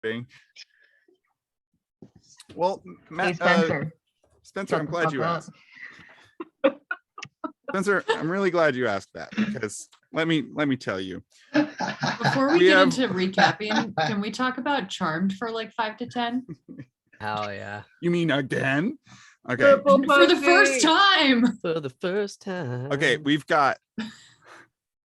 recording. Well, Matt, Hey, Spencer. Spencer, I'm glad you asked. Spencer, I'm really glad you asked that, because let me tell you. Before we get into recapping, can we talk about Charmed for like 5 to 10? Hell yeah. You mean again? Okay. For the first time. For the first time. Okay, we've got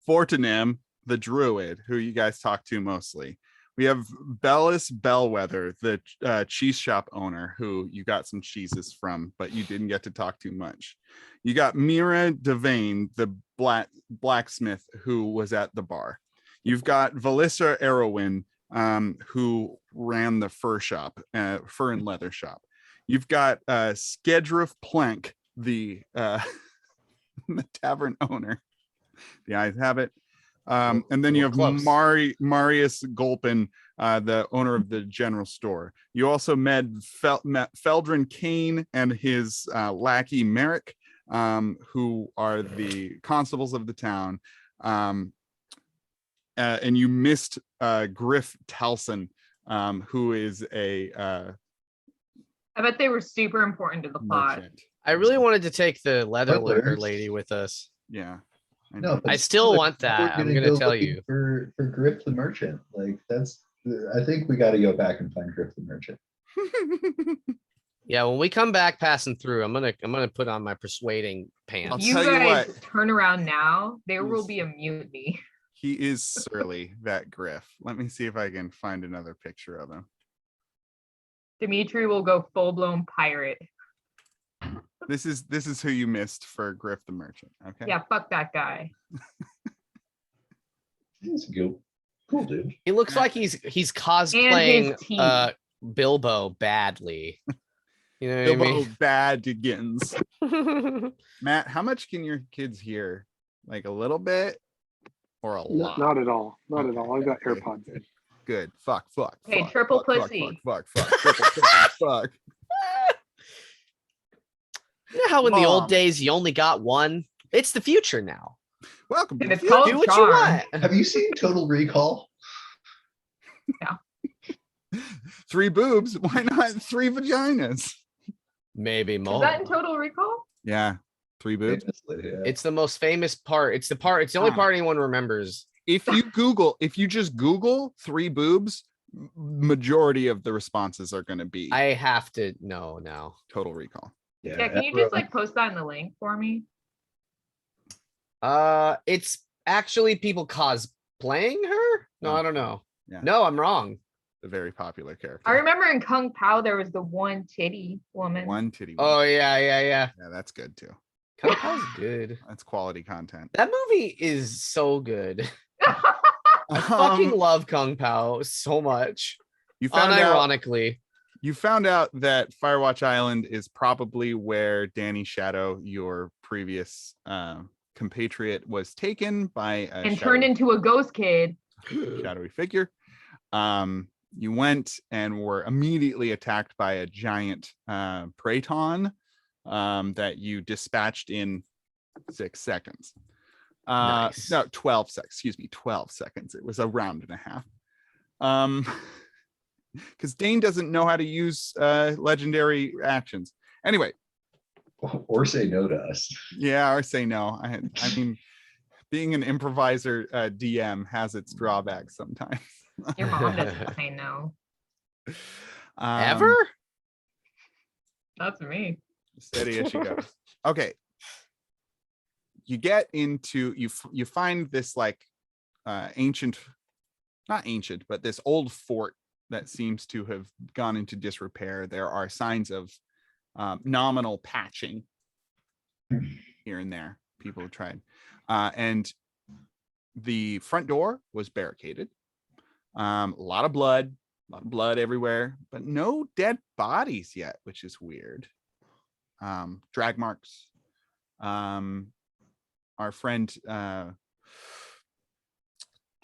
Fortanim, the druid, who you guys talk to mostly. We have Bellis Bellwether, the cheese shop owner, who you got some cheeses from, but you didn't get to talk to much. You got Mira Devane, the blacksmith, who was at the bar. You've got Valissa Erowin, who ran the fur and leather shop. You've got Skedriff Plank, the tavern owner. The eyes have it. And then you have Marius Gulpin, the owner of the general store. You also met Feldrin Kane and his lackey Merrick, who are the constables of the town. And you missed Griff Talson, who is a I bet they were super important to the plot. merchant. I really wanted to take the leather worker lady with us. Yeah. No, I still want that. I'm gonna tell you. For Griff the merchant. Like I think we got to go back and find Griff the merchant. Yeah, when we come back passing through, I'm gonna put on my persuading pants. You tell you guys what. turn around now, there will be a mutiny. He is surly, that Griff. Let me see if I can find another picture of him. Dimitri will go full-blown pirate. This is who you missed for Griff the merchant. Okay. Yeah, fuck that guy. He's a cool dude. He looks like he's cosplaying Bilbo badly. You know what Bilbo I mean? Baggins. Matt, how much can your kids hear? Like a little bit or a lot? Not at all. Not at all. I've got AirPods in. Good. Fuck. Hey, fuck, triple fuck, pussy. Fuck. Fuck. You know how in the Mom. old days you only got one? It's the future now. Welcome to And the it's future. called Do what Charm. you want. Have you seen Total Recall? 3 boobs. Why not 3 vaginas? Maybe Is more. that in Total Recall? Yeah. 3 boobs. Famously, yeah. It's the most famous part. It's the only part anyone remembers. If you just Google 3 boobs, majority of the responses are going to be I have to know now. Total Recall. Yeah, can you just like post that in the link for me? It's actually people cosplaying her? No, I don't know. Yeah. No, I'm wrong. A very popular character. I remember in Kung Pao there was the one titty woman. One titty. Oh yeah. Yeah, that's good too. Kung Pao's good. That's quality content. That movie is so good. I fucking love Kung Pao so much. You found out Unironically. that Firewatch Island is probably where Danny Shadow, your previous compatriot, was taken by and turned into a ghost kid. shadowy figure. You went and were immediately attacked by a giant Praeton that you dispatched in 6 seconds. Nice. No, 12 seconds. Excuse me, 12 seconds. It was a round and a half. Because Dane doesn't know how to use legendary actions. Anyway. Or say no to us. Yeah, or say no. I mean, being an improviser DM has its drawbacks sometimes. Your mom doesn't say no. Ever? That's me. Steady as she goes. Okay. You get into you find this like ancient, not ancient, but this old fort that seems to have gone into disrepair. There are signs of nominal patching here and there. People have tried, and the front door was barricaded. A lot of blood everywhere, but no dead bodies yet, which is weird. Drag marks. Our friend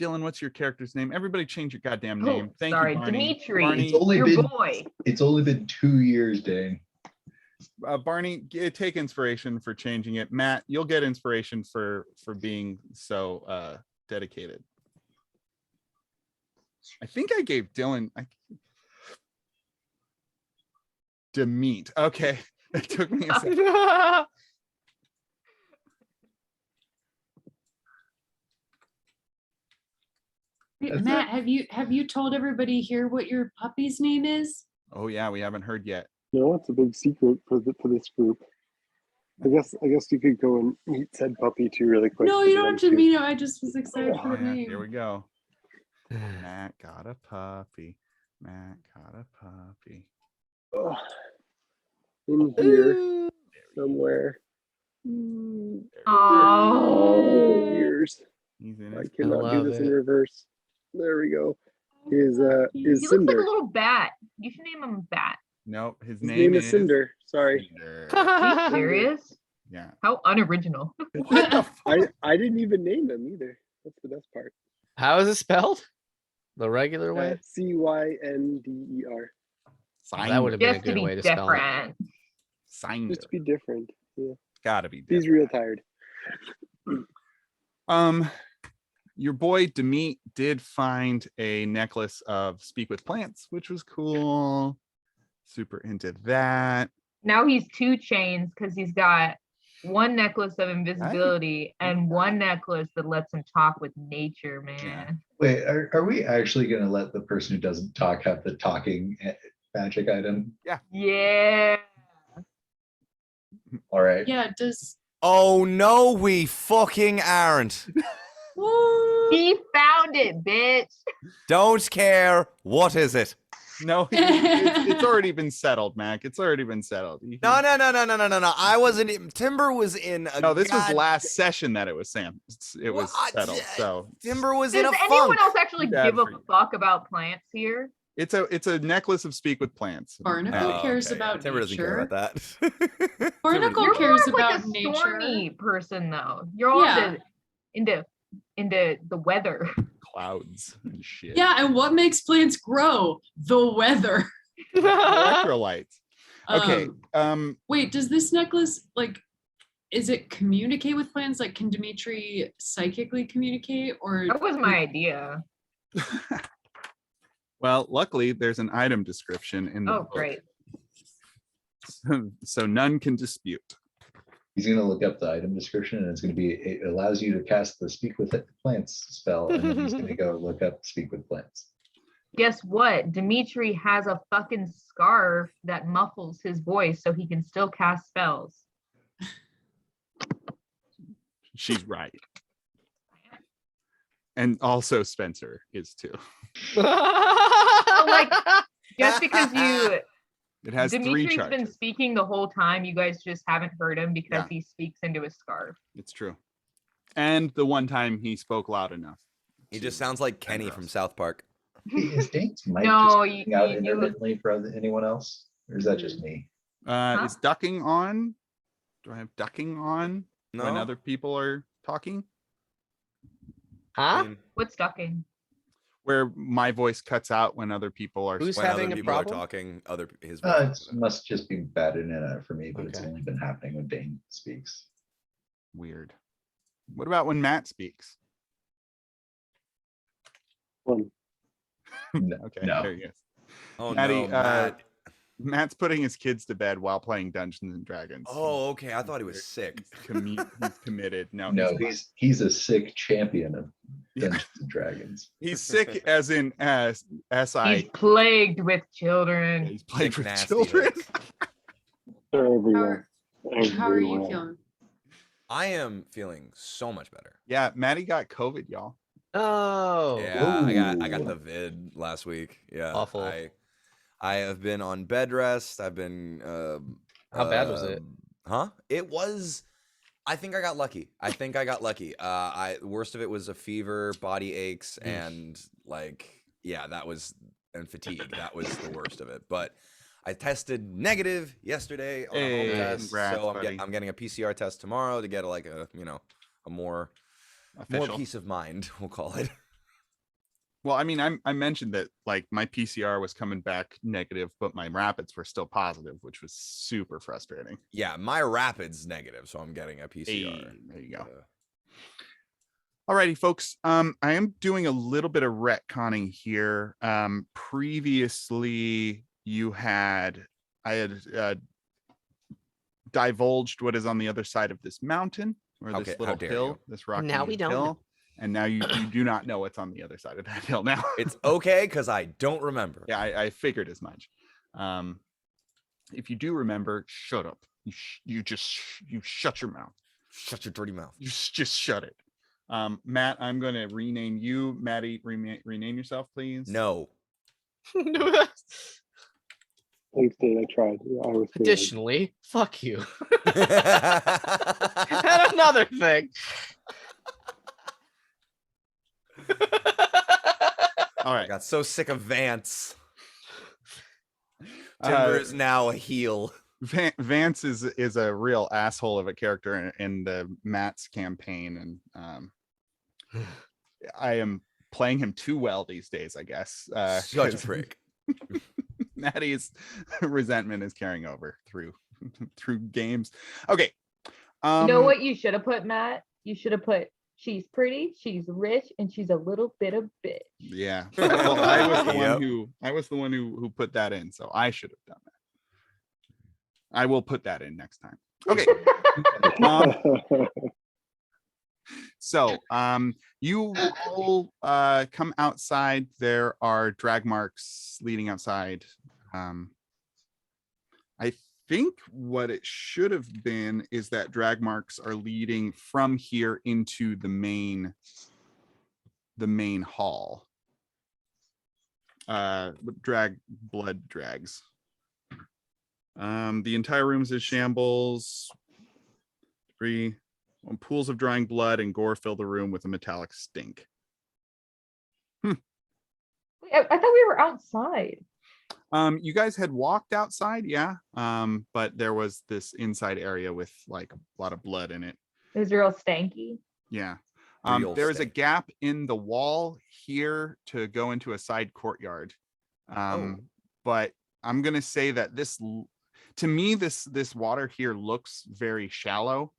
Dylan, what's your character's name? Everybody change your goddamn name. Thank Sorry, you, Barney. Dimitri. Barney, Your boy. It's only been 2 years, Dane. Barney, take inspiration for changing it. Matt, you'll get inspiration for being so dedicated. I think I gave Dylan. Demeet. Okay. It took me a second. Wait, That's Matt, have you told everybody here what your puppy's name is? Oh yeah, we haven't heard yet. No, it's a big secret for this group. I guess you could go and meet said puppy too really quick. No, if you don't have want to meet him. I just was excited Oh, for the yeah, name. here we go. Matt got a puppy. Matt got a puppy. Ugh. In here somewhere. Oh. Years. He's in I his cannot do love this in it. reverse. There we go. Is He looks like a Cinder. little bat. You should name him Bat. Nope, his His name is Cinder. Sorry. Cinder. Are you serious? Yeah. How unoriginal. What the fuck? I didn't even name him either. That's the best part. How is it spelled? The regular way? CYNDER. That would have been a Just to good be way to spell it. different. Cinder. Just to be different. Yeah. Gotta be He's different. real tired. Your boy Demeet did find a necklace of Speak with Plants, which was cool. Super into that. Now he's 2 chains because he's got one necklace of invisibility and one necklace that lets him talk with nature, man. Yeah. Wait, are we actually going to let the person who doesn't talk have the talking magic item? Yeah. All right. Yeah, does Oh no, we fucking aren't. what? He found it, bitch. Don't care. What is it? No, it's already been settled, Mac. It's already been settled. No. I wasn't. Timber was in a. No, this was god- last session that it was Sam. It was What? settled. So Timber was in Does a anyone funk. else actually Bad give a for you. fuck about plants here? it's a necklace of Speak with Plants. Barnacle Oh, cares okay, yeah. about Timber doesn't care nature. about that. Barnacle You're more cares of like about a nature. stormy person, though. You're all Yeah. into the weather. Clouds and shit. Yeah, and what makes plants grow? The weather. Electrolytes. Okay. Wait, does this necklace is it communicate with plants? Like, can Dimitri psychically communicate, or That was my idea. Well, luckily there's an item description in the Oh, book, great. so none can dispute. He's going to look up the item description, and it's going to be, it allows you to cast the Speak with Plants spell, and then he's going to go look up Speak with Plants. Guess what? Dimitri has a fucking scarf that muffles his voice so he can still cast spells. She's right. And also Spencer is too. like, Just because It has 3 Dimitri's charges. been speaking the whole time, you guys just haven't heard him because Yeah. he speaks into his scarf. It's true. And the one time he spoke loud enough. He just sounds like Kenny from South Park. Is Dane's mic No, just cutting out you- intermittently for anyone else? Or is that just me? Is ducking on? Do I have ducking on No. when other people are talking? I Huh? mean, What's ducking? Where my voice cuts out when other people are Who's when speaking? having other a people are problem? talking, his It must just be bad internet for me, but it's Okay. only been happening when Dane speaks. Weird. What about when Matt speaks? One. No, Okay, no. there he is. Oh Maddie, no, Matt. Matt's putting his kids to bed while playing Dungeons and Dragons. Oh, okay. I thought he was sick. He's committed. No, No, he's he's a sick champion of Yeah. Dungeons and Dragons. he's sick as in He's SI. plagued with children. He's played Sick, with nasty children. hooks. They're How everywhere. are, how are you Everywhere. feeling? I am feeling so much better. Yeah, Maddie got COVID, y'all. Oh. Yeah, I got Ooh. the vid last week. Yeah, Awful. I have been on bed rest. I've been. How bad was it? Huh? It was. I think I got lucky. Worst of it was a fever, body aches, and and fatigue. That was the worst of it. But I tested negative yesterday on a home Hey, test, congrats, so buddy. I'm getting a PCR test tomorrow to get a more Official. peace of mind. We'll call it. Well, I mean, I mentioned that like my PCR was coming back negative, but my rapids were still positive, which was super frustrating. Yeah, my rapid's negative, so I'm getting a PCR. Hey, there you go. Yeah. Alrighty, folks. I am doing a little bit of retconning here. Previously, you had I had divulged what is on the other side of this mountain, or How this ca- how little dare hill, you. this rocky Now we don't hill. know. And now you do not know what's on the other side of that hill now. It's okay because I don't remember. Yeah, I figured as much. If you do remember, shut up. You shut your mouth. Shut your dirty mouth. You just shut it. Matt, I'm going to rename you. Maddie, rename yourself, please. No. Thanks, Dave. I tried. Yeah, I was failed. Additionally, fuck you. And another thing. All I right. got so sick of Vance. Timber is now a heel. Vance is a real asshole of a character in the Matt's campaign, and I am playing him too well these days, I guess. Such a prick. Maddie's resentment is carrying over through games. Okay. You know what you should have put, Matt? You should have put, she's pretty, she's rich, and she's a little bit of bitch. Yeah. Well, I was the Yep. one who put that in, so I should have done that. I will put that in next time. Okay. So you all come outside. There are drag marks leading outside. I think what it should have been is that drag marks are leading from here into the main hall. Blood drags. The entire room is in shambles. Debris, pools of drying blood and gore fill the room with a metallic stink. Wait, I thought we were outside. You guys had walked outside, yeah. But there was this inside area with like a lot of blood in it. It was real stanky. Yeah. Real There is a stink. gap in the wall here to go into a side courtyard. But I'm gonna say that this water here looks very shallow.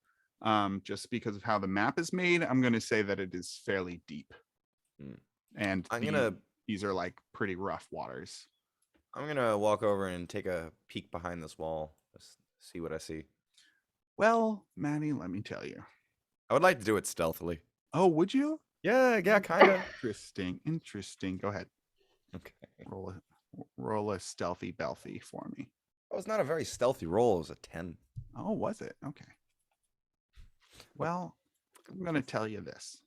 Just because of how the map is made, I'm gonna say that it is fairly deep. And these are like pretty rough waters. I'm gonna walk over and take a peek behind this wall. Just see what I see. Well, Maddie, let me tell you. I would like to do it stealthily. Oh, would you? Yeah, kind of. Interesting. Go ahead. Okay. Roll a stealthy belfie for me. That was not a very stealthy roll. It was a 10. Oh, was it? Okay. Well, I'm gonna tell you this.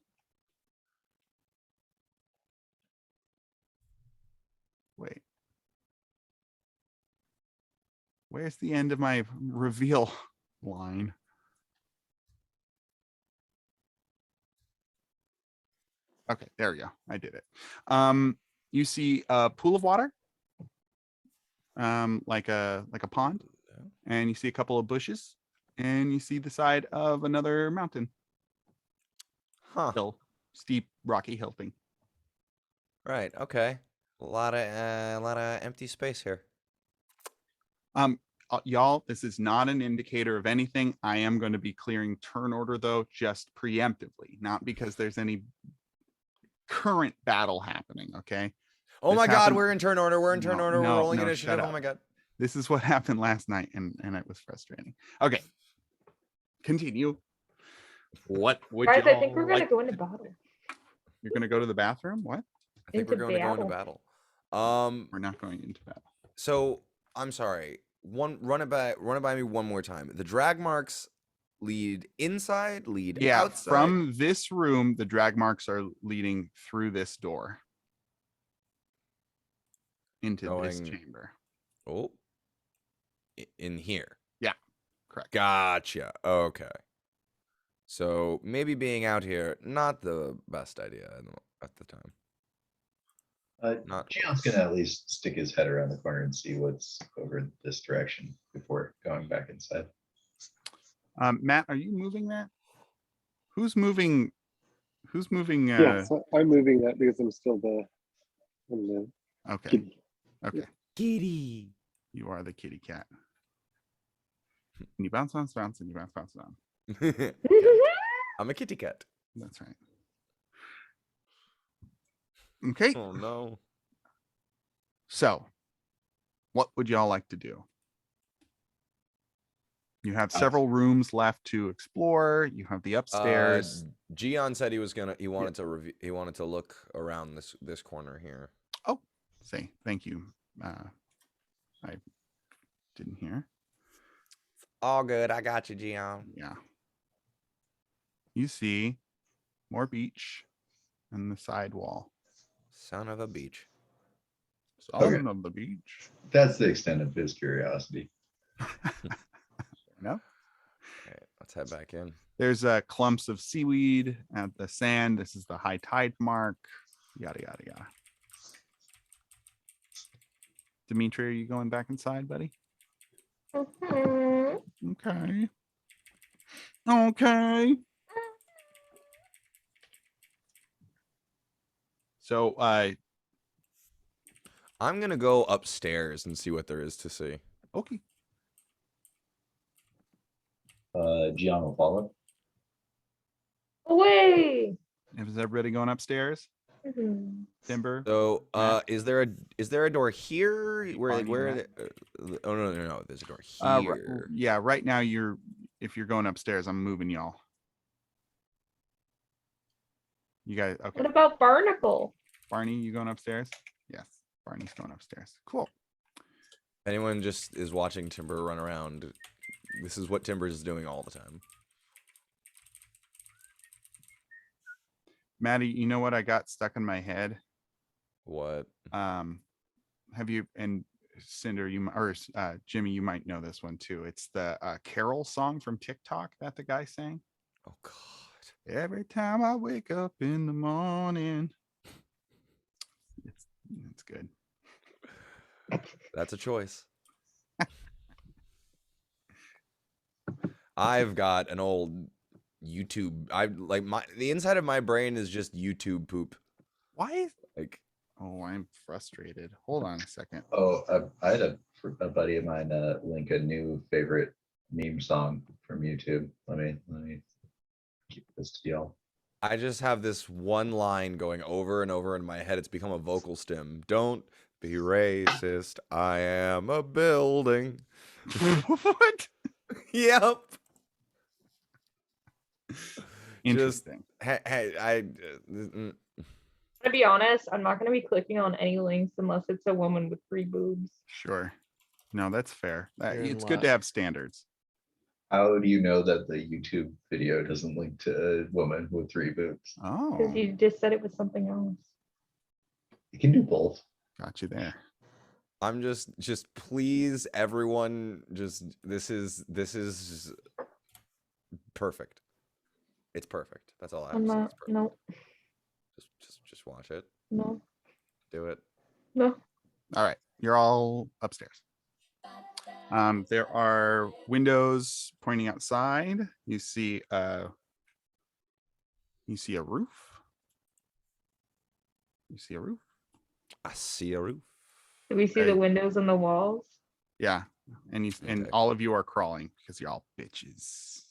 Wait. Where's the end of my reveal line? Okay, there we go. I did it. You see a pool of water, like a pond, and you see a couple of bushes, and you see the side of another mountain. Huh. Hill, steep, rocky hill thing. Right. Okay. A lot of empty space here. Y'all, this is not an indicator of anything. I am going to be clearing turn order though, just preemptively, not because there's any current battle happening. Okay. Oh This my God, happened- we're in turn order. We're in turn No, order. We're no, rolling no, initiative. shut Oh up. my God. This is what happened last night, and it was frustrating. Okay. Continue. What would Guys, you I think we're gonna go into battle. You're gonna go to the bathroom? What? I think we're Into going to go into battle. We're not going into battle. So I'm sorry. Run it by me one more time. The drag marks lead inside, lead Yeah, outside. from this room, the drag marks are leading through this door into this Going- chamber. Oh, in here. Yeah, correct. Gotcha. Okay. So maybe being out here, not the best idea at the time. Not Gion's gonna at least stick his head around the corner and see what's over this direction before going back inside. Matt, are you moving that? Who's moving? Yeah, so I'm moving that because I'm still I'm the Okay. kitty. Okay. Kitty. You are the kitty cat. And you bounce, and you bounce on. I'm a kitty cat. That's right. Okay. Oh no. So, what would y'all like to do? You have several rooms left to explore. You have the upstairs. Gian said he wanted to review. He wanted to look around this corner here. Oh, say thank you. I didn't hear. All good. I got you, Gian. Yeah. You see more beach and the side wall. Son of a beach. Son of the beach. That's the extent of his curiosity. No. Okay, let's head back in. There's clumps of seaweed at the sand. This is the high tide mark. Yada yada yada. Dimitri, are you going back inside, buddy? Okay. Okay. So I'm gonna go upstairs and see what there is to see. okay. Gian will follow. Away. Is everybody going upstairs? Timber. So, Matt? is there a door here? Where Barney, where? Matt? Oh no! There's a door R- here. yeah, right now if you're going upstairs, I'm moving y'all. You guys okay? What about Barnacle? Barney, you going upstairs? Yes, Barney's going upstairs. Cool. Anyone just is watching Timber run around. This is what Timber is doing all the time. Maddie, you know what I got stuck in my head? What? Have you, and Cinder, Jimmy, you might know this one too. It's the Carol song from TikTok that the guy sang. Oh God. Every time I wake up in the morning. It's good. That's a choice. I've got an old YouTube. The inside of my brain is just YouTube poop. Why? Like, Oh, I'm frustrated. Hold on a second. Oh, I had a buddy of mine link a new favorite meme song from YouTube. Let me keep this to y'all. I just have this one line going over and over in my head. It's become a vocal stem. Don't be racist. I am a building. What? Yep. Interesting. To be honest, I'm not going to be clicking on any links unless it's a woman with 3 boobs. Sure. No, that's fair. You're in It's good to luck. have standards. How do you know that the YouTube video doesn't link to a woman with 3 boobs? Oh, Because you just said it was something else. You can do both. got you there. I'm just please everyone, this is perfect. It's perfect. That's all I have I'm to say. not. It's perfect. No. Just watch it. No. Do it. No. All right, you're all upstairs. There are windows pointing outside. You see a roof. You see a roof? I see a roof. Do we see Okay. the windows and the walls? Yeah. And and Okay. all of you are crawling because you're all bitches.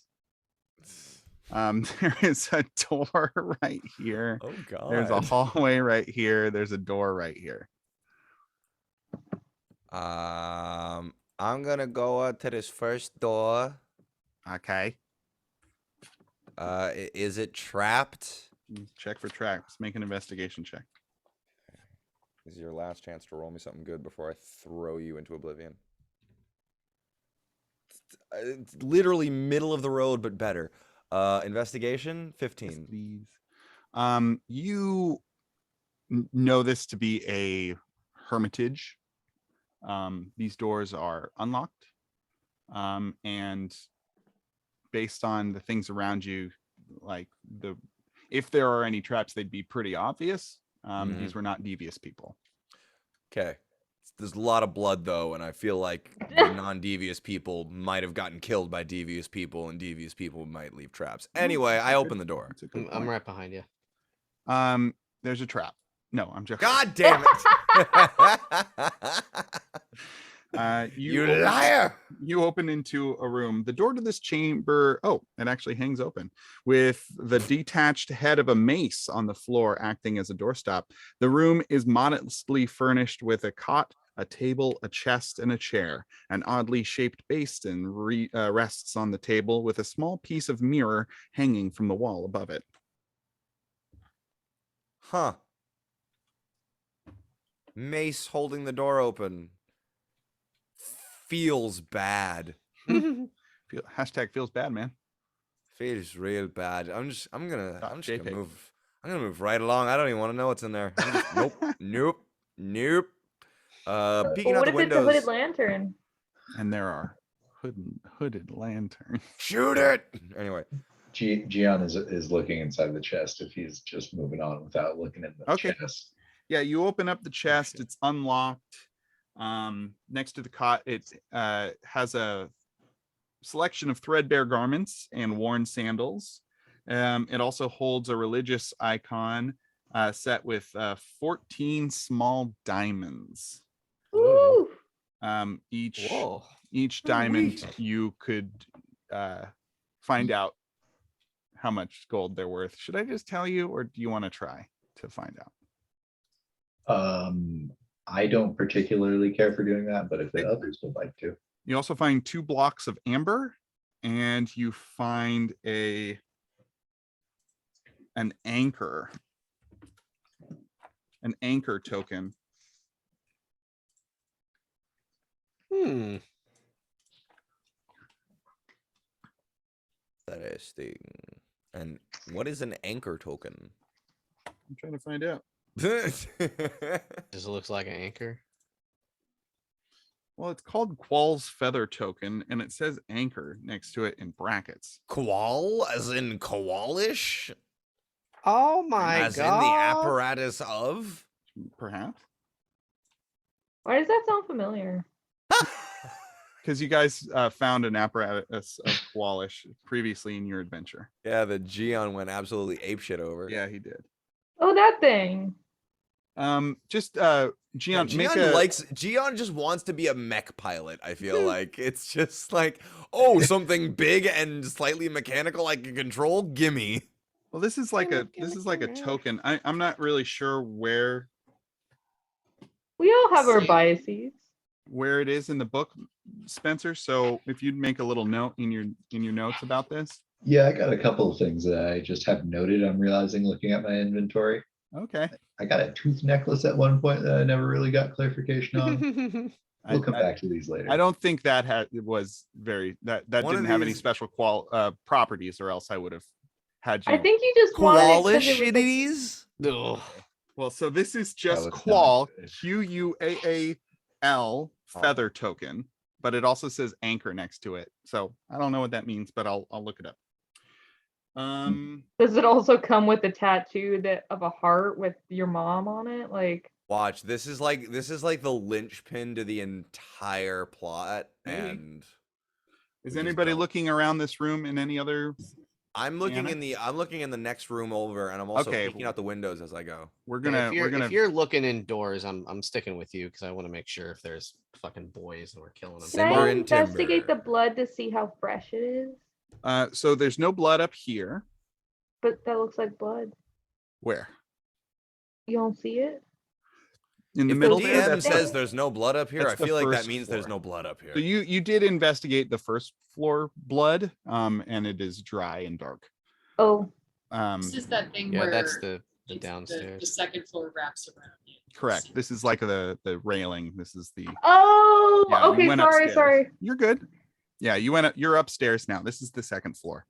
There is a door right here. Oh God. There's a hallway right here. There's a door right here. I'm gonna go out to this first door. Okay. Is it trapped? Check for traps. Make an investigation check. This is your last chance to roll me something good before I throw you into oblivion. It's literally middle of the road, but better. Investigation, 15. Please. You know this to be a hermitage. These doors are unlocked. And based on the things around you, like if there are any traps, they'd be pretty obvious. These were not devious people. Okay. There's a lot of blood though, and I feel like the non-devious people might have gotten killed by devious people, and devious people might leave traps. Anyway, I open the door. That's a good I'm point. right behind you. There's a trap. No, I'm joking. God damn it! You liar! You open into a room. The door to this chamber, it actually hangs open with the detached head of a mace on the floor acting as a doorstop. The room is modestly furnished with a cot, a table, a chest, and a chair. An oddly shaped basin rests on the table with a small piece of mirror hanging from the wall above it. Huh. Mace holding the door open. Feels bad. Hashtag feels bad, man. Feels real bad. I'm just gonna JPEG. move. I'm gonna move right along. I don't even want to know what's in there. I'm just, nope. Peeking Well, out what the if it's a windows. hooded lantern? And there are hooded lanterns. Shoot it. Anyway, Gian is looking inside the chest if he's just moving on without looking in the Okay. chest. Yeah, you open up the chest. shit. It's unlocked. Next to the cot, it has a selection of threadbare garments and worn sandals. It also holds a religious icon set with 14 small diamonds. Woo! Each Whoa. diamond you could find out how much gold they're worth. Should I just tell you, or do you want to try to find out? I don't particularly care for doing that, but if the others would like to. You also find 2 blocks of amber, and you find an anchor token. interesting. And what is an anchor token? I'm trying to find out. Does it look like an anchor? Well, it's called Qual's feather token, and it says anchor next to it in brackets. Qual, as in koalish? Oh my As god. in the apparatus of? Perhaps Why does that sound familiar? because you guys found an apparatus of Qualish previously in your adventure. Yeah, that Gian went absolutely apeshit over. Yeah, he did. Oh, that thing. Just Yeah, Gian, Gian just wants to be a mech pilot, I feel like. It's just like, oh, something big and slightly mechanical I can control? Gimme. Well, this is like a token. I'm not really sure where We all have our Same. biases. it is in the book, Spencer. So if you'd make a little note in your notes about this. Yeah, I got a couple of things that I just have noted. I'm realizing looking at my inventory. Okay. I got a tooth necklace at one point that I never really got clarification on. We'll come back to these later. I don't think that was very that One didn't of have any these- special properties, or else I would have had you. I think you just wanted it 'cause Koalish it was like- shitties? Ugh. Well, so this is just was Qual, not- Quaal feather token, but it also says anchor next to it. So I don't know what that means, but I'll look it up. Does it also come with a tattoo of a heart with your mom on it? Like, Watch, this is like the linchpin to the entire plot, Maybe. and Is just anybody don't. looking around this room in any other? I'm looking Anna? in the next room over, and I'm also Okay. peeking out the windows as I go. We're Yeah, gonna if you're looking indoors, I'm sticking with you because I want to make sure if there's fucking boys and we're killing them. can I Simmer and investigate the timber. blood to see how fresh it is? so there's no blood up here. But that looks like blood. Where? You don't see it? In the If the middle there? DM That's says the- there's no blood up here, that's I the feel like that first means there's floor. no blood up here. So you did investigate the first floor blood, and it is dry and dark. Oh, This is that thing Yeah, where that's the it's downstairs. The second floor wraps around you. Correct. This is like the railing. This is the. oh, Yeah, you okay. went Sorry, upstairs. sorry. You're good. Yeah, you're upstairs now. This is the second floor.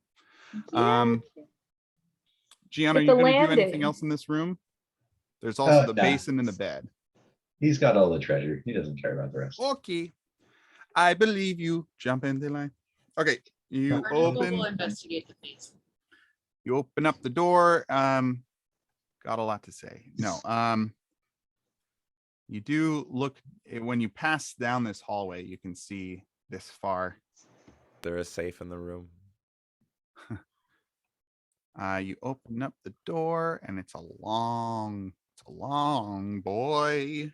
Yeah. Gian, are It's you a going to do anything landing. else in this room? There's also the Nah. basin and the bed. He's got all the treasure. He doesn't care about the rest. Okay, I believe you. Jump in the line. Okay, you Article will open. investigate the face. You open up the door. Got a lot to say. No. You do look when you pass down this hallway. You can see this far. There is safe in the room. You open up the door, and it's a long boy.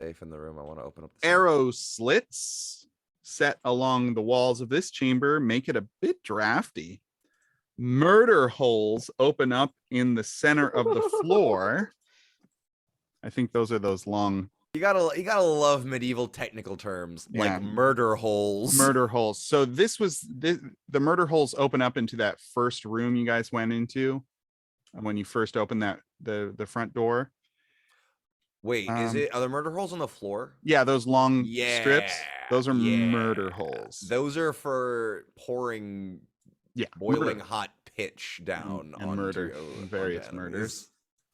Safe in the room. I want to open up the safe. Arrow slits set along the walls of this chamber make it a bit drafty. Murder holes open up in the center of the floor. I think those are those long You gotta love medieval technical terms Yeah. like murder holes. Murder holes. So the murder holes open up into that first room you guys went into when you first opened the front door. Wait, are the murder holes on the floor? Yeah, those long Yeah, strips. Those are yeah. murder holes. Those are for pouring boiling murder. hot pitch down and onto, murder onto various enemies. murders.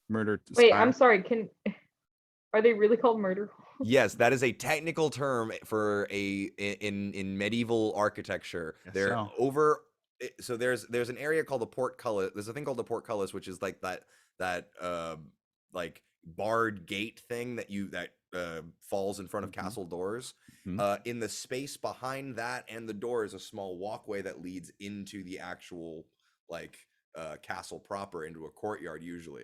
Murder. Wait, style. I'm sorry. Are they really called murder holes? Yes, that is a technical term for in medieval architecture. Guess They're so. over. So there's an area called the portcullis. There's a thing called the portcullis, which is like that like barred gate thing that falls in front of castle doors. In the space behind that and the door is a small walkway that leads into the actual like castle proper, into a courtyard usually.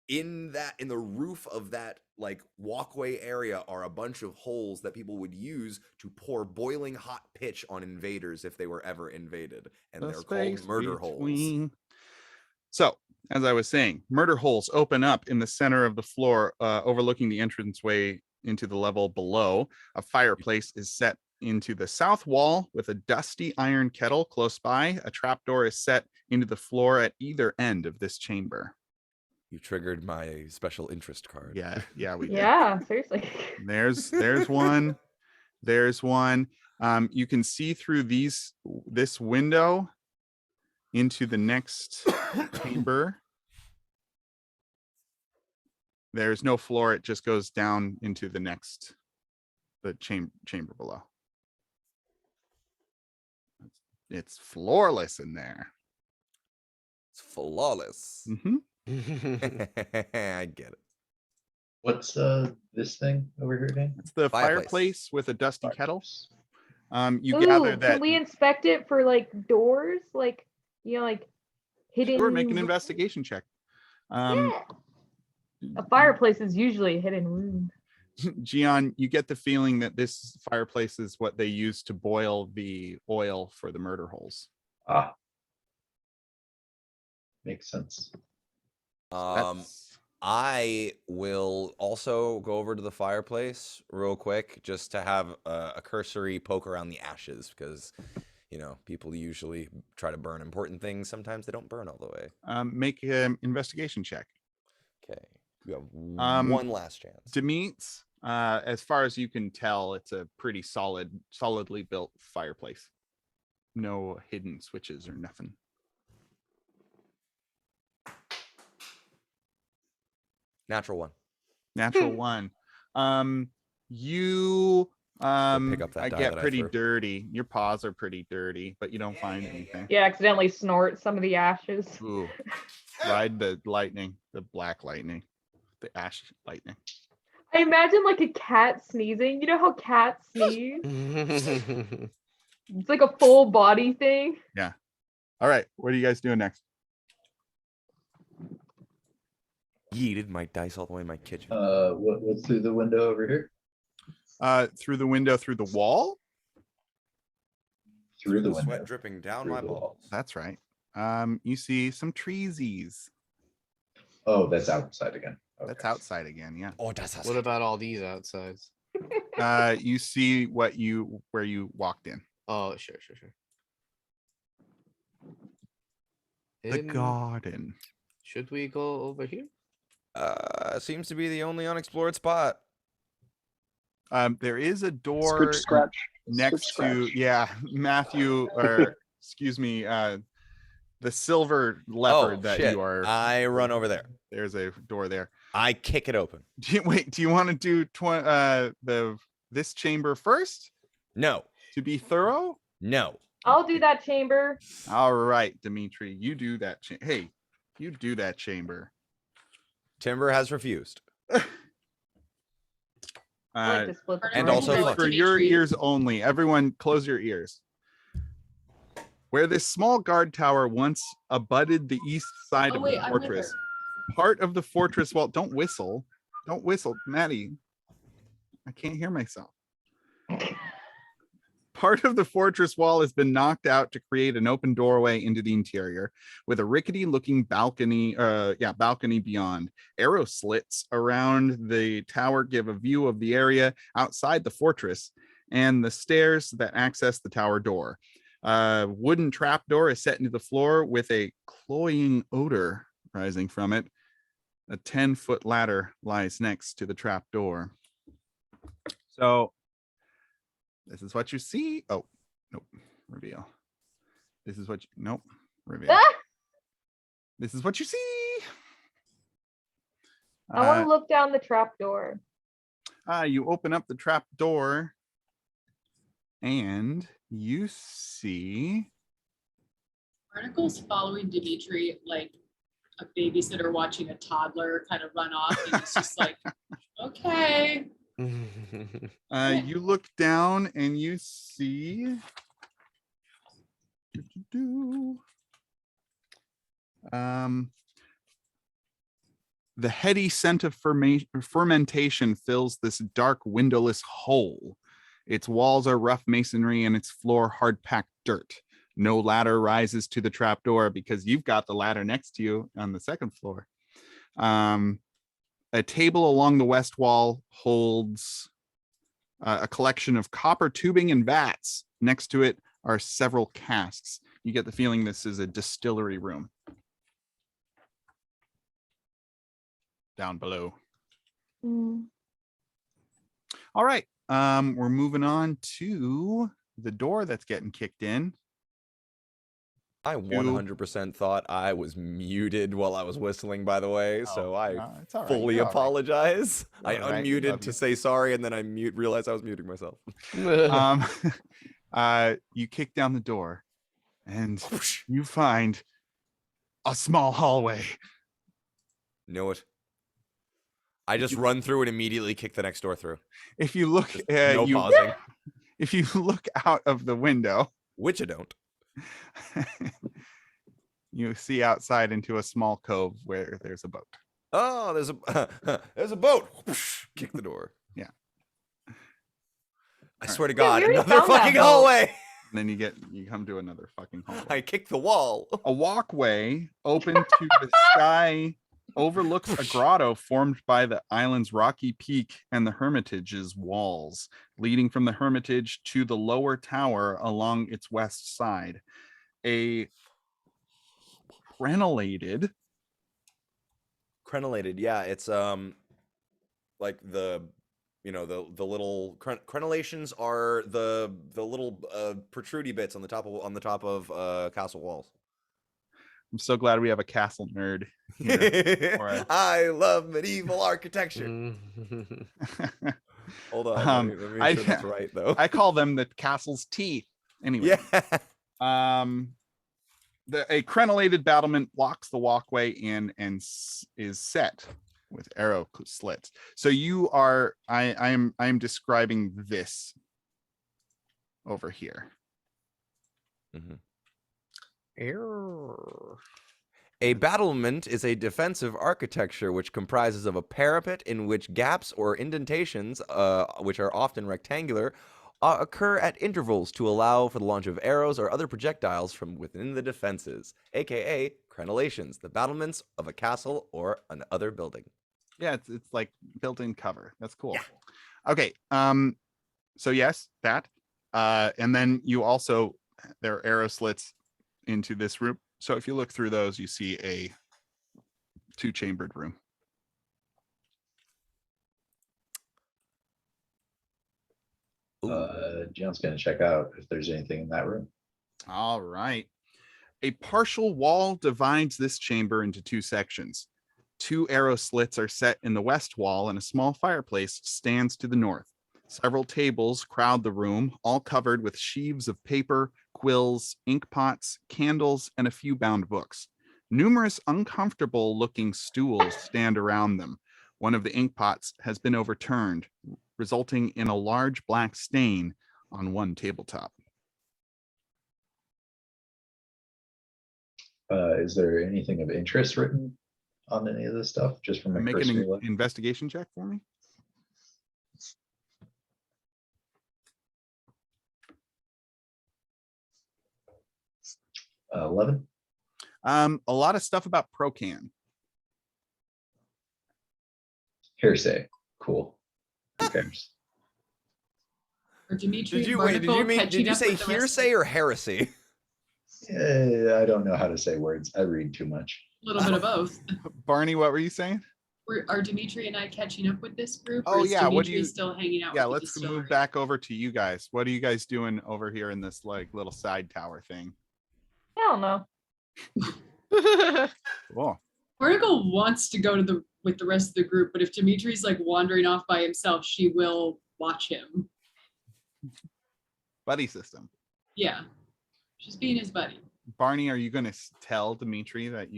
In the roof of that like walkway area are a bunch of holes that people would use to pour boiling hot pitch on invaders if they were ever invaded, and they're called murder holes. So, as I was saying, murder holes open up in the center of the floor, overlooking the entranceway into the level below. A fireplace is set into the south wall with a dusty iron kettle close by. A trapdoor is set into the floor at either end of this chamber. You triggered my special interest card. Yeah, we did. Yeah, seriously. There's one. There's one. You can see through this window into the next chamber. There's no floor. It just goes down into the chamber below. It's floorless in there. It's flawless. Mm-hmm. I get it. What's this thing over here again? It's the Fireplace. fireplace with a dusty kettle. You Ooh, gather that. can we inspect it for like doors? Like, like hidden. Sure, make an investigation check. Yeah. A fireplace is usually a hidden room. Gian, you get the feeling that this fireplace is what they use to boil the oil for the murder holes. Ah. Makes sense. I will also go over to the fireplace real quick just to have a cursory poke around the ashes, because people usually try to burn important things. Sometimes they don't burn all the way. Make an investigation check. Okay, you have one last chance. Demeets, as far as you can tell, it's a pretty solidly built fireplace. No hidden switches or nothing. Natural one. Natural one. You pick up that I die get that I pretty threw. dirty. Your paws are pretty dirty, but you don't find anything. Yeah, accidentally snort some of the ashes. Ooh. Ride the lightning, the black lightning, the ash lightning. I imagine like a cat sneezing. You know how cats sneeze? It's like a full body thing. Yeah. All right. What are you guys doing next? Yeeted my dice all the way in my kitchen. What's through the window over here? Through the window, through the wall. Through the Sweat window. dripping down Through my the wall. balls. That's right. You see some treesies. Oh, that's outside again. Okay. That's outside again. Yeah. Oh, that's What about all these outsides? You see where you walked in. Oh, sure. The Hidden- garden. Should we go over here? Seems to be the only unexplored spot. There is a door Scratch. next Scratch. to Matthew, or excuse me, the silver leopard that shit. you are. I run over there. There's a door there. I kick it open. Do you want to do this chamber first No. to be thorough? No. I'll do that chamber. All right, Dimitri, you do that. Hey, you do that chamber. Timber has refused. I like to split the and party. also fuck. for your ears only, everyone close your ears. Where this small guard tower once abutted the east side of the fortress, part of the fortress wall. Don't whistle, Maddie. I can't hear myself. Part of the fortress wall has been knocked out to create an open doorway into the interior with a rickety looking balcony beyond. Arrow slits around the tower give a view of the area outside the fortress and the stairs that access the tower door. A wooden trapdoor is set into the floor with a cloying odor rising from it. A 10-foot ladder lies next to the trapdoor. So this is what you see. Oh, nope. Reveal. This is what you, nope. Reveal. Ah! This is what you see. I want to look down the trap door. You open up the trap door and you see Articles following Dimitri like a babysitter watching a toddler kind of run off, and it's just like, okay. you look down and you see the heady scent of fermentation fills this dark windowless hole. Its walls are rough masonry and its floor hard-packed dirt. No ladder rises to the trapdoor because you've got the ladder next to you on the second floor. A table along the west wall holds a collection of copper tubing and vats. Next to it are several casks. You get the feeling this is a distillery room. Down below. All right. We're moving on to the door that's getting kicked in. I 100% thought I was muted while I was whistling, by the way, so I it's all right. fully You're all right. apologize. I You're all right. We love unmuted to you. say sorry, and then I realized I was muting myself. You kick down the door and you find a small hallway. Know it. I just run through and immediately kick the next door through. If you look, No pausing. if you look out of the window, Which I don't. you see outside into a small cove where there's a boat. Oh, there's a boat. Kick the door. Yeah. I swear to we God, already another found that fucking boat. hallway. And then you come to another fucking hallway. I kick the wall. A walkway open to the sky overlooks a grotto formed by the island's rocky peak and the Hermitage's walls, leading from the Hermitage to the lower tower along its west side. A crenellated, Yeah, it's like the the little crenellations are the little protrudy bits on the top of castle walls. I'm so glad we have a castle nerd here. Or I love medieval architecture. Hold on, let me make sure that's right though. I call them the castle's teeth. Anyway, Yeah. A crenellated battlement blocks the walkway in and is set with arrow slits. So you are, I am describing this over here. Mhm. Error. A battlement is a defensive architecture which comprises of a parapet in which gaps or indentations, which are often rectangular, occur at intervals to allow for the launch of arrows or other projectiles from within the defenses, aka crenellations, the battlements of a castle or another building. Yeah, it's like built-in cover. That's cool. Yeah. Okay. So yes, that. And then you also, there are arrow slits into this room. So if you look through those, you see a 2-chambered room. John's gonna check out if there's anything in that room. All right. A partial wall divides this chamber into 2 sections. 2 arrow slits are set in the west wall, and a small fireplace stands to the north. Several tables crowd the room, all covered with sheaves of paper, quills, ink pots, candles, and a few bound books. Numerous uncomfortable-looking stools stand around them. One of the ink pots has been overturned, resulting in a large black stain on one tabletop. Is there anything of interest written on any of this stuff? Just from my Make cursory an look? investigation check for me. 11. A lot of stuff about Procan. Hearsay. Cool. Who cares? Or Dimitri Did and you wait? Did Barnacle you mean? catching Did you up say with the rest of hearsay or heresy? I don't know how to say words. I read too much. A little bit of both. Barney, what were you saying? Are Dimitri and I catching up with this group? Oh, Or is yeah, what do Dimitri you- still hanging out Yeah, with the let's distillery? move back over to you guys. What are you guys doing over here in this like little side tower thing? I don't know. Cool. Barnacle wants to go to with the rest of the group, but if Dimitri's like wandering off by himself, she will watch him. Buddy system. Yeah. She's being his buddy. Barney, are you going to tell Dimitri that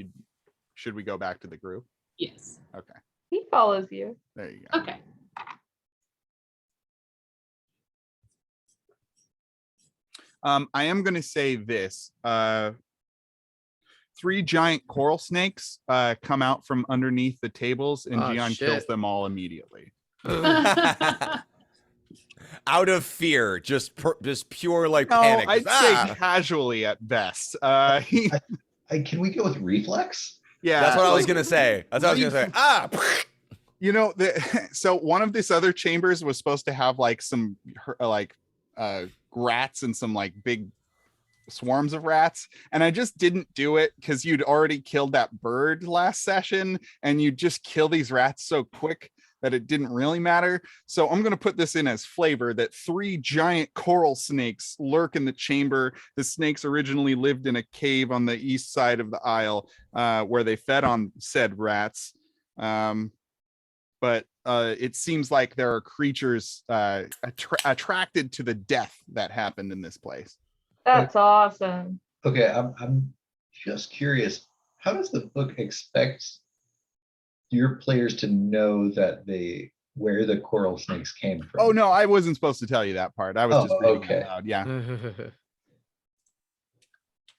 should we go back to the group? Yes. Okay, He follows you. there you go. Okay. I am going to say this. 3 giant coral snakes come out from underneath the tables, and Oh, Gian kills shit. them all immediately. Out of fear, just pure like No, panic. I'd Ah! say casually at best. Can we go with reflex? Yeah, That's what I was like, gonna say. That's what I was gonna say. Ah! you know, so one of this other chambers was supposed to have like some rats and some like big swarms of rats, and I just didn't do it because you'd already killed that bird last session, and you just kill these rats so quick that it didn't really matter. So I'm going to put this in as flavor that 3 giant coral snakes lurk in the chamber. The snakes originally lived in a cave on the east side of the aisle where they fed on said rats. But it seems like there are creatures attracted to the death that happened in this place. That's awesome. Okay, I'm just curious. How does the book expect your players to know that where the coral snakes came from? Oh no, I wasn't supposed to tell you that part. I was just reading okay. it loud. Yeah.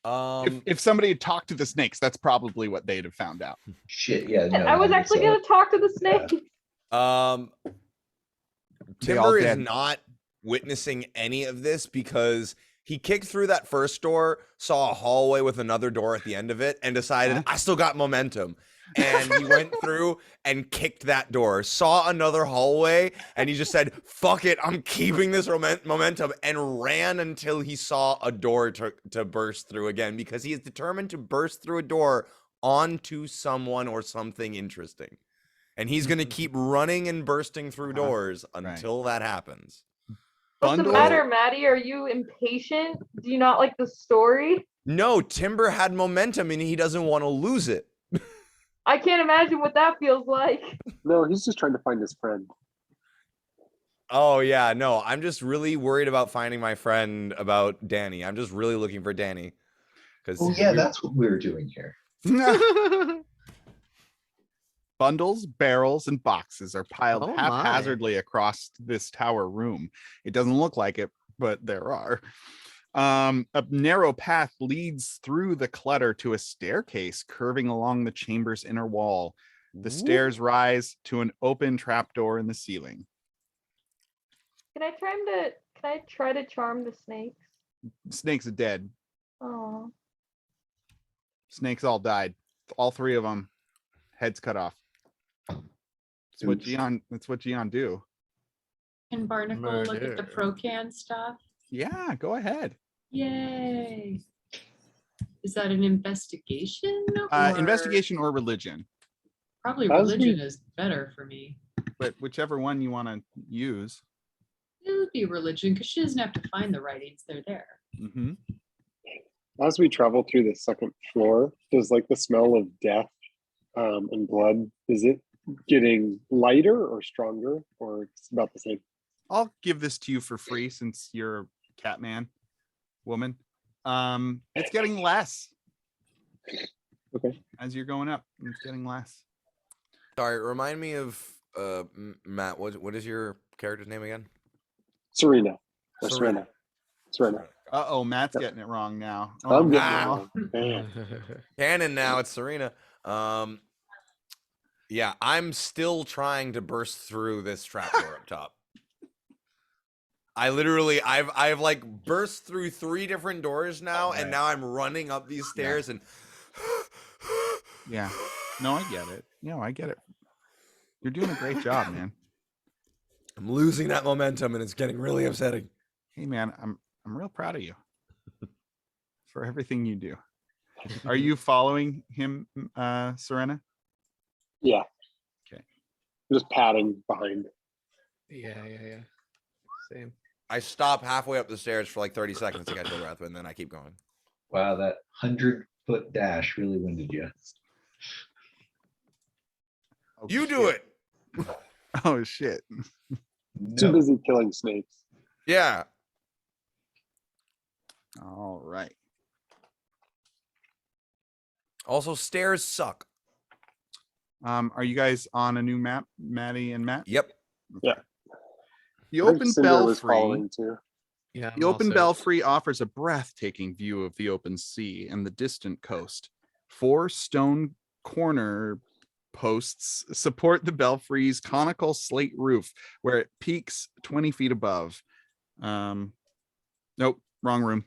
Um, If somebody had talked to the snakes, that's probably what they'd have found out. Shit, yeah. No, I was that actually makes going to talk to the snake. They all Timber is dead. not witnessing any of this because he kicked through that first door, saw a hallway with another door at the end of it, and decided, I still got momentum. And he went through and kicked that door, saw another hallway, and he just said, fuck it, I'm keeping this momentum, and ran until he saw a door to burst through again, because he is determined to burst through a door onto someone or something interesting. And he's going to keep running and bursting through doors until that happens. What's the Bundle- matter, Maddie? Are you impatient? Do you not like the story? No, Timber had momentum and he doesn't want to lose it. I can't imagine what that feels like. No, he's just trying to find his friend. Oh, yeah, no, I'm just really worried about finding my friend about Danny. I'm just really looking for Danny. Oh yeah, that's what we were doing here. Bundles, barrels, and boxes are piled Oh my. haphazardly across this tower room. It doesn't look like it, but there are. A narrow path leads through the clutter to a staircase curving along the chamber's inner wall. The stairs rise to an open trapdoor in the ceiling. Can I try to charm the snakes? Snakes are dead. Oh. Snakes all died. All 3 of them. Heads cut off. That's what Oops. That's what Gian do. Can Barnacle look at the Murder. Procan stuff? Yeah, go ahead. Yay. Is that an investigation? Or Investigation or religion, Probably As we- religion is better for me. but whichever one you want to use. It would be religion because she doesn't have to find the writings. They're there. Mhm. As we travel through the second floor, does like the smell of death and blood, is it getting lighter or stronger, or it's about the same? I'll give this to you for free since you're a cat man, woman. It's getting less. Okay. As you're going up, it's getting less. Sorry, remind me of Matt. What is your character's name again? Serena. Or Serena. Serena. Uh-oh, Matt's getting it wrong now. I'm getting no. it wrong. Man. Canon now, it's Serena. Yeah, I'm still trying to burst through this trapdoor up top. I've like burst through 3 different doors now, and Alright. now I'm running up these stairs and Yeah. No, I get it. No, I get it. You're doing a great job, man. I'm losing that momentum, and it's getting really upsetting. Hey, man, I'm real proud of you for everything you do. Are you following him, Serena? Yeah. Okay. Just padding behind. Yeah. Same. I stop halfway up the stairs for like 30 seconds to catch my breath, and then I keep going. Wow, that 100-foot dash really winded you. Oh, You do shit. it. Oh shit. Too No. busy killing snakes. Yeah. All right. Also, stairs suck. Are you guys on a new map, Maddie and Matt? Yep. Yeah. The I think open Cinder was belfry. following too. Yeah. The open belfry offers a breathtaking view of the open sea and the distant coast. 4 stone corner posts support the belfry's conical slate roof, where it peaks 20 feet above. Nope, wrong room.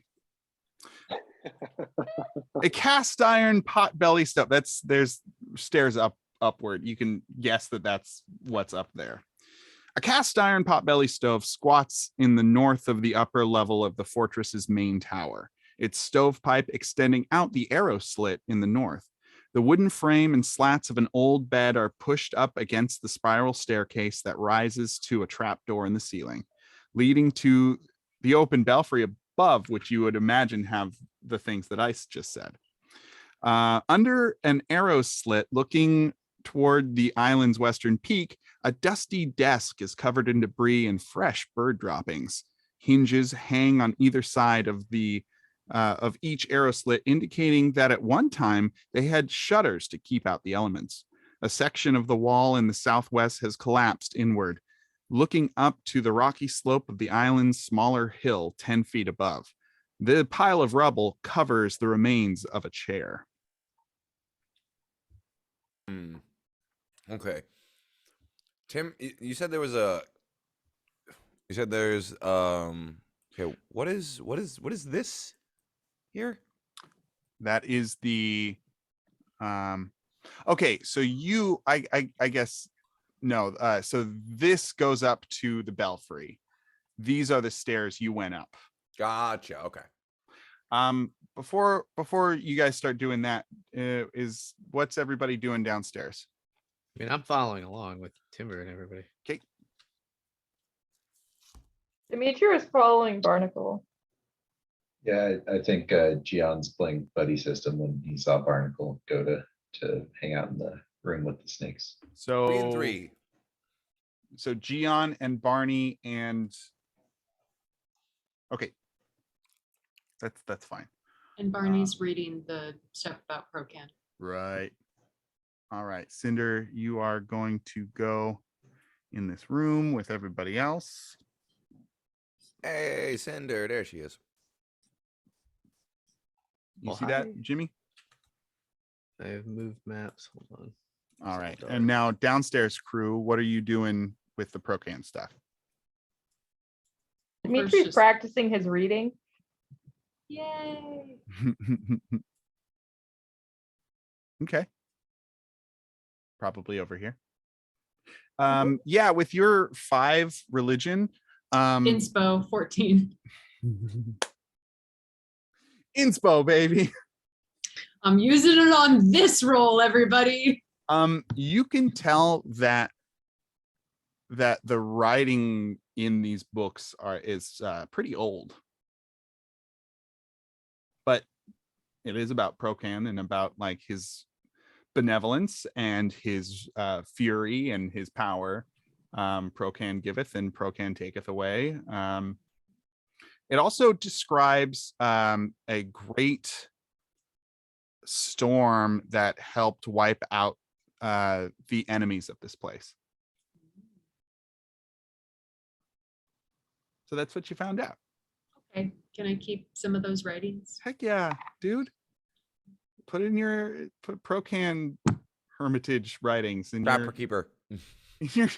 A cast iron pot belly stove. There's stairs upward. You can guess that's what's up there. A cast iron potbelly stove squats in the north of the upper level of the fortress's main tower, its stovepipe extending out the arrow slit in the north. The wooden frame and slats of an old bed are pushed up against the spiral staircase that rises to a trapdoor in the ceiling, leading to the open belfry above, which you would imagine have the things that I just said. Under an arrow slit looking toward the island's western peak, a dusty desk is covered in debris and fresh bird droppings. Hinges hang on either side of each arrow slit, indicating that at one time they had shutters to keep out the elements. A section of the wall in the southwest has collapsed inward, looking up to the rocky slope of the island's smaller hill 10 feet above. The pile of rubble covers the remains of a chair. Okay. Tim, you said there was you said there's okay, what is this here? That is the okay, so I guess no, so this goes up to the belfry. These are the stairs you went up. Gotcha. Okay. Before you guys start doing that, is what's everybody doing downstairs? I mean, I'm following along with Timber and everybody. Okay. Demetri is following Barnacle. Yeah, I think Gion's playing buddy system when he saw Barnacle go to hang out in the room with the snakes. So 3 and 3. So Gian and Barney and okay. That's fine. And Barney's reading the stuff about Procan. Right. All right, Cinder, you are going to go in this room with everybody else. Hey, Cinder, there she is. You Well, see that, hi. Jimmy? I've moved maps. Hold on. All right. Dark. And now downstairs crew, what are you doing with the Procan stuff? Demetri's just- practicing his reading. Yay. Okay. Probably over here. Yeah, with your 5 religion, Inspo 14. inspo, baby. I'm using it on this roll, everybody. You can tell that the writing in these books is pretty old, but it is about Procan and about like his benevolence and his fury and his power. Procan giveth and Procan taketh away. It also describes a great storm that helped wipe out the enemies of this place. So that's what you found out. Okay, can I keep some of those writings? Heck yeah, dude. Put Procan Hermitage writings in Trapper keeper. in your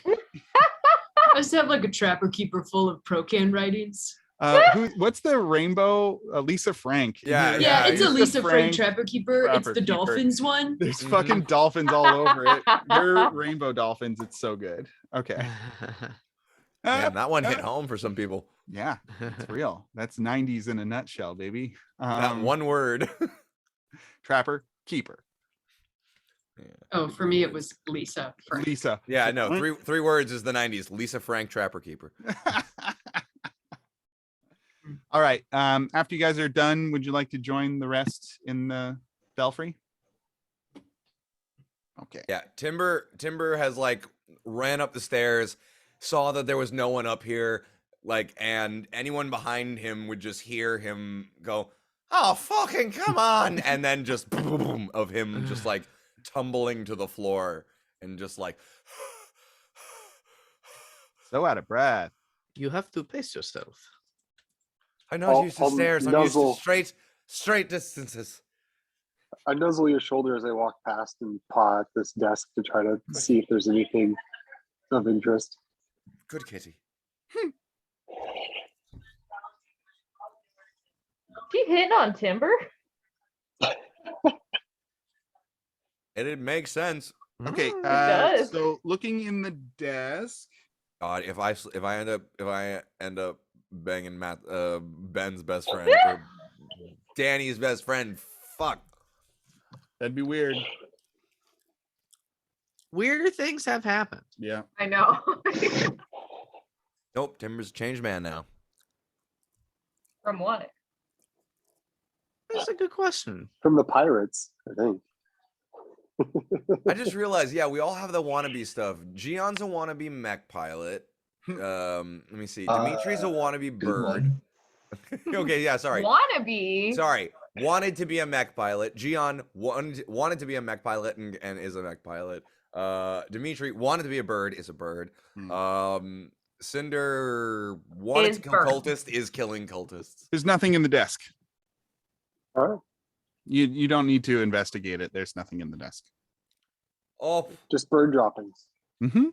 Just have like a trapper keeper full of Procan writings. What's the rainbow? Lisa Frank. Yeah, Yeah, it's a Lisa Lisa Frank Frank trapper keeper. It's Trapper the Keeper. dolphins one. There's fucking dolphins all over it. They're rainbow dolphins. It's so good. Okay. Damn, that one hit home for some people. Yeah, it's real. That's 90s in a nutshell, baby. That one word. Trapper Keeper. Oh, for me it was Lisa Frank. Lisa. Yeah, no, Frank. three words is the 90s. Lisa Frank Trapper Keeper. All right. After you guys are done, would you like to join the rest in the belfry? Okay. Yeah, Timber has like ran up the stairs, saw that there was no one up here, like, and anyone behind him would just hear him go, "Oh, fucking come on!" and then just boom of him just like tumbling to the floor and just like So out of breath. You have to pace yourself. I'm not used to I'll stairs. I'm used to nuzzle. straight distances. I nuzzle your shoulder as I walk past and paw at this desk to try to see if there's anything of interest. Good kitty. She hitting on Timber? It'd make sense. Okay. It does. So looking in the desk. God, if I end up banging Ben's best friend or Danny's best friend, fuck. That'd be weird. Weirder things have happened. Yeah. I know. Nope, Timber's a changed man now. From what? That's a good question. From the pirates, I think. I just realized, yeah, we all have the wannabe stuff. Gion's a wannabe mech pilot. Let me see. Dimitri's a wannabe Good bird. one. Okay, yeah, sorry. Wannabe. Sorry. Wanted to be a mech pilot. Gian wanted to be a mech pilot and is a mech pilot. Dimitri wanted to be a bird, is a bird. Cinder wanted Is to kill bird. cultists, is killing cultists. There's nothing in the desk. All right. You don't need to investigate it. There's nothing in the desk. Oh, Just bird droppings. Mm-hmm.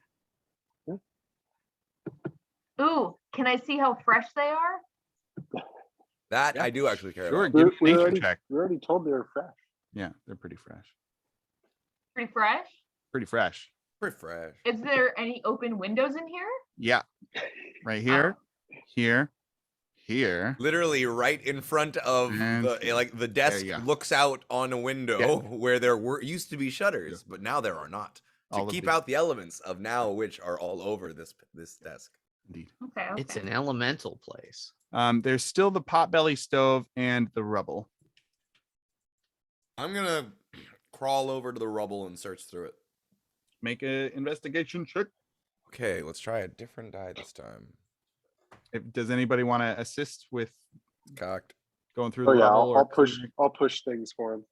Ooh, can I see how fresh they are? that Yeah. I do actually care Sure. about. Give We me a nature already, check. we already told they were fresh. Yeah, they're pretty fresh. Pretty fresh. Pretty fresh. Pretty fresh. Is there any open windows in here? Yeah. Right here, here, here. Literally right in front of And the desk you go. looks out on a window Yeah. where there used to be shutters, but now there are not. To All of keep these. out the elements of now, which are all over this desk. Indeed. Okay. It's an elemental place. There's still the potbelly stove and the rubble. I'm gonna crawl over to the rubble and search through it. Make an investigation check. Okay, let's try a different die this time. Does anybody want to assist with Cocked. going through Oh the yeah, rubble? I'll, or I'll push. clearing- I'll push things for him.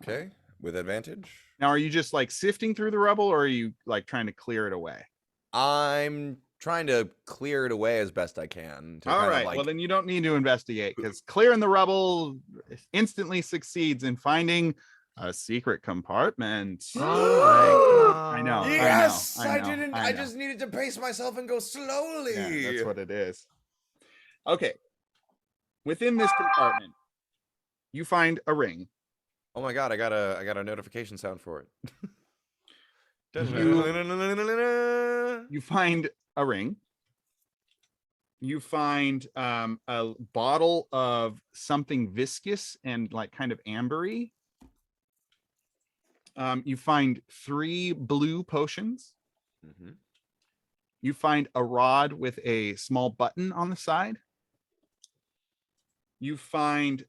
Okay, with advantage. Now, are you just like sifting through the rubble, or are you like trying to clear it away? I'm trying to clear it away as best I can. To All kind of, right. like, Well, then you don't need to investigate because clearing the rubble instantly succeeds in finding a secret compartment. I know. yes, I know, didn't. I I know. just needed to pace myself and go slowly. Yeah, that's what it is. Okay. Within this compartment, you find a ring. Oh my god, I got a notification sound for it. You find a ring. You find a bottle of something viscous and like kind of ambery. You find 3 blue potions. Mhm. You find a rod with a small button on the side. You find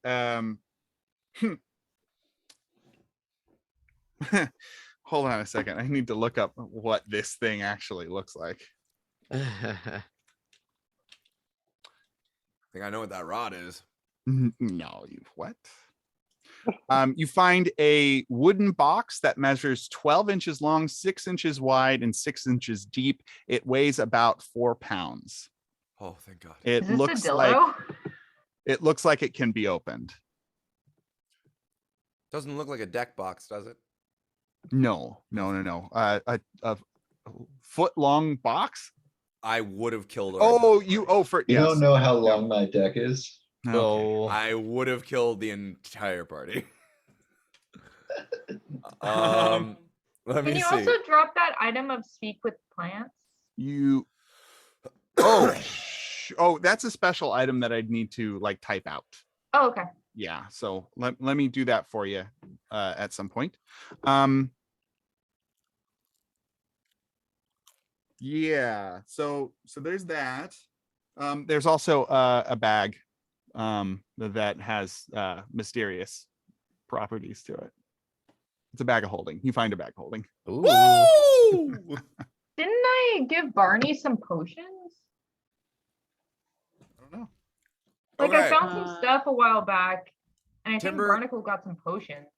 hold on a second. I need to look up what this thing actually looks like. I think I know what that rod is. No, you what? You find a wooden box that measures 12 inches long, 6 inches wide, and 6 inches deep. It weighs about 4 pounds. Oh, thank God. It Is this looks a like dildo? it can be opened. Doesn't look like a deck box, does it? No. A foot long box. I would have killed. Oh, for You yes. don't know how long my deck is. Okay. No. I would have killed the entire party. Um, Let me Can you see. also drop that item of speak with plants? You. Oh, oh, that's a special item that I'd need to like type out. Oh, okay. Yeah, so let me do that for you at some point. Yeah, so there's that. There's also a bag that has mysterious properties to it. It's a bag of holding. You find a bag of holding. Ooh. Woo! Didn't I give Barney some potions? I don't know. Like I Okay. found some stuff a while back, and I think Timber- Barnacle got some potions.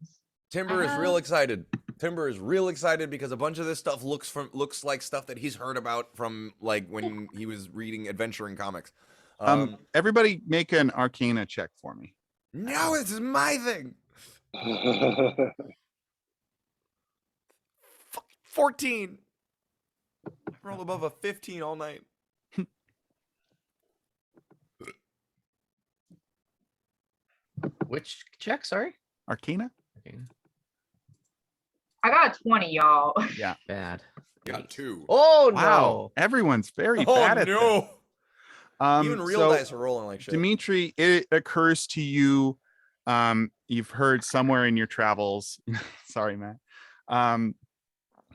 Timber is Uh-huh. real excited. Timber is real excited because a bunch of this stuff looks like stuff that he's heard about from like when he was reading adventuring comics. Everybody make an Arcana check for me. No, this is my thing. 14. I rolled above a 15 all night. Which check? Sorry. Arcana? Okay. I got 20, y'all. Yeah. Bad. Got 2. Oh no. Wow. Everyone's very Oh bad at no. this. Even real So, dice are rolling like shit. Dimitri, it occurs to you, you've heard somewhere in your travels, sorry, Matt,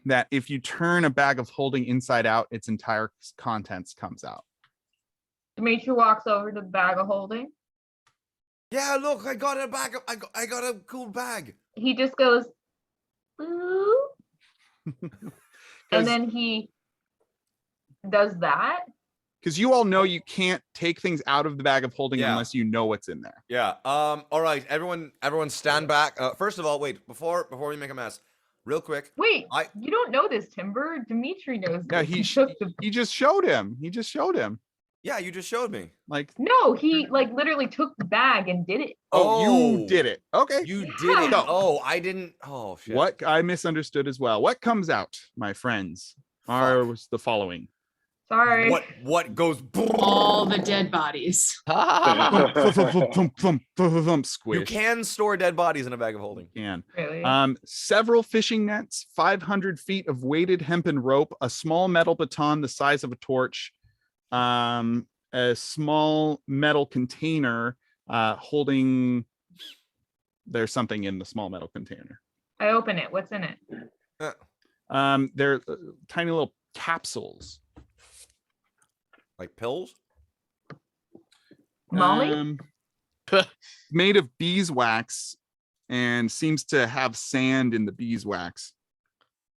that if you turn a bag of holding inside out, its entire contents comes out. Dimitri walks over to the bag of holding. Yeah, look, I got a bag. I got a cool bag. He just goes, ooh, and then he does that. Because you all know you can't take things out of the bag of holding Yeah. unless you know what's in there. Yeah. All right, everyone stand back. First of all, wait, before we make a mess, real quick. Wait, I- you don't know this, Timber. Dimitri knows Yeah, this. took the. he just showed him. He just showed him. Yeah, you just showed me. Like, No, he like literally took the bag and did it. you did it. Okay. You Yeah. did it. No. Oh, I didn't. Oh shit. What I misunderstood as well. What comes out, my friends, are the following. Sorry. What goes? All the dead bodies. Thump, thump, thump, thump, thump, thump, thump, thump, You squish. can store dead bodies in a bag of holding. Can. Really? Several fishing nets, 500 feet of weighted hempen rope, a small metal baton the size of a torch, a small metal container holding. There's something in the small metal container. I open it. What's in it? They're tiny little capsules. Like pills? Molly? Made of beeswax and seems to have sand in the beeswax.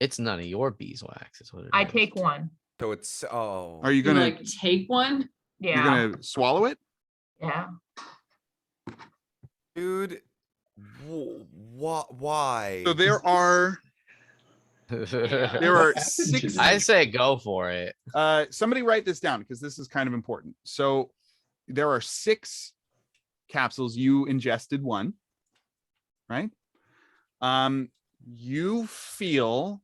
It's none of your beeswax. Is what it I is. take one. So it's Are you You gonna like take one? you're Yeah. gonna swallow it? Yeah. dude. Why? So there are six. I say go for it. Somebody write this down because this is kind of important. So there are 6 capsules. You ingested one, right? You feel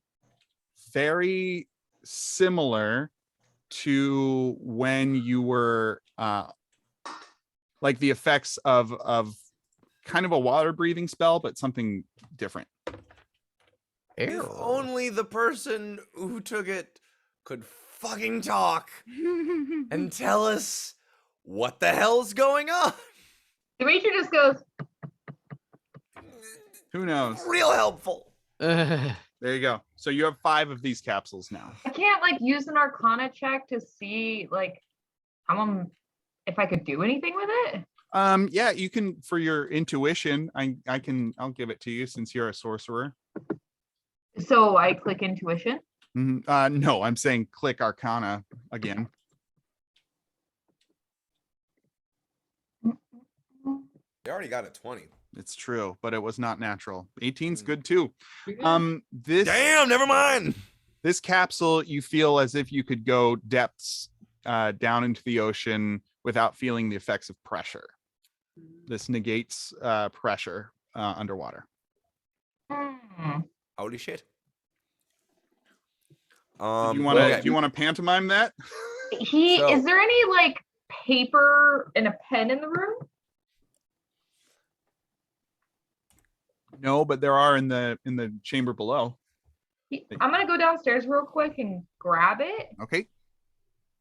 very similar to when you were like the effects of kind of a water breathing spell, but something different. If Ew. only the person who took it could fucking talk and tell us what the hell's going on. Dimitri just goes, Who knows? Real helpful. There you go. So you have 5 of these capsules now. I can't like use an Arcana check to see like if I could do anything with it. Yeah, you can for your intuition. I'll give it to you since you're a sorcerer. So I click intuition. No, I'm saying click Arcana again. You already got a 20. It's true, but it was not natural. 18's good too. Pretty good. This Damn, never mind. this capsule, you feel as if you could go depths down into the ocean without feeling the effects of pressure. This negates pressure underwater. Hmm. Holy shit. Do you want to okay. do you want to pantomime that? Is there any like paper and a pen in the room? No, but there are in the chamber below. I'm gonna go downstairs real quick and grab it, Okay.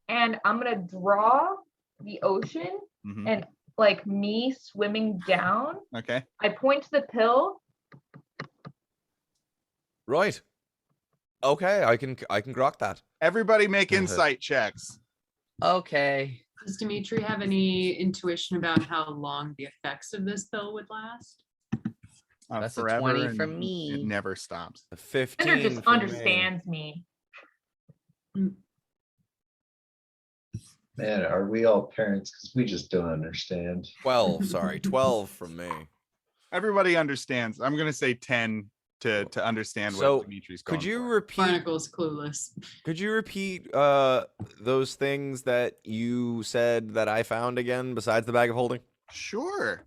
and I'm gonna draw the ocean Mhm. and like me swimming down. Okay. I point to the pill. Right. Okay, I can grok that. Everybody make insight checks. Okay. Does Dimitri have any intuition about how long the effects of this pill would last? That's a Forever 20 and from me. It never stops. A 15. Ender just from me. understands me. Man, are we all parents? Because we just don't understand. 12, sorry, 12 from me. Everybody understands. I'm gonna say 10 to understand So, what Dimitri's going Could you for. repeat? Barnacle's clueless. Could you repeat those things that you said that I found again besides the bag of holding? Sure.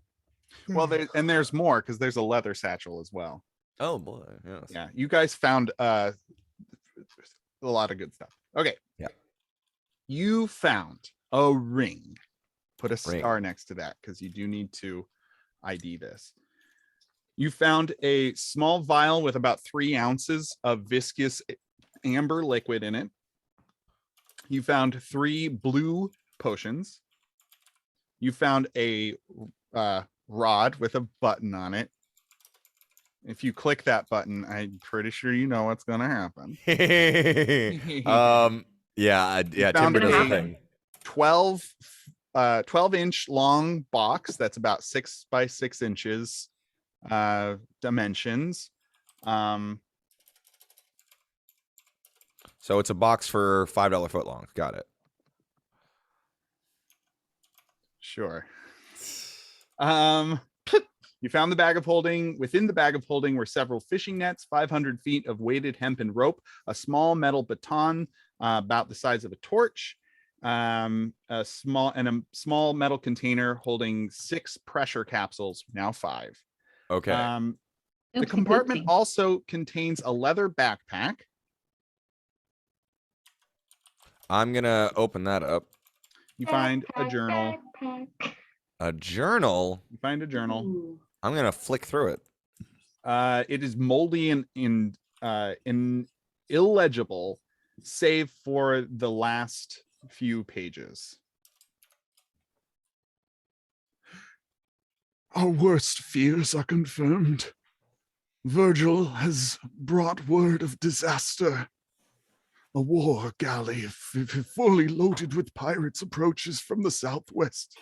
Well, there's more because there's a leather satchel as well. Oh boy, yes. Yeah, you guys found a lot of good stuff. Okay. Yeah. You found a ring. Put a Ring. star next to that because you do need to ID this. You found a small vial with about 3 ounces of viscous amber liquid in it. You found 3 blue potions. You found a rod with a button on it. If you click that button, I'm pretty sure you know what's going to happen. Yeah, found Timber does a a- thing. 12-inch long box that's about 6 by 6 inches dimensions. So it's a box for $5 foot long. Got it. Sure. You found the bag of holding. Within the bag of holding were several fishing nets, 500 feet of weighted hempen rope, a small metal baton about the size of a torch, a small metal container holding 6 pressure capsules, now 5. Okay. The Oopsie compartment doopsie. also contains a leather backpack. I'm gonna open that up. You find a Backpack, journal. backpack. A journal. You find a journal. Ooh. I'm gonna flick through it. It is moldy and illegible, save for the last few pages. Our worst fears are confirmed. Virgil has brought word of disaster. A war galley fully loaded with pirates approaches from the southwest.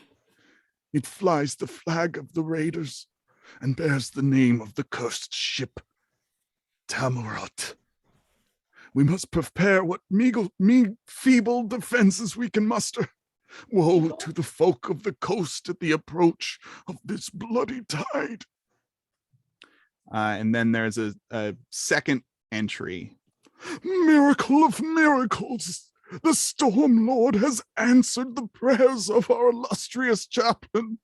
It flies the flag of the raiders and bears the name of the cursed ship, Tamarot. We must prepare what feeble defenses we can muster. Woe to the folk of the coast at the approach of this bloody tide. And then there's a second entry. Miracle of miracles! The Storm Lord has answered the prayers of our illustrious chaplain.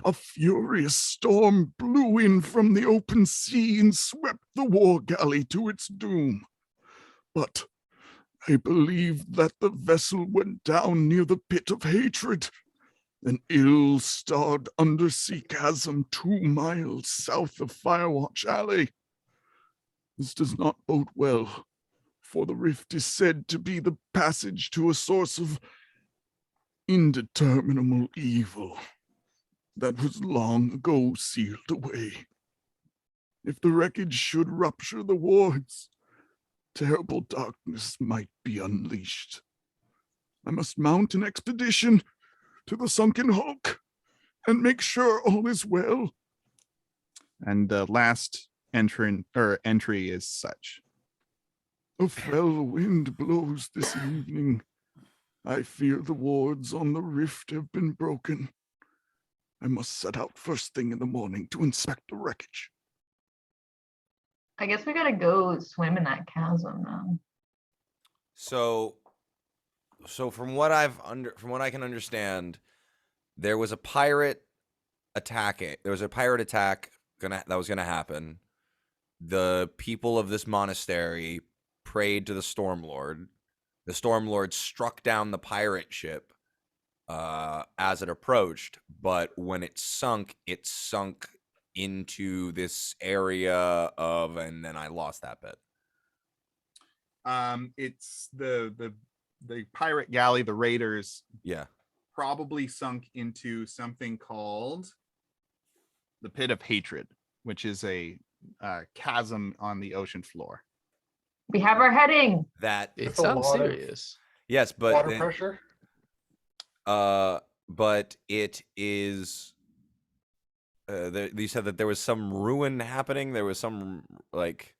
A furious storm blew in from the open sea and swept the war galley to its doom. But I believe that the vessel went down near the pit of hatred, an ill-starred undersea chasm 2 miles south of Firewatch Alley. This does not bode well, for the rift is said to be the passage to a source of indeterminable evil that was long ago sealed away. If the wreckage should rupture the wards, terrible darkness might be unleashed. I must mount an expedition to the sunken hulk and make sure all is well. And the last entry is such. A fell wind blows this evening. I fear the wards on the rift have been broken. I must set out first thing in the morning to inspect the wreckage. I guess we gotta go swim in that chasm now. So from what I can understand, there was a pirate attack. There was a pirate attack that was gonna happen. The people of this monastery prayed to the Storm Lord. The Stormlord struck down the pirate ship as it approached, but when it sunk into this area of, and then I lost that bit. It's the pirate galley, the raiders, Yeah. probably sunk into something called the Pit of Hatred, which is a chasm on the ocean floor. We have our heading. That It That's a sounds lot of serious. yes, but Water then- pressure? but it is. You said that there was some ruin happening. There was some like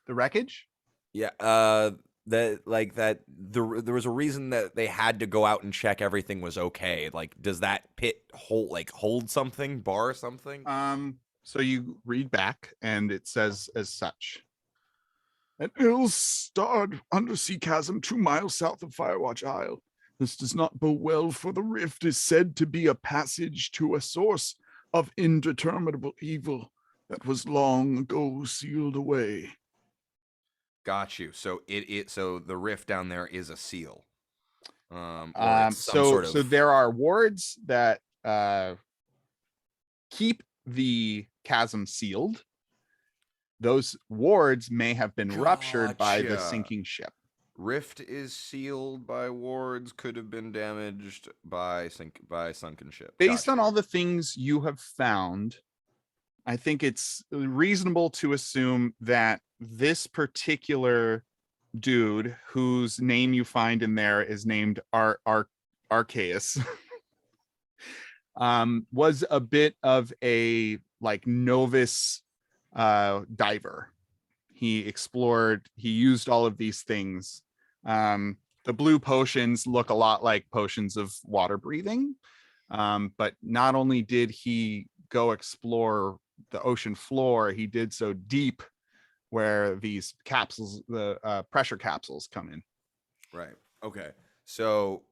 The wreckage? yeah. That like that. There was a reason that they had to go out and check everything was okay. Like, does that pit hold something, bar something? So you read back, and it says as such. An ill-starred undersea chasm 2 miles south of Firewatch Isle. This does not bode well, for the rift is said to be a passage to a source of indeterminable evil that was long ago sealed away. Got you. So so the rift down there is a seal. Or it's some So sort of... so there are wards that keep the chasm sealed. Those wards may have been ruptured by the Gotcha. sinking ship. Rift is sealed by wards, could have been damaged by sunken ship. Based on Gotcha. all the things you have found, I think it's reasonable to assume that this particular dude, whose name you find in there is named Arceus, was a bit of a like novice diver. He explored, he used all of these things. The blue potions look a lot like potions of water breathing, but not only did he go explore the ocean floor, he did so deep where these capsules, the pressure capsules, come in. Right. Okay. So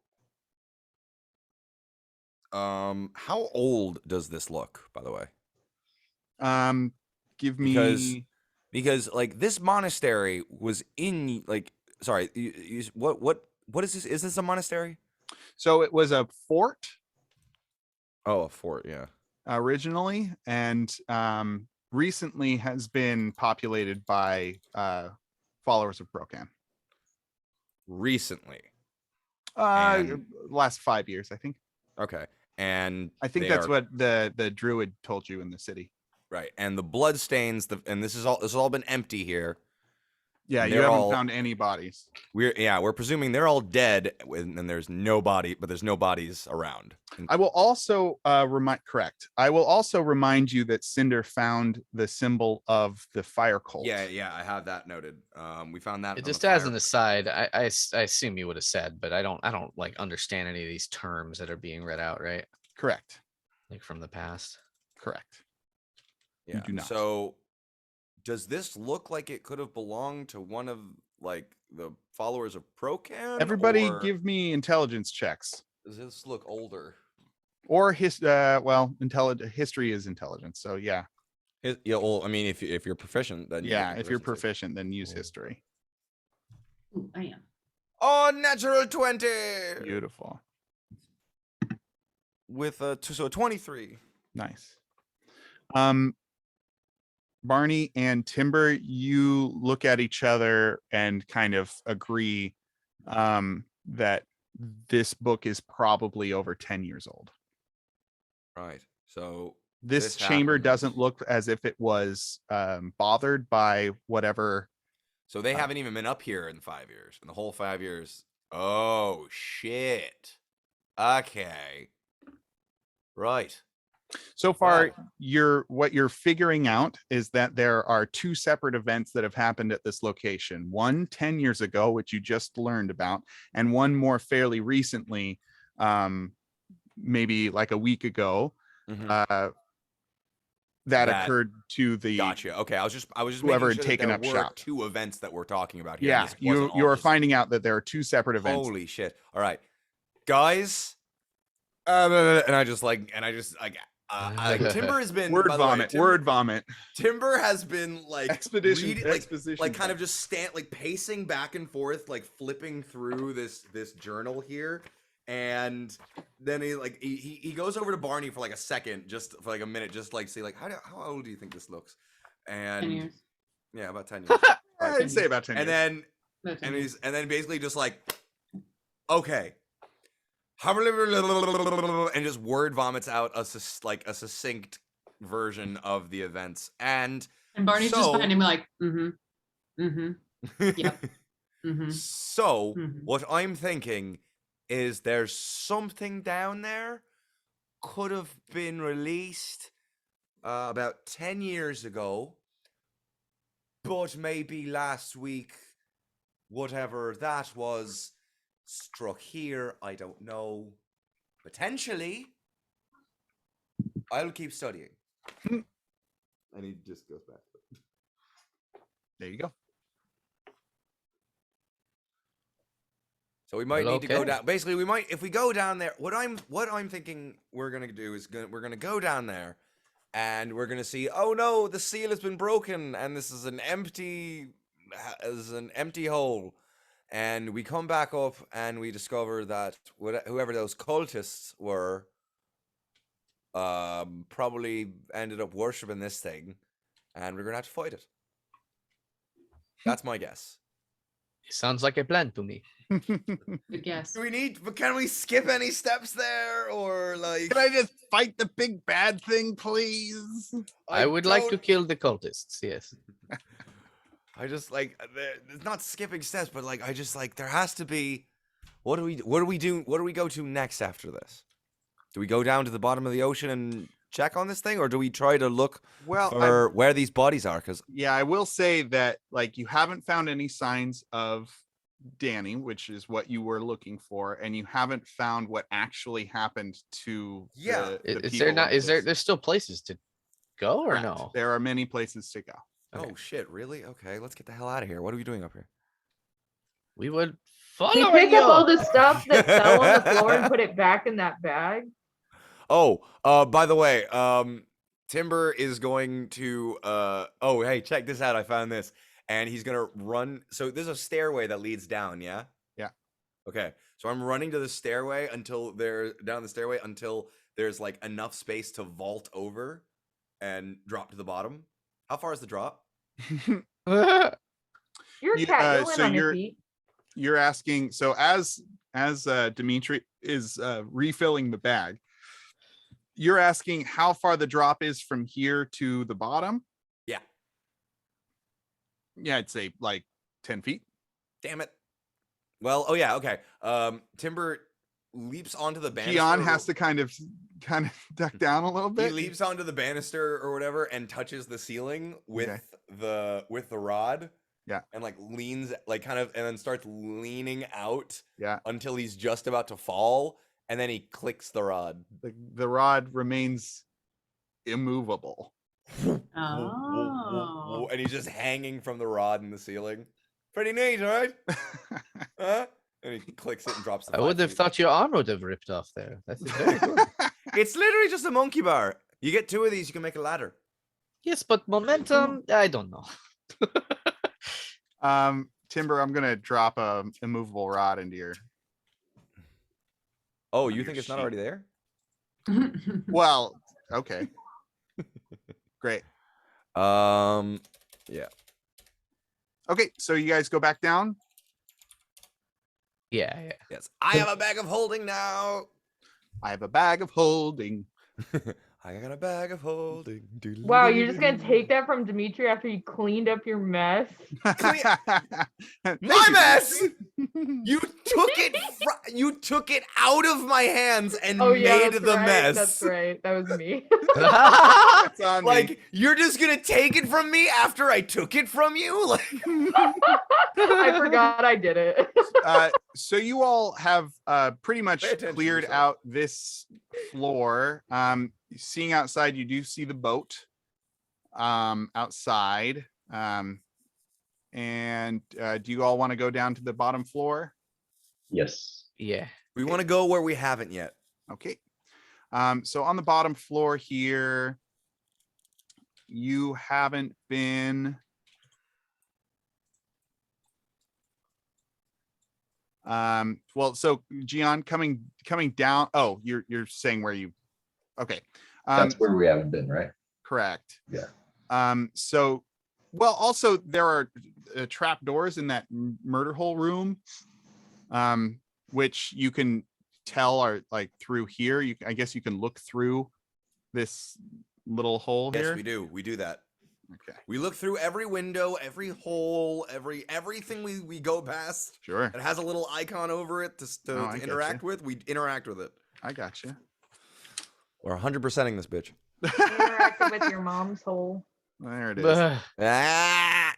how old does this look, by the way? Give me Because like this monastery was in like, sorry, what is this? Is this a monastery? so it was a fort Oh, a fort, yeah. originally, and recently has been populated by followers of Brokan. Recently. Last 5 years, I think. Okay. And I think they that's are- what the druid told you in the city. right. And the blood stains, and this has all been empty here. Yeah, And you they're haven't all- found any bodies. We're presuming they're all dead, and there's no bodies around. I will also I will also remind you that Cinder found the symbol of the fire cult. Yeah, I have that noted. We found that. It on just the as fire- an aside, I assume you would have said, but I don't like understand any of these terms that are being read out, right? Correct. Like from the past. Correct. Yeah. do not. So, does this look like it could have belonged to one of like the followers of Procan? Everybody or give me intelligence checks. Does this look older? Or history is intelligence. So yeah. Yeah. Well, I mean, if you're proficient, then you Yeah, get if you're proficiency. proficient, then use history. Ooh, I am. Oh, natural 20 Beautiful. with so 23. Nice. Barney and Timber, you look at each other and kind of agree that this book is probably over 10 years old. Right. So This This chamber happens- doesn't look as if it was bothered by whatever. So they haven't even been up here in 5 years. In the whole 5 years. Oh shit. Okay. Right. So far, Wow. what you're figuring out is that there are 2 separate events that have happened at this location. One 10 years ago, which you just learned about, and one more fairly recently, maybe like a week ago, Mhm. that That- occurred to the Gotcha. Okay. I was just whoever making had sure taken that up there were shop. 2 events that we're talking about here. Yeah, This wasn't all you are just- finding out that there are 2 separate events. Holy shit. All right. Guys. And I just Timber has been Word by the way, vomit. Timber- Word vomit. Timber has been like Expedition. like Exposition. kind of just pacing back and forth, like flipping through this journal here, and then he goes over to Barney for like a second, just for like a minute, just like see like how old do you think this looks? 10 And years. yeah, about 10 years. I'd say about 10 And years. then and then basically just like, okay. And just word vomits out a succinct version of the events. And Barney's just so- behind him like, yep. So Mhm. what I'm thinking is there's something down there could have been released about 10 years ago, but maybe last week, whatever that was, struck here. I don't know. Potentially. I'll keep studying. And he just goes back. There you go. So we might Well, need to go okay. down. Basically, we might, if we go down there. What I'm thinking we're gonna do is we're gonna go down there, and we're gonna see. Oh no, the seal has been broken, and this is an empty hole. And we come back up, and we discover that whoever those cultists were, probably ended up worshiping this thing, and we're gonna have to fight it. That's my guess. It sounds like a plan to me. Good guess. Can we skip any steps there, or like? Can I just fight the big bad thing, please? I would like to don't- kill the cultists. Yes. I just like it's not skipping steps, but like I just like there has to be. What do we do? What do we go to next after this? Do we go down to the bottom of the ocean and check on this thing, or do we try to look Well, for where these bodies are? Because yeah, I will say that like you haven't found any signs of Danny, which is what you were looking for, and you haven't found what actually happened to Yeah. the Is people there not? of Is there? this. There's still places to go or Correct. no? There are many places to go. Okay. oh shit, really? Okay, let's get the hell out of here. What are we doing up here? We would He follow pick up all you. the stuff that fell on the floor and put it back in that bag. Oh, by the way, Timber is going to oh, hey, check this out. I found this. And he's going to run. So there's a stairway that leads down, yeah? Yeah. Okay. So I'm running to the stairway until there's like enough space to vault over and drop to the bottom. How far is the drop? You're a You- cat. You'll land so on your you're- feet. You're asking, so as Dimitri is refilling the bag, you're asking how far the drop is from here to the bottom? Yeah. Yeah, I'd say like 10 feet. Damn it. Well, oh yeah, okay. Timber leaps onto the banister. Keon has to kind of duck down a little He bit. leaps onto the banister or whatever and touches the ceiling with Okay. the rod. Yeah. And like leans like kind of and then starts leaning out Yeah. until he's just about to fall, and then he clicks the rod. The rod remains immovable. Oh. And he's just hanging from the rod in the ceiling. Pretty neat, right? Huh? And he clicks it and drops the I would 5 have feet. thought your arm would have ripped off there. That's very good. It's literally just a monkey bar. You get 2 of these, you can make a ladder. Yes, but momentum, I don't know. Timber, I'm gonna drop a immovable rod into your. Oh, On you your think it's not sheet. already there? Well, okay. Great. Yeah. Okay, so you guys go back down. Yeah. Yes. I have a bag of holding now. I have a bag of holding. I got a bag of holding. Wow, you're just gonna take that from Dimitri after you cleaned up your mess? My mess. You took it. You took it out of my hands and Oh yeah, made that's the right. mess. That's right. That was me. It's on me. Like you're just gonna take it from me after I took it from you? Like I forgot I did it. So you all have pretty much Pay attention to cleared yourself. out this floor. Seeing outside, you do see the boat outside. And do you all want to go down to the bottom floor? Yes. Yeah. we want to go where we haven't yet. Okay. So on the bottom floor here, you haven't been. Well, so Gian coming down. Oh, you're saying where you. Okay. That's where we haven't been, right? Correct. Yeah. So, well, also there are trap doors in that murder hole room, which you can tell are like through here. I guess you can look through this little hole Yes, here. we do. We do that. Okay. We look through every window, every hole, everything we go past. Sure. It has a little icon over it to I interact getcha. with. We interact with it. I got you. We're 100%ing this bitch. Interacted with your mom's hole. There it is. Ugh. Ah!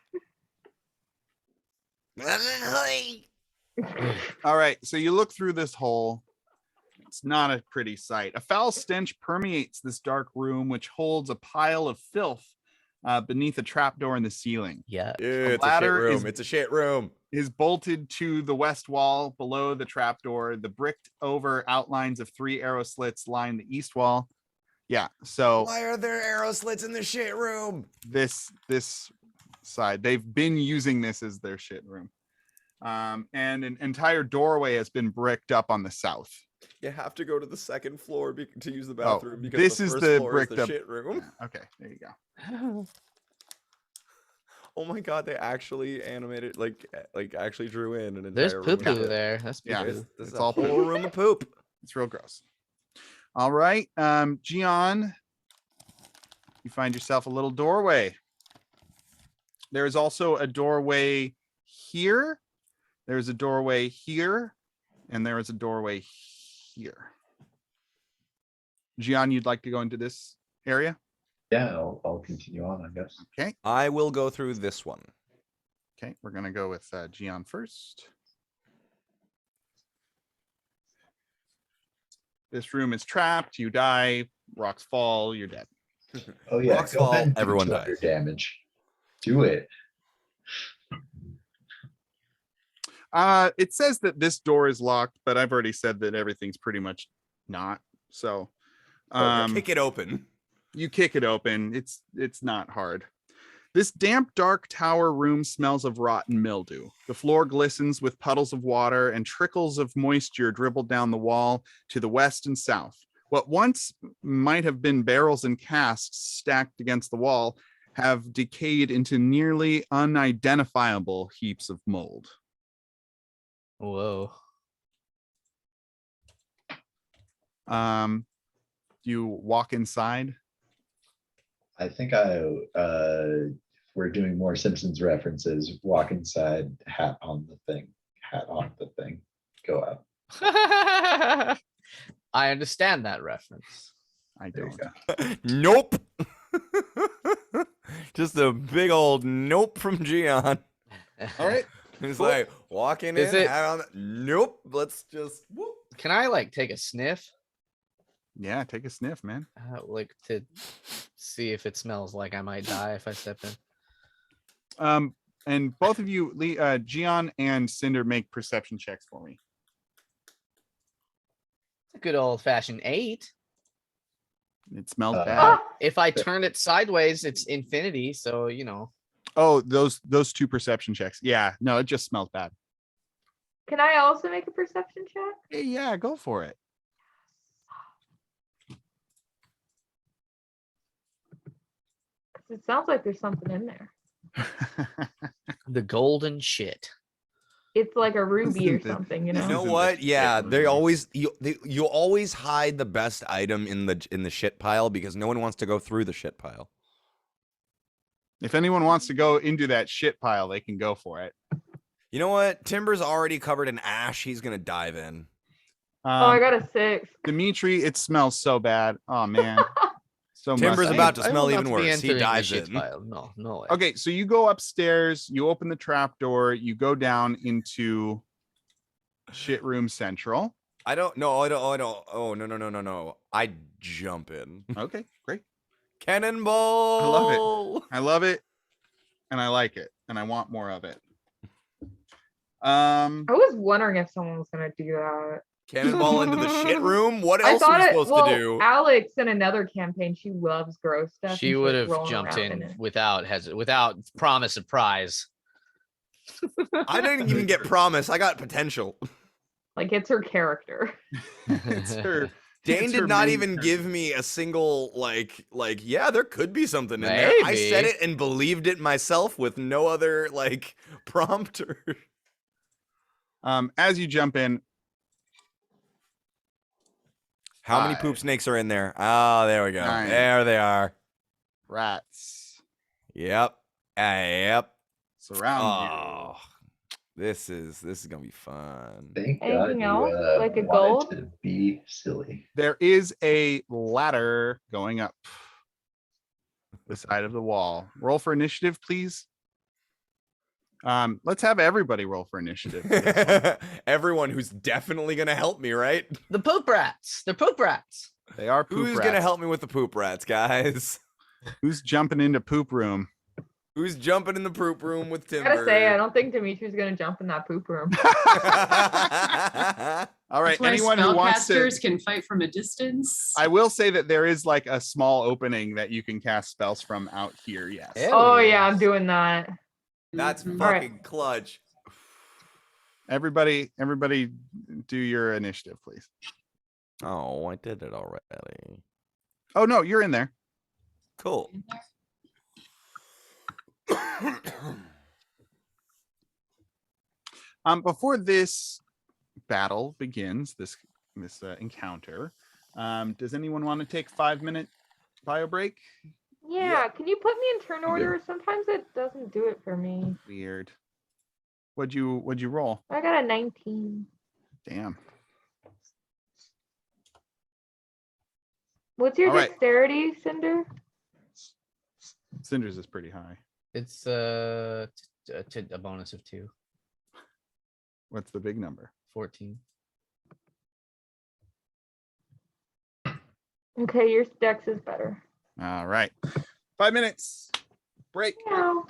All right. So you look through this hole. It's not a pretty sight. A foul stench permeates this dark room, which holds a pile of filth beneath a trapdoor in the ceiling. Yeah. It's a shit ladder room. It's a shit room. Is bolted to the west wall below the trapdoor. The bricked over outlines of 3 arrow slits line the east wall. Yeah. So Why are there arrow slits in the shit room? this side, they've been using this as their shit room. And an entire doorway has been bricked up on the south. You have to go to the second floor to use the bathroom because this the is first the floor bricked is the up shit room. Okay, there you go. Oh my god, they actually animated like actually drew in an entire There's room poo of poo shit. there. That's poo Yeah. poo. This is It's a all whole poop. room of poop. It's real gross. All right, Gian, you find yourself a little doorway. There is also a doorway here. There's a doorway here, and there is a doorway here. Gian, you'd like to go into this area? Yeah, I'll continue on, I guess. Okay. I will go through this one. Okay, we're gonna go with Gian first. This room is trapped. You die. Rocks fall. You're dead. Oh yeah, Rocks go fall, ahead and do everyone 200 dies. damage. Do it. It says that this door is locked, but I've already said that everything's pretty much not. So, Kick it open. you kick it open. It's not hard. This damp, dark tower room smells of rotten mildew. The floor glistens with puddles of water and trickles of moisture dribbled down the wall to the west and south. What once might have been barrels and casks stacked against the wall have decayed into nearly unidentifiable heaps of mold. Whoa. You walk inside. I think we're doing more Simpsons references. Walk inside, hat on the thing, go out. I understand that reference. I There you don't. go. Nope. Just a big old nope from Gian. All right. He's Cool. like walking Is in. it- Hat on nope. Let's just. Whoop. Can I like take a sniff? Yeah, take a sniff, man. Like to see if it smells like I might die if I step in. And both of you, Gian and Cinder, make perception checks for me. It's a good old fashioned 8. It smells Uh, bad. If I turn it sideways, it's infinity. So you know. Oh, those 2 perception checks. Yeah, no, it just smells bad. Can I also make a perception check? Hey, yeah, go for it. It sounds like there's something in there. The golden shit. It's like a ruby or Isn't it? something, you You know? know Isn't what? it Yeah, shit they room? always you always hide the best item in the shit pile because no one wants to go through the shit pile. If anyone wants to go into that shit pile, they can go for it. You know what? Timber's already covered in ash. He's gonna dive in. Oh, I Um, got a 6. Dimitri, it smells so bad. Oh man. So Timber's musty. about to I smell will even not be worse. He entering the dives shit in. pile. No, no way. Okay, so you go upstairs, you open the trap door, you go down into shit room central. I don't. Oh no. I jump in. Okay, great. Cannonball. I love it, and I like it, and I want more of it. Um, I was wondering if someone was gonna do that. Cannonball into the shit room? What I else are thought we it. supposed Well, to do? Alex in another campaign, she loves gross stuff. She and would was have rolling jumped around in it. without promise of prize. I didn't even get promise. I got potential. Like it's her character. It's her. Dane it's did her not main even character. give me a single yeah, there could be something in there. I said Maybe. it and believed it myself with no other like prompt or As you jump in, how many 5, poop snakes are in there? Oh, there we go. 9. There they are. rats Yep. Yep. surround you. Oh, this is gonna be fun. Thank God Anything you else? Like a wanted gold? to be silly. There is a ladder going up the side of the wall. Roll for initiative, please. Let's have everybody roll for initiative. for this one. Everyone who's definitely gonna help me, right? The poop rats. They're poop rats. They are poop Who's rats. gonna help me with the poop rats, guys? Who's jumping into poop room? Who's jumping in the poop room with I Timber? gotta say, I don't think Dimitri's gonna jump in that poop room. All right, That's why anyone who wants to. spellcasters can fight from a distance. I will say that there is like a small opening that you can cast spells from out here. Yes. Yeah. Oh yeah, I'm doing that. That's Mhm. All right. fucking clutch. Everybody do your initiative, please. Oh, I did it already. Oh no, you're in there. Cool. Before this battle begins, this encounter, does anyone want to take 5-minute bio break? Yeah, can you put me in turn good. order? Sometimes it doesn't do it for me. Weird. What'd you roll? I got a 19. Damn. What's your All right. dexterity, Cinder? Cinders is pretty high. It's a bonus of 2. What's the big number? 14. Okay, your dex is better. All right. 5 minutes. Break. Meow.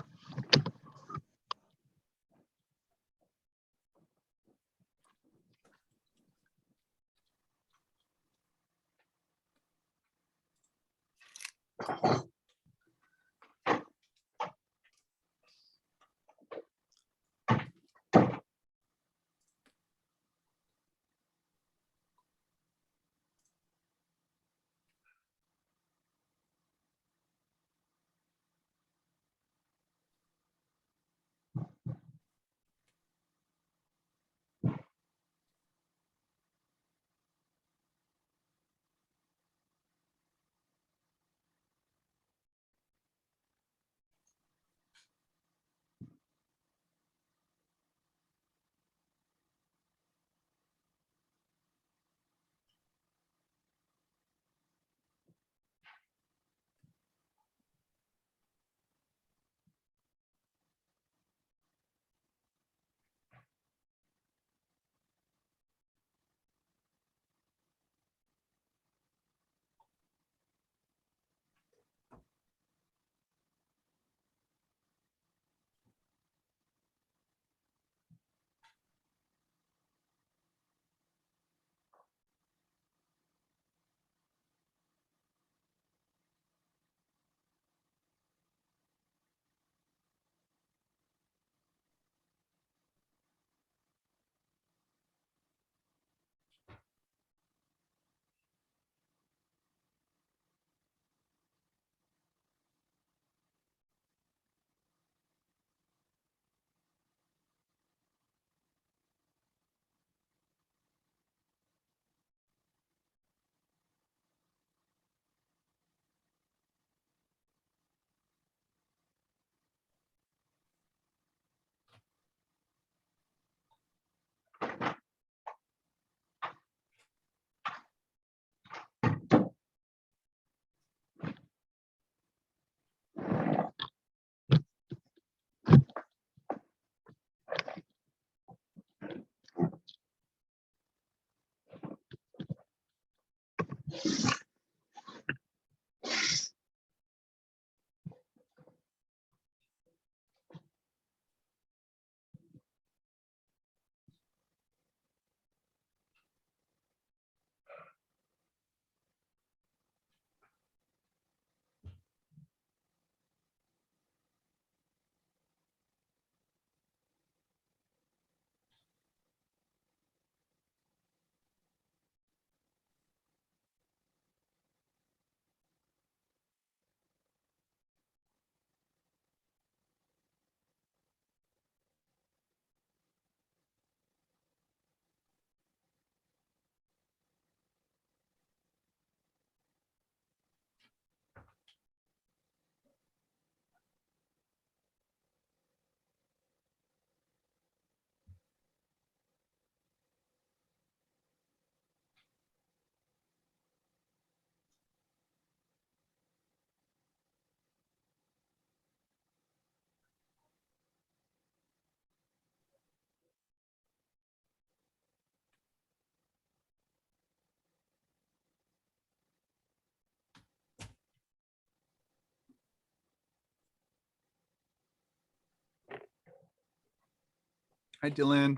Hi, Dylan.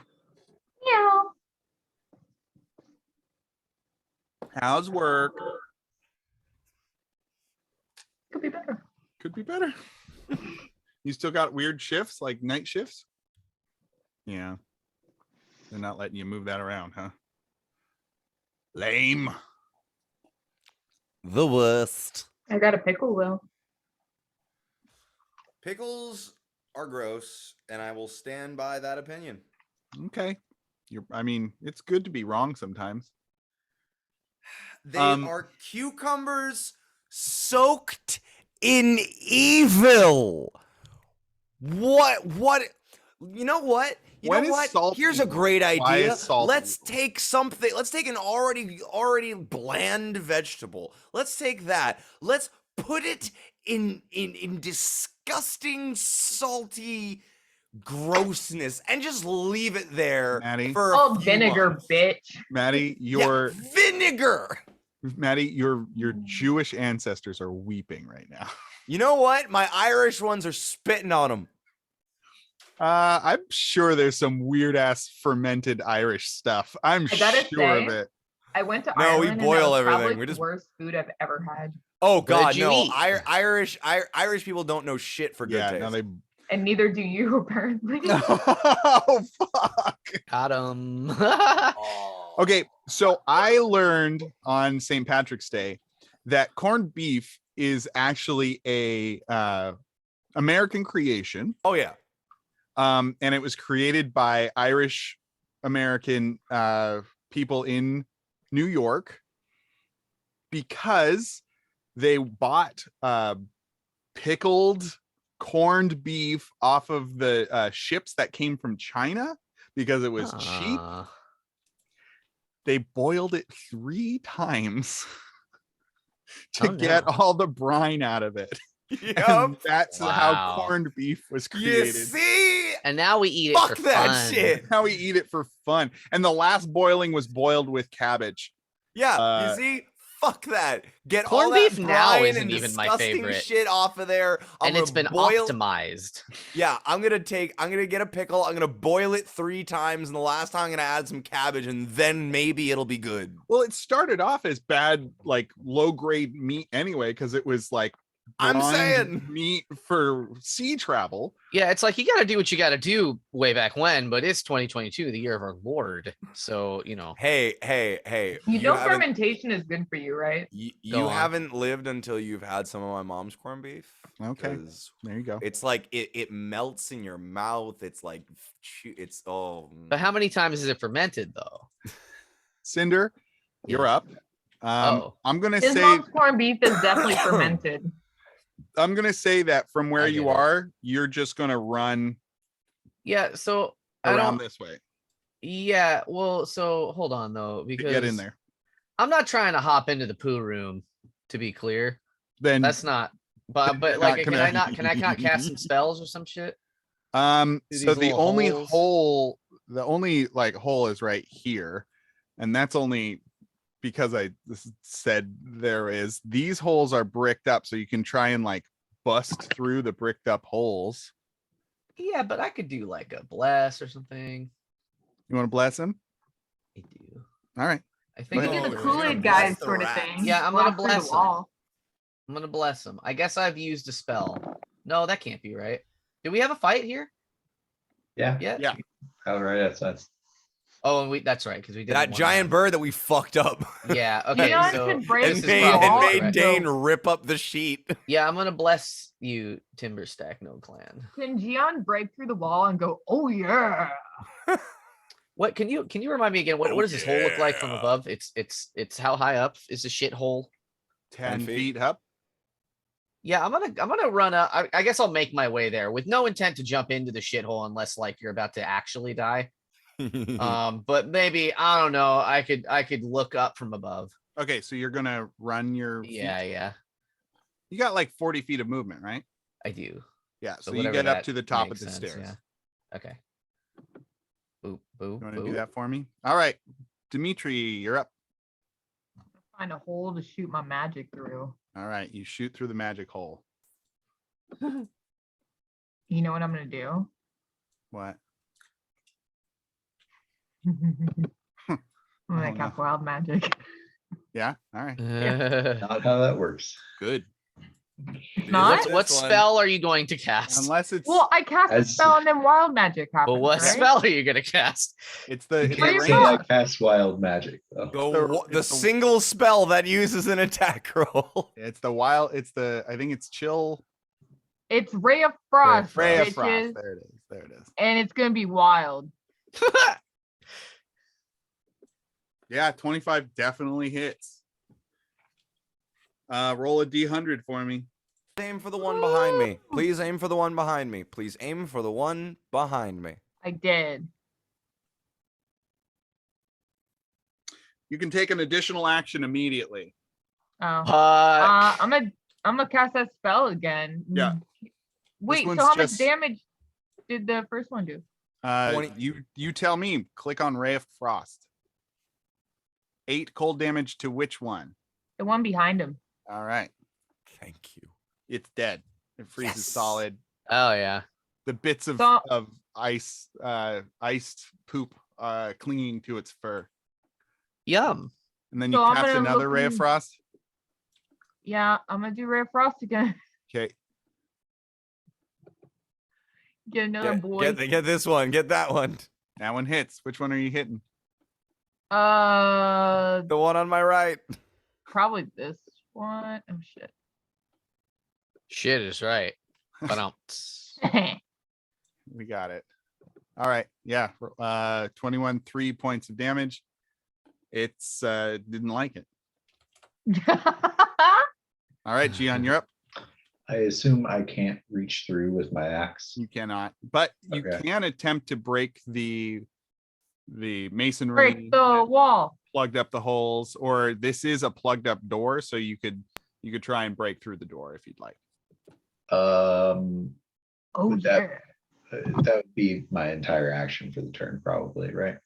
Meow. How's work? Could be better. Could be better. You still got weird shifts, like night shifts? Yeah. They're not letting you move that around, huh? Lame. The worst. I got a pickle though. Pickles are gross, and I will stand by that opinion. Okay. I mean, it's good to be wrong sometimes. They are cucumbers soaked in evil. What? You know what? When is salt Here's a evil? great Why idea. is salt Let's evil? take something. Let's take an already bland vegetable. Let's take that. Let's put it in disgusting salty grossness and just leave it there Maddie? for Oh, a few vinegar, months. bitch. Maddie, Yeah, vinegar. Maddie, your Jewish ancestors are weeping right now. You know what? My Irish ones are spitting on them. I'm sure there's some weird ass fermented Irish stuff. I'm I gotta sure of say, it. I went to No, we Ireland boil and that was everything. probably We the just- worst food I've ever had. Oh What God, did you no! eat? Irish people don't know shit for good Yeah, taste. no, they. And neither do you, apparently. Oh fuck. Got him. Okay, so I learned on St. Patrick's Day that corned beef is actually a American creation. Oh yeah. And it was created by Irish American people in New York because they bought pickled corned beef off of the ships that came from China because it was cheap. They boiled it 3 times to get all the brine out of it. And that's how Wow. corned beef was You created. see? And now we eat it Fuck for that fun. shit. How we eat it for fun. And the last boiling was boiled with cabbage. Yeah, you see? Fuck that. Get all Corned that beef now brine isn't and even my disgusting favorite. shit off of there. And it's been boil. optimized. Yeah, I'm gonna get a pickle. I'm gonna boil it 3 times, and the last time I'm gonna add some cabbage, and then maybe it'll be good. Well, it started off as bad, like low grade meat anyway, because it was like I'm blind saying. meat for sea travel. Yeah, it's like you got to do what you got to do way back when, but it's 2022, the year of our Lord. So, you know. Hey. You know haven't- fermentation is good for you, right? You Go on. haven't lived until you've had some of my mom's corned beef. Okay. 'Cause There you go. It's like it melts in your mouth. It's like it's But how many times is it fermented though? Cinder, you're up. Oh. I'm gonna His say mom's corned beef is definitely fermented. I'm gonna say that from where I you get it. are, you're just gonna run Yeah, so I around don't. this way Yeah, well, so hold on though, to because get in there. I'm not trying to hop into the poo room. To be clear, Then that's not. But you're like, not can gonna- I not? Can I not cast some spells or some shit? so these the little only holes. hole, the only like hole is right here, and that's only because I said there is. These holes are bricked up, so you can try and like bust through the bricked up holes. Yeah, but I could do like a bless or something. You want to bless him? I do. All right. I You think. can Oh, do the you're gonna Kool-Aid bless guys the sort of rats. thing. Yeah, I'm gonna Walk through bless the 'em. wall. I'm gonna bless him. I guess I've used a spell. No, that can't be right. Do we have a fight here? Yeah. Yeah. Out right outside. Oh, and that's right because we did that giant bird that we fucked up. Yeah. Okay. Leon So could break this and is the made, probably wall. and made correct. Dane rip up the sheet. Yeah, I'm gonna bless you, Timber Stack No Clan. Can Gian break through the wall and go, oh yeah? What can you remind me again? What does this hole look like from yeah. above? It's how high up is the shit hole? 10 feet. feet up. Yeah, I'm gonna run up. I guess I'll make my way there with no intent to jump into the shithole unless like you're about to actually die. But maybe I don't know. I could look up from above. Okay, so you're gonna run your feet. Yeah, You got like 40 feet of movement, right? I do. Yeah. So, you whatever get up that to the top of makes the sense, stairs. Yeah. Okay. Boop boop. You want to boop. do that for me? All right. Dimitri, you're up. Find a hole to shoot my magic through. All right. You shoot through the magic hole. You know what I'm gonna do? What? I'm gonna Oh, cast no. wild magic. Yeah. All right. Not how that works. Good. Not? What This one. spell are you going to cast? Unless it's Well, I cast a As- spell and then wild magic happens, But what right? spell are you going to cast? it's the You it's the can't Free say I range. cast wild magic though. The it's the- single spell that uses an attack roll. It's the wild. It's the I think it's chill. It's Ray of Frost, Ray of bitches, Frost. There it is. There it is. and it's gonna be wild. Yeah, 25 definitely hits. Roll a D100 for me. Aim for the one behind me. Please aim for the one behind me. Please aim for the one behind me. I did. You can take an additional action immediately. Oh. Uh, I'm gonna cast that spell again. Yeah. Wait, so one's how just- much damage did the first one do? 20 You tell me. Click on Ray of Frost. 8 cold damage to which one? The one behind him. All right. Thank you. It's dead. It freezes Yes. solid. oh yeah. The bits of So- ice, iced poop, clinging to its fur. Yum. And then you So I'm cast gonna another look Ray of in- Frost. Yeah, I'm gonna do Ray of Frost again. Okay. Get another boy. Get this one. Get that one. That one hits. Which one are you hitting? The The one on my right. probably this one. Oh shit. Shit is right. But We got it. All right. Yeah. 21, 3 points of damage. It's didn't like it. All right, Gian, you're up. I assume I can't reach through with my axe. You cannot, but you Okay. can attempt to break the masonry Break the that wall. plugged up the holes, or this is a plugged up door, so you could try and break through the door if you'd like. Um, Oh Would that- yeah. that would be my entire action for the turn, probably, right?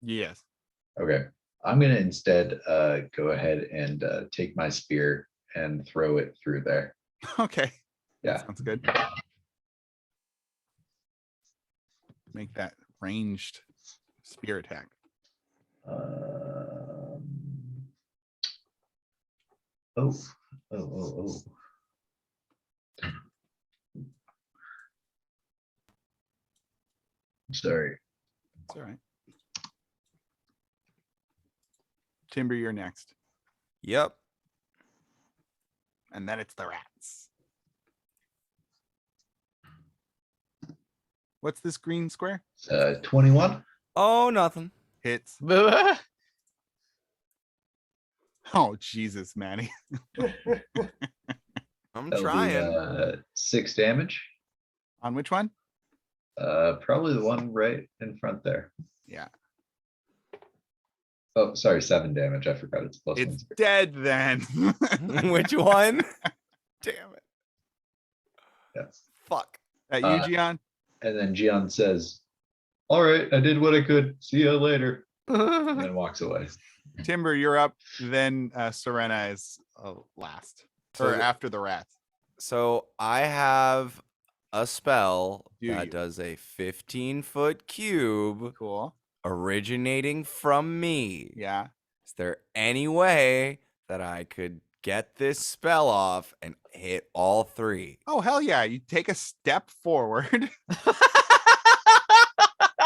Yes. Okay, I'm gonna instead go ahead and take my spear and throw it through there. Okay. Yeah. Sounds good. Make that ranged spear attack. Oh, oh. Sorry. It's all right. Timber, you're next. Yep. And then it's the rats. What's this green square? 21. Oh, nothing. Hits. oh Oh, Jesus, Manny. I'm That'll trying. be 6 damage. On which one? Probably the one right in front there. Yeah. Oh, sorry, 7 damage. I forgot it's plus It's 1. dead then. Which one? Damn it. Yes. Fuck. That you, Uh, Gian? And then Gian says, "All right, I did what I could. See you later." And then walks away. Timber, you're up. Then Serena is last. So Or the- after the rats. So I have a spell Do that you? does a 15-foot cube Cool. originating from me. Yeah. Is there any way that I could get this spell off and hit all 3? Oh, hell yeah. You take a step forward.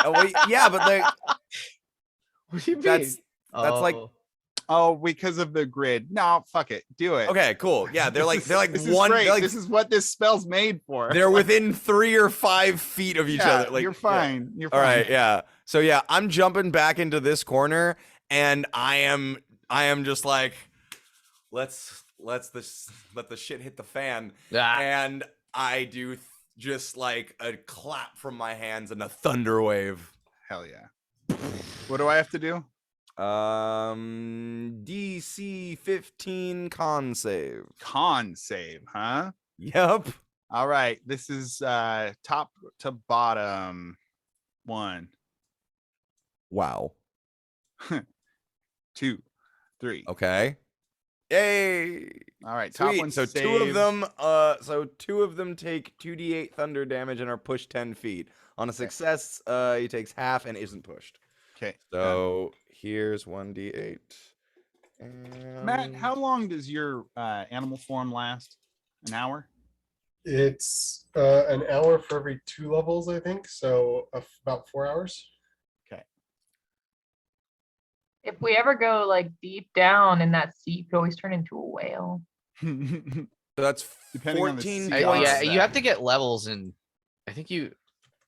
Oh, wait, yeah, but like What do you mean? that's like- Oh. Oh, because of the grid. No, fuck it. Do it. okay, cool. Yeah, they're like This is one. great. They're, like, This is what this spell's made for. they're within 3 or 5 feet of each Yeah, other. Like you're yeah. fine. You're All fine. right, yeah. So yeah, I'm jumping back into this corner, and I am just like, let the shit hit the fan, Ah. and I do just like a clap from my hands and a thunder wave. Hell yeah. What do I have to do? DC 15 con save. Con save, huh? Yep. All right. This is top to bottom. 1, Wow. 2, 3. Okay. Yay. All right. Top Sweet. one. So saves. two of them take 2d8 thunder damage and are pushed 10 feet. On a success, he takes half and isn't pushed. Okay. So here's 1d8. Matt, how long does your animal form last? An hour? It's an hour for every 2 levels, I think. So about 4 hours. If we ever go like deep down in that sea, you could always turn into a whale. So that's Depending on the 14 sea points. odds. Yeah, you have to get levels, and I think you.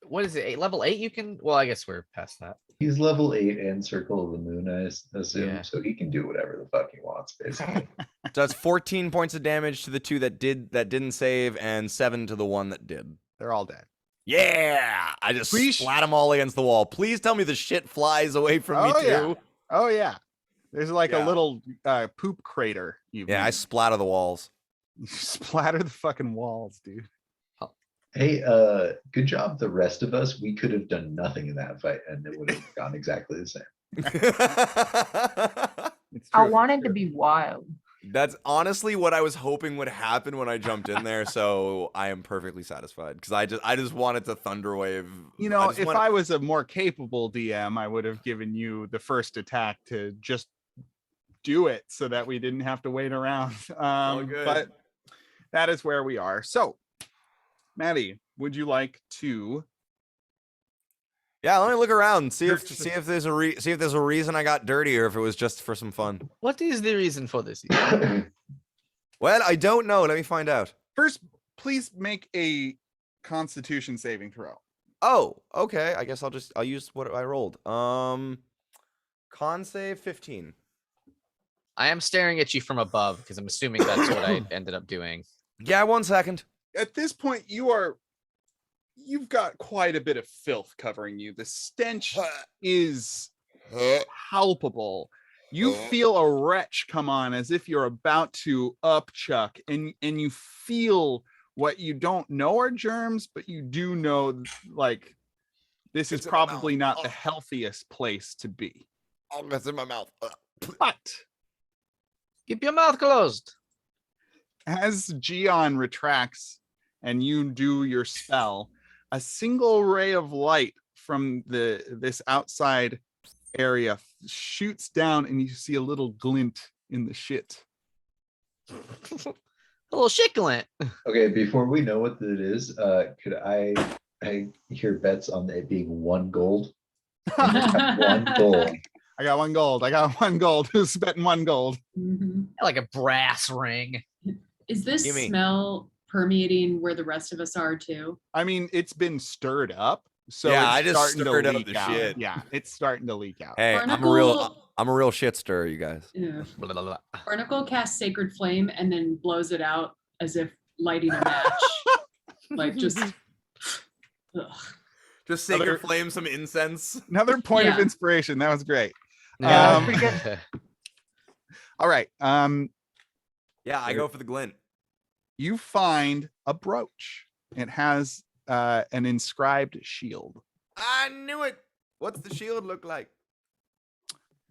What is it? Level 8? You can. Well, I guess we're past that. He's level 8 and Circle of the Moon, I assume, Yeah. so he can do whatever the fuck he wants, basically. So that's 14 points of damage to the 2 that didn't save, and 7 to the 1 that did. They're all dead. Yeah, I just Please- splat them all against the wall. Please tell me the shit flies away from me Oh, too. yeah. Oh yeah. There's like Yeah. a little poop crater. Yeah, I splatter the walls. You splatter the fucking walls, dude. Hey, good job. The rest of us, we could have done nothing in that fight, and it would have gone exactly the same. It's I true, wanted it's to true. be wild. That's honestly what I was hoping would happen when I jumped in there, so I am perfectly satisfied because I just wanted to thunderwave. You know, just if wanted- I was a more capable DM, I would have given you the first attack to just do it so that we didn't have to wait around. good. But that is where we are. So, Maddie, would you like to? Yeah, let me look around, see if there's a reason I got dirty or if it was just for some fun. What is the reason for this? Well, I don't know. Let me find out. First, please make a Constitution saving throw. Oh, okay. I guess I'll use what I rolled. Con save 15. I am staring at you from above because I'm assuming that's what I ended up doing. Yeah, 1 second. At this point, you've got quite a bit of filth covering you. The stench is palpable. You feel a retch come on as if you're about to upchuck, and you feel what you don't know are germs, but you do know like this is It's in my probably mouth. not the healthiest place to be. Oh, that's in my mouth. But Keep your mouth closed. as Gion retracts and you do your spell, a single ray of light from this outside area shoots down and you see a little glint in the shit. A little shitglint. Okay, before we know what it is, could I hear bets on it being 1 gold? 1 gold. I got 1 gold. I got 1 gold. Who's betting 1 gold? Mhm. Like a brass ring. Is this Gimme. smell permeating where the rest of us are too? I mean, it's been stirred up. So Yeah, it's I just starting to stirred up leak the out. shit. Yeah, it's starting to leak out. Hey, I'm a real shit stirrer, you guys. Yeah. Blah, blah, blah. Barnacle casts Sacred Flame and then blows it out as if lighting a match. Like just. Ugh. Just sacred Another- flame some incense. Another point of Yeah. inspiration. That was great. Yeah. Um, pretty good. All right. Yeah, I go for the glint. You find a brooch. It has an inscribed shield. I knew it. What's the shield look like?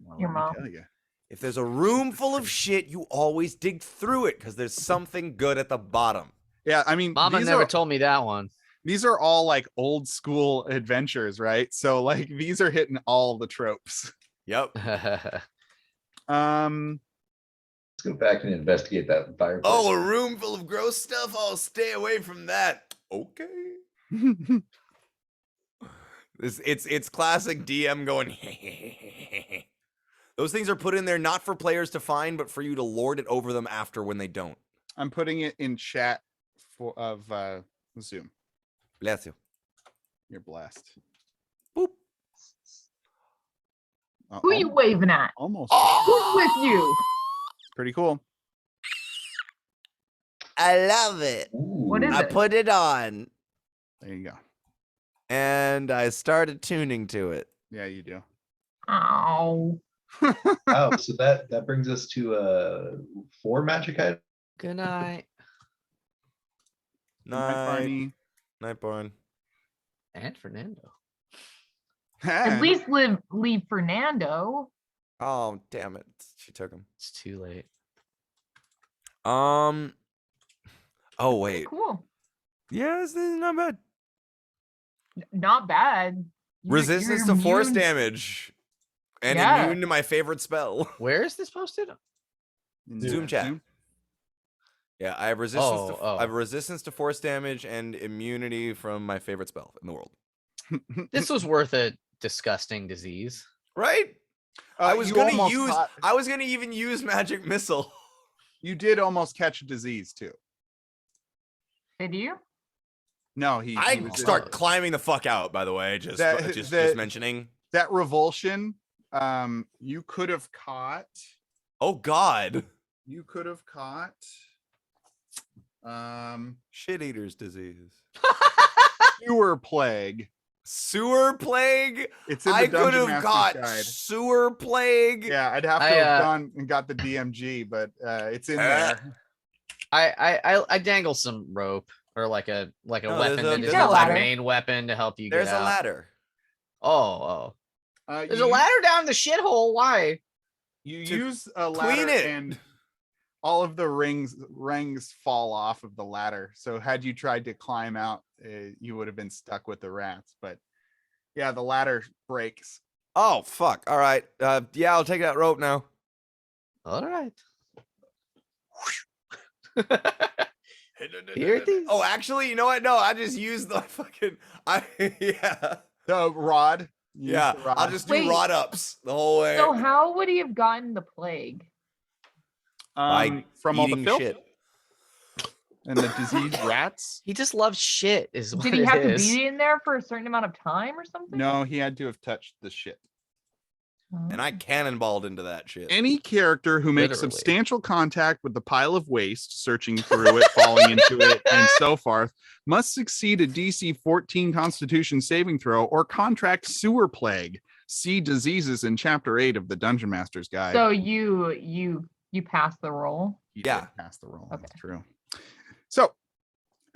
Well, Your let me mom. tell you. If there's a room full of shit, you always dig through it because there's something good at the bottom. Yeah, I mean, Mama these never are, told me that one. these are all like old school adventures, right? So like these are hitting all the tropes. Yep. Let's go back and investigate that fireplace. Oh, a room full of gross stuff. I'll stay away from that. Okay. It's classic DM going. Those things are put in there not for players to find, but for you to lord it over them after when they don't. I'm putting it in chat of Zoom. Bless you. You're blessed. Boop. Who you waving at? Almost. Who's with you? Pretty cool. I love it. What is I it? put it on There you go. and I started tuning to it. Yeah, you do. Oh. Oh, so that brings us to 4 magic items. Good night. Hi, Night, Barney. night, Barn. And Fernando. At least leave Fernando. Oh, damn it. She took him. It's too late. Oh, wait. Cool. Yeah, this is not bad. Not bad. You're Resistance to force immune. damage. and Yeah. immune to my favorite spell. Where is this posted? In Zoom chat. Yeah, I have resistance. To, I have resistance to force damage and immunity from my favorite spell in the world. This was worth a disgusting disease. Right? I was you gonna almost use. caught- I was gonna even use magic missile. You did almost catch a disease too. Did you? No, he I was start climbing the fuck out. By the way, just just mentioning that revulsion. You could have caught. Oh God. You could have caught. Shit eater's disease. Sewer plague. Sewer plague. It's in the I could Dungeon have Master's got Guide. sewer plague. Yeah, I'd have to have gone and got the DMG, but it's in there. I dangle some rope or like a No, weapon that there's isn't a my ladder. main weapon to help you There's get a out. ladder. Oh. There's You a ladder down the shithole. Why? You to use a clean ladder it. and all of the rings fall off of the ladder. So had you tried to climb out, you would have been stuck with the rats. But yeah, the ladder breaks. Oh fuck. All right. Yeah, I'll take that rope now. All right. Here it is. Oh, actually, you know what? No, I just used the fucking. Yeah. The rod. You Yeah. used the rod. I'll just do Wait. rod ups the whole way. So how would he have gotten the plague? By from all the eating filth shit. and the diseased rats. He just loves shit. Is what Did he it have to is. be in there for a certain amount of time or something? No, he had to have touched the shit. And I cannonballed into that shit. Any character who makes Literally. substantial contact with the pile of waste, searching through it, falling into it, and so forth, must succeed a DC 14 Constitution saving throw or contract sewer plague. See diseases in Chapter 8 of the Dungeon Master's Guide. So you passed the roll. You Yeah. did pass the roll. Okay. That's true. So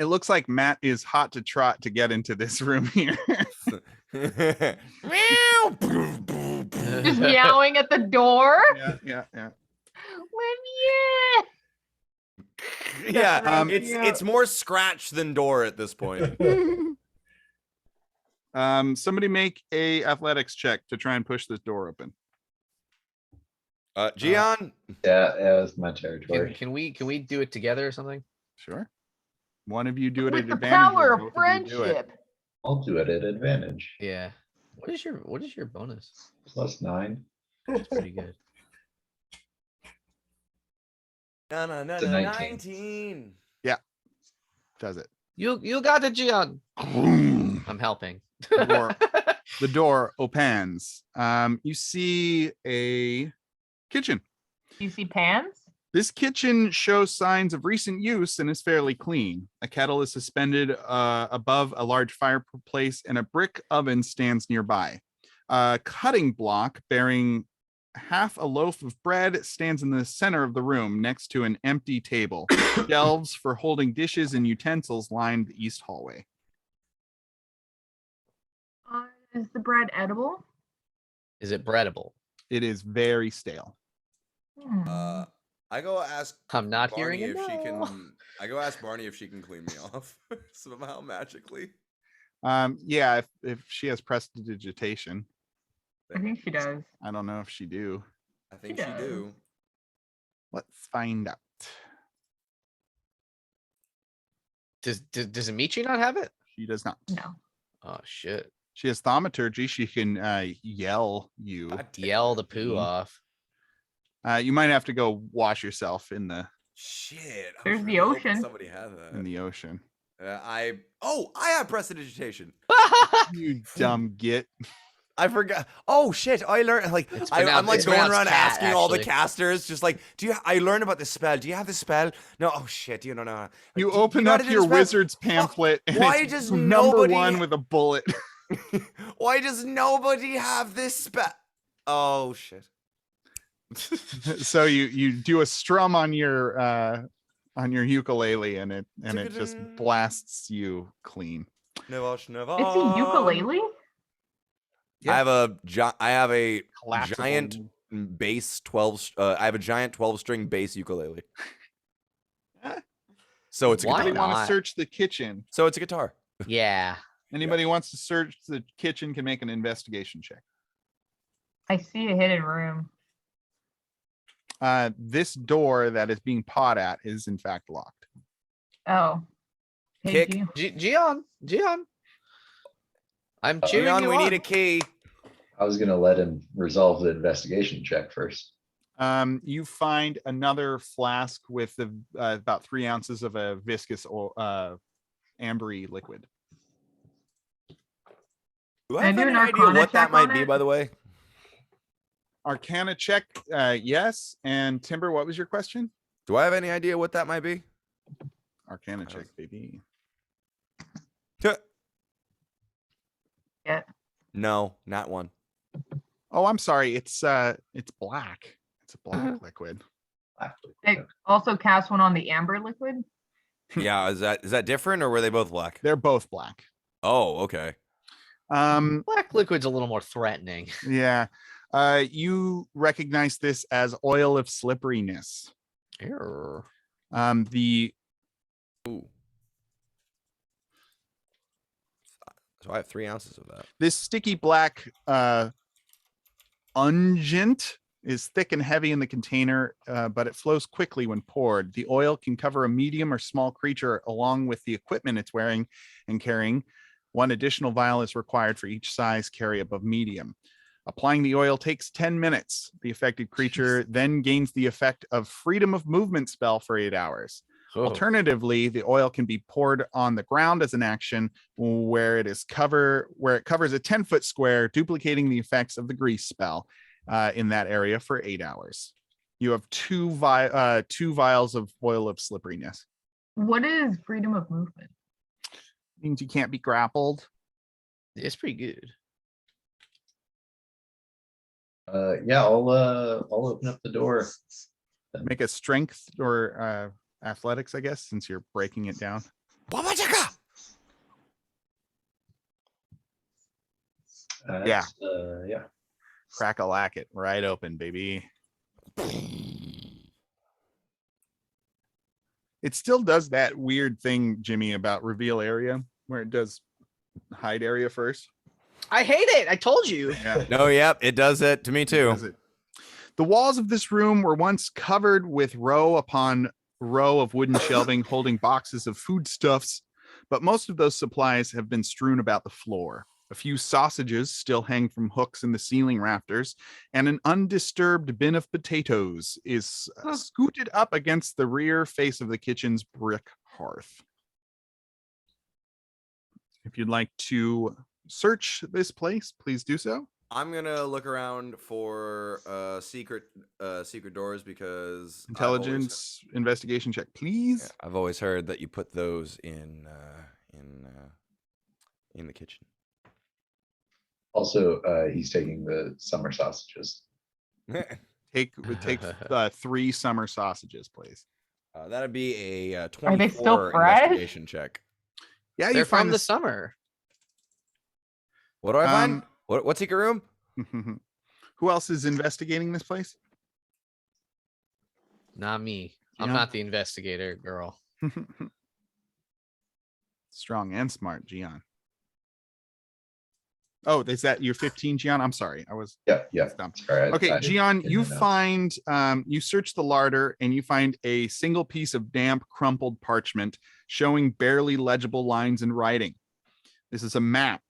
it looks like Matt is hot to trot to get into this room here. Just meowing at the door. yeah. Let me in. Yeah, Yeah. it's more scratch than door at this point. Somebody make a athletics check to try and push this door open. Gian, Yeah, that's my territory. Can we do it together or something? Sure. One of you do it With at the advantage. power or of both of you do it. friendship. I'll do it at advantage. Yeah. What is your bonus? +9. That's pretty good. no, It's a 19. 19. Does it? You got it, Gian. I'm helping. The door opens. You see a kitchen. You see pans? This kitchen shows signs of recent use and is fairly clean. A kettle is suspended above a large fireplace, and a brick oven stands nearby. A cutting block bearing half a loaf of bread stands in the center of the room next to an empty table. Shelves for holding dishes and utensils line the east hallway. Is the bread edible? Is it breadable? It is very stale. I go ask I'm not Barney hearing it. if she no. can. I go ask Barney if she can clean me off somehow magically. Yeah, if she has prestidigitation. I think she does. I don't know if she do. I think She she do. Let's find out. Does Amici not have it? She does not. No. Oh shit. She has thaumaturgy. She can yell you. God damn Yell it. the poo off. You might have to go wash yourself in the Shit. I was There's the really hoping ocean. Somebody had that. in the ocean. I have prestidigitation. You dumb git. I forgot. Oh shit! I learned like It's I'm pronounced- like it's going pronounced around cat, asking all the actually. casters, just like, I learned about this spell. Do you have the spell? No. Oh shit! You don't know. Like, You "Do open know up how to do your the spell?" wizard's pamphlet, and why it's does number nobody- one with a bullet. Why does nobody have this spell? Oh shit! So you do a strum on your ukulele, and it just blasts you clean. Never, never. It's a ukulele? I have a Collapsible. giant bass 12. I have a giant 12-string bass ukulele. So it's a Why Anybody guitar. want to not? search the kitchen? So it's a guitar. Yeah. Anybody wants to search the kitchen can make an investigation check. I see a hidden room. This door that is being pawed at is in fact locked. Oh. Hey, Kick. Gio. Gian. I'm cheering Leon, you we on. need a key. I was gonna let him resolve the investigation check first. You find another flask with about 3 ounces of a viscous ambery liquid. Do I Can I have do any an idea Arcana what that check might on be, it? by the way? Arcana check, yes. And Timber, what was your question? Do I have any idea what that might be? Arcana check, baby. Yeah. No, not one. Oh, I'm sorry. It's black. It's a black liquid. They also cast one on the amber liquid. Yeah, is that different, or were they both black? They're both black. Oh, okay. Black liquid's a little more threatening. Yeah. You recognize this as oil of slipperiness. Err. The Ooh. So I have 3 ounces of that. This sticky black unguent is thick and heavy in the container, but it flows quickly when poured. The oil can cover a medium or small creature along with the equipment it's wearing and carrying. 1 additional vial is required for each size carry above medium. Applying the oil takes 10 minutes. The affected creature then gains the effect of freedom of movement spell for 8 hours. Oh. Alternatively, the oil can be poured on the ground as an action where it covers a 10-foot square, duplicating the effects of the grease spell in that area for 8 hours. You have 2 vials of oil of slipperiness. What is freedom of movement? Means you can't be grappled. It's pretty good. Yeah, I'll open up the door. Make a strength or athletics, I guess, since you're breaking it down. Yeah. Yeah. Crack-a-lack it right open, baby. It still does that weird thing, Jimmy, about reveal area where it does hide area first. I hate it. I told you. Yeah. No, yep, it does it to me too. Does it. The walls of this room were once covered with row upon row of wooden shelving holding boxes of foodstuffs, but most of those supplies have been strewn about the floor. A few sausages still hang from hooks in the ceiling rafters, and an undisturbed bin of potatoes is scooted up against the rear face of the kitchen's brick hearth. If you'd like to search this place, please do so. I'm gonna look around for secret doors because Intelligence investigation check, please. I've always heard that you put those in the kitchen. Also, he's taking the summer sausages. Take 3 summer sausages, please. That'd be a Are they still 24 fresh? investigation check. Yeah, They're you from find the this. summer. What do I find? What secret room? Who else is investigating this place? Not me. I'm Yeah. not the investigator, girl. Strong and smart, Gian. Oh, is that your 15, Gian? I'm sorry. I was Yeah. dumb. Sorry, Okay, I Gian, didn't you know. find you search the larder and you find a single piece of damp, crumpled parchment showing barely legible lines and writing. This is a map.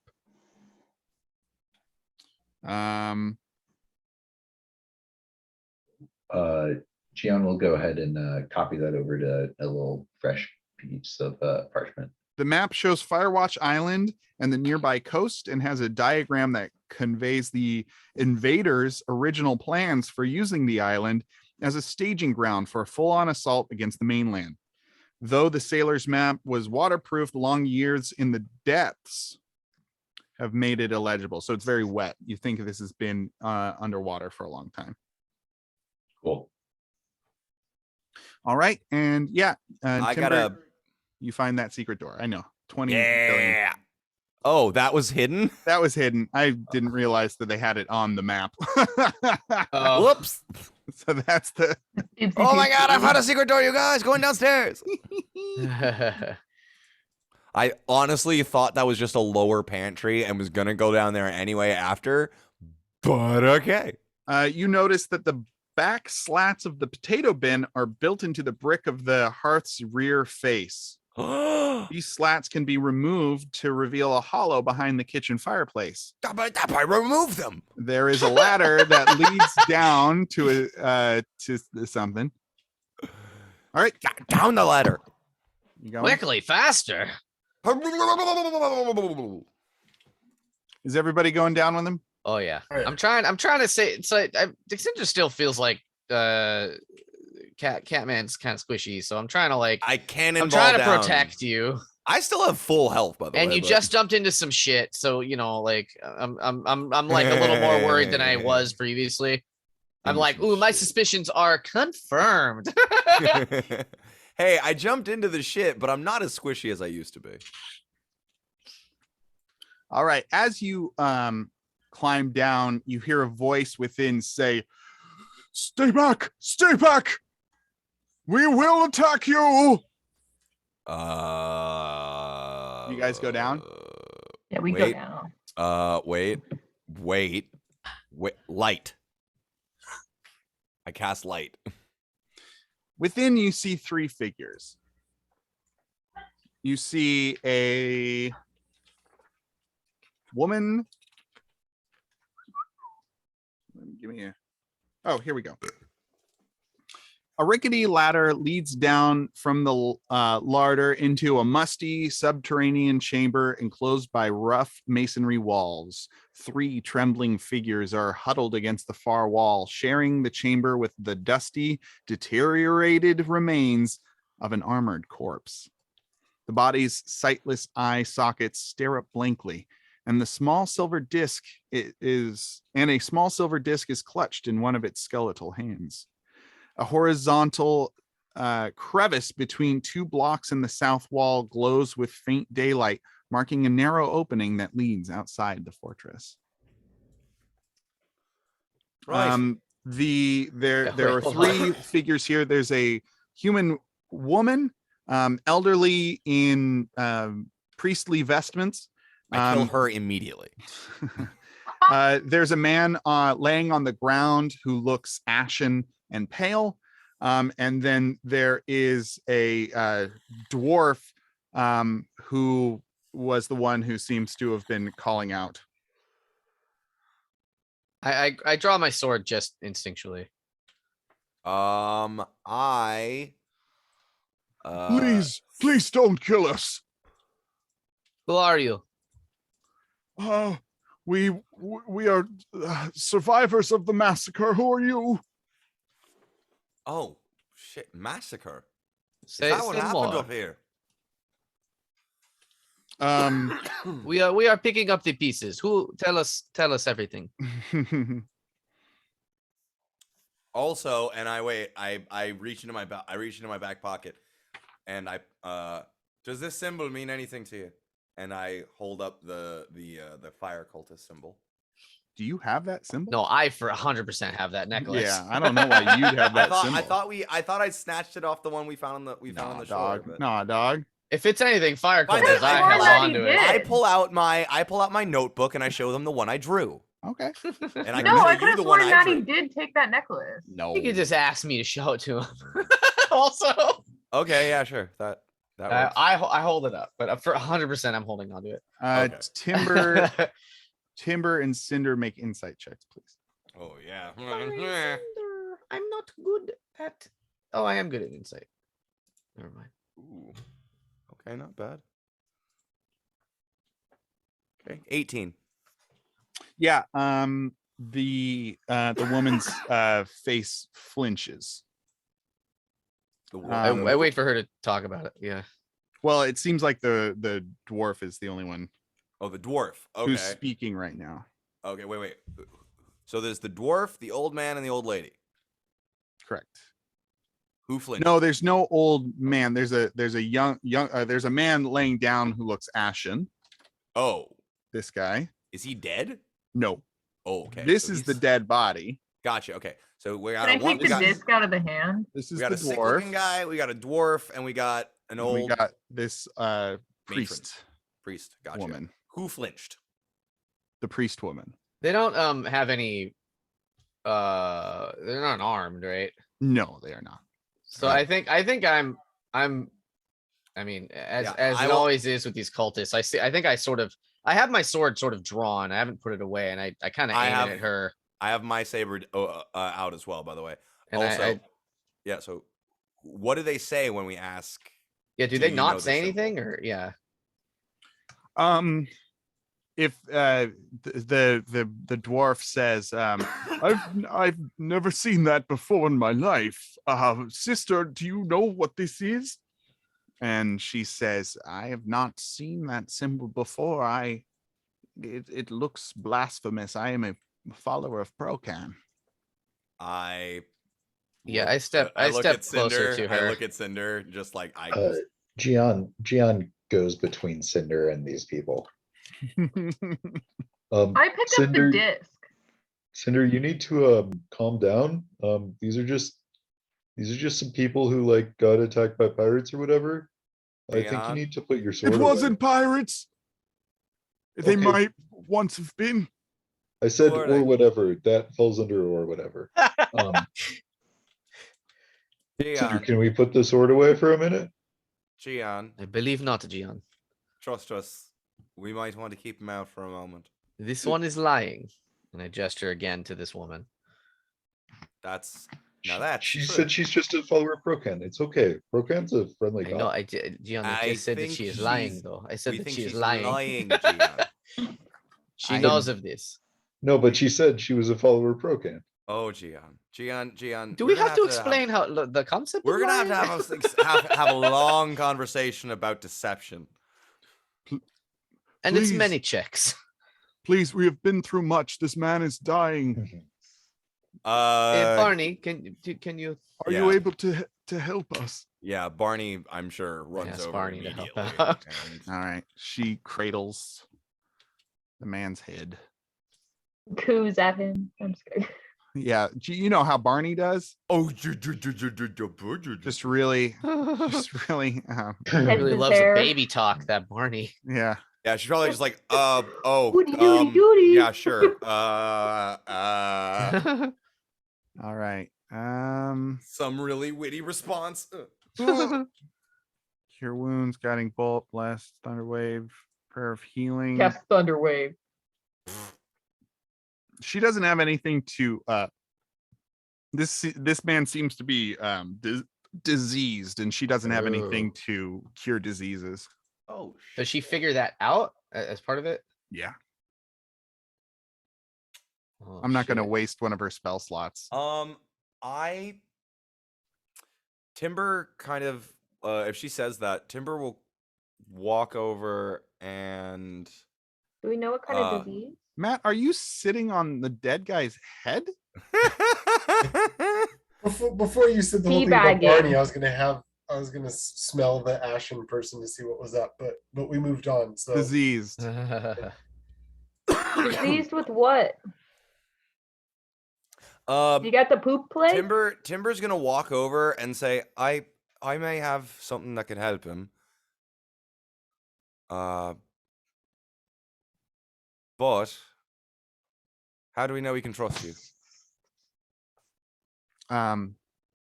Gian will go ahead and copy that over to a little fresh piece of parchment. The map shows Firewatch Island and the nearby coast and has a diagram that conveys the invaders' original plans for using the island as a staging ground for a full-on assault against the mainland. Though the sailor's map was waterproofed, long years in the depths have made it illegible. So it's very wet. You think this has been underwater for a long time. Cool. All right. And yeah, I Timber, gotta. you find that secret door. I know. 20 billion. Yeah. Oh, that was hidden. That was hidden. I didn't realize that they had it on the map. Whoops. So that's the. Oh my god, I found a secret door, you guys. Going downstairs. I honestly thought that was just a lower pantry and was gonna go down there anyway after. But okay. You notice that the back slats of the potato bin are built into the brick of the hearth's rear face. These slats can be removed to reveal a hollow behind the kitchen fireplace. I remove them. There is a ladder that leads down to something. All right, Down the ladder. you going? Quickly, faster. Is everybody going down with him? Oh yeah. All right. I'm trying to say it's like Dixindra still feels like Catman's kind of squishy, so I'm trying to like I can. I'm trying to protect you. I still have full health, by the way. And you but- just jumped into some shit, so you know, like I'm like a little more worried than I was previously. I'm like, ooh, my suspicions are confirmed. Hey, I jumped into the shit, but I'm not as squishy as I used to be. All right. As you climb down, you hear a voice within say, Stay back! Stay back! We will attack you! You guys go down? Yeah, we go Wait. down. Wait. Light. I cast light. Within, you see three figures. You see a woman. Give me a. Oh, here we go. A rickety ladder leads down from the larder into a musty subterranean chamber enclosed by rough masonry walls. Three trembling figures are huddled against the far wall, sharing the chamber with the dusty, deteriorated remains of an armored corpse. The body's sightless eye sockets stare up blankly, and a small silver disc is clutched in one of its skeletal hands. A horizontal crevice between two blocks in the south wall glows with faint daylight, marking a narrow opening that leads outside the fortress. Right. There are three figures here. There's a human woman, elderly in priestly vestments. I kill her immediately. There's a man laying on the ground who looks ashen and pale. And then there is a dwarf who was the one who seems to have been calling out. I draw my sword just instinctually. Please don't kill us. Who are you? We are survivors of the massacre. Who are you? Oh shit! Massacre. Say, Is that what say happened more. up here? We are picking up the pieces. Who tell us everything. Also, and I reach into my back pocket, and does this symbol mean anything to you? And I hold up the fire cultist symbol. Do you have that symbol? No, I for 100% have that necklace. Yeah, I don't know why you'd have that symbol. I thought I snatched it off the one we found on the shore. dog. But... Nah, dog. If it's anything, fire Fine, cultist, then I held I on to it. I pull out my notebook and I show them the one I drew. Okay. And I No, I can could show you have the one sworn I Maddie drew. did take that necklace. No. You could just ask me to show it to him. Also, Okay, yeah, sure. That works. I hold it up, but for 100%, I'm holding on to it. Okay. Timber and Cinder make insight checks, please. Oh yeah. I'm not good at. Oh, I am good at insight. Never mind. Ooh. Okay, not bad. Okay, 18. Yeah. The woman's face flinches. The I woman. wait for her to talk about it. Yeah. Well, it seems like the dwarf is the only one Oh, the dwarf. who's Okay. speaking right now. Okay, wait. So there's the dwarf, the old man, and the old lady. Correct. Who flinched? No, there's no old man. There's a there's a man laying down who looks ashen. Oh, This guy. is he dead? No. Oh, okay. This so is the he's- dead body. Gotcha. Okay, so we got Can I a one. take We the got, disc out of the hand? This is we got the a sick dwarf. looking guy. We got a dwarf, and we got an And old we got this priest priest. Gotcha. woman. Who flinched? The priest woman. They don't have any. They're not armed, right? No, they are not. So I think I'm. I mean, as Yeah, as I it will- always is with these cultists, I think I have my sword sort of drawn. I haven't put it away, and I kind of I aim it have- at her. I have my saber out as well, by the way. And Also, yeah. So, what do they say when we ask? Yeah, do Do they you not know the say symbol? anything or yeah? If the dwarf says, I've never seen that before in my life. Sister, do you know what this is? And she says, I have not seen that symbol before. It looks blasphemous. I am a follower of Procan. I Yeah, look- I look step at closer Cinder, to I her. look at Cinder, just like I. Gian goes between Cinder and these people. I pick up Cinder, the disc. Cinder, you need to calm down. These are just some people who like got attacked by pirates or whatever. I think you Gian? need to put your sword It away. wasn't pirates. They Okay. might once have been. I said Who are or they? whatever. That falls under or whatever. Cinder, Gian, can we put the sword away for a minute? Gian, I believe not, Gian. trust us. We might want to keep him out for a moment. This one is lying. And I gesture again to this woman. That's now that's She true. said she's just a follower of Procan. It's okay. Procan's a friendly I god. know, Gian, I I just said that think she is lying, she's- though. I said we that think she is she's lying. Gian. She I- knows of this. No, but she said she was a follower of Procan. Oh, Gian. Do we're we gonna have to explain how the concept? We're of gonna have lying? to have a long conversation about deception. And it's Please. many checks. Please, we have been through much. This man is dying. Barney, can you? Are Yeah. you able to help us? Yeah, Barney, I'm sure, runs Ask over Barney to help immediately. out. and- All right. She cradles the man's head. Coos at him. I'm just kidding. Yeah. You know how Barney does? Oh, Just really, just really, Head Really his loves hair. a baby talk, that Barney. yeah. yeah, she's probably just like, Woody doody doody. yeah, sure. All right. Some really witty response. Cure wounds, guiding bolt, blast, thunderwave, prayer of healing. Cast Thunderwave. She doesn't have anything to this man seems to be diseased, and she doesn't have anything to cure diseases. Oh, Does she figure that out as part of it? Yeah. Oh, I'm not going to shit. waste one of her spell slots. Timber kind of if she says that, Timber will walk over and Do we know what kind of disease? Matt, are you sitting on the dead guy's head? Before you said the whole thing about Teabagging. Barney, I was gonna smell the ashen person to see what was up, but we moved on. So Diseased. Diseased with what? You got the poop plague? Timber's gonna walk over and say, I may have something that can help him. But how do we know we can trust you?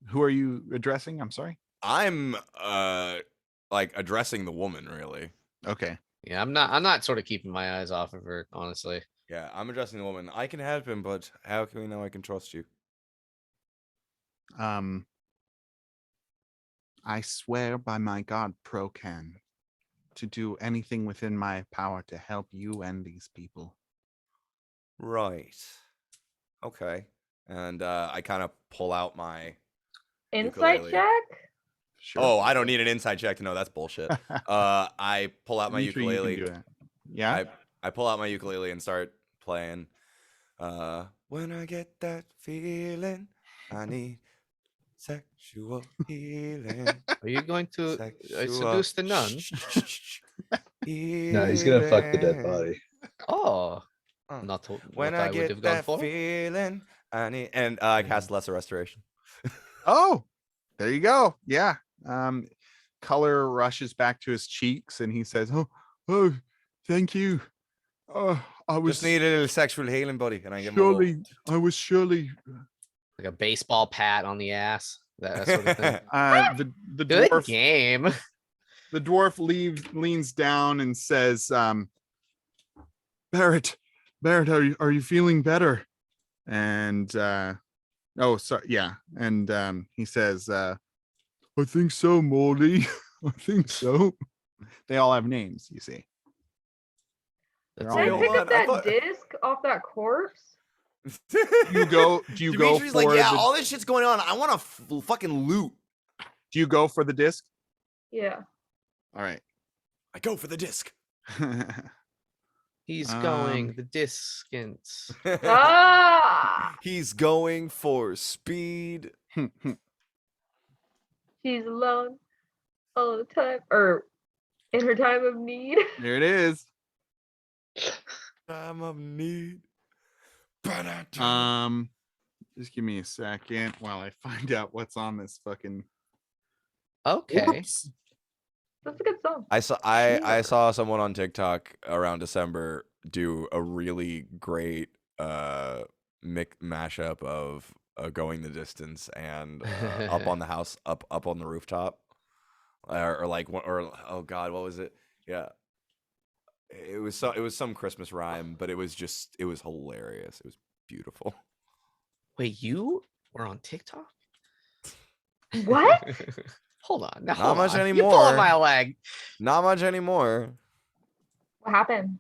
Who are you addressing? I'm sorry. I'm like addressing the woman, really. Okay. Yeah, I'm not sort of keeping my eyes off of her, honestly. Yeah, I'm addressing the woman. I can help him, but how can we know I can trust you? I swear by my god Procan to do anything within my power to help you and these people. Right. Okay. And I kind of pull out my Insight ukulele. check? Sure. Oh, I don't need an inside check to know that's bullshit. I pull out my I'm sure you can ukulele. do it. Yeah. I pull out my ukulele and start playing. When I get that feeling, I need sexual healing. Are you going to Sexual- seduce the nun? No, he's gonna fuck the dead healing. body. Oh, Oh. not When what I I would get have gone that for. feeling, I need, and I cast lesser restoration. Oh, there you go. Yeah. Color rushes back to his cheeks and he says, oh, thank you. I was Just need a little sexual healing, buddy. Can I get surely, I was surely, Like a baseball pat on the ass. That sort of thing. the Good dwarf game. the dwarf leans down and says, Barrett, are you feeling better? And oh, sorry, yeah. And he says, I think so, Morley. I think so. They all have names, you see. They're That's all Can I Hold pick named. up on, I that thought- disc off that corpse? Do you go Dimitri's for like, yeah, the, all this shit's going on. I want to fucking loot. do you go for the disc? Yeah. All right. I go for the disc. He's Um, going the distance. Ah, He's going for speed. she's alone all the time, or in her time of need. There it is. Time of need. Just give me a second while I find out what's on this fucking. Okay. Oops. That's a good song. I saw someone on TikTok around December do a really great mashup of going the distance and up on the house, up on the rooftop, or like or oh god, what was it? Yeah, it was some Christmas rhyme, but it was hilarious. It was beautiful. Wait, you were on TikTok? What? Hold on. Now, Not hold much on. You pulling anymore. my leg. Not much anymore. What happened?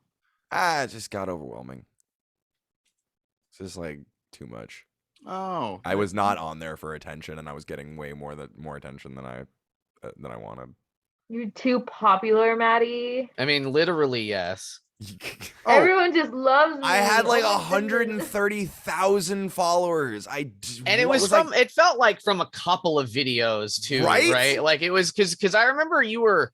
It just got overwhelming. It's just like too much. Oh, I was not on there for attention, and I was getting way more attention than I wanted. You're too popular, Maddie. I mean, literally, yes. Oh, Everyone just loves me. I had like Oh my goodness. 130,000 followers. And it was like- from it felt like from a couple of videos too, Right? right? Like it was because I remember you were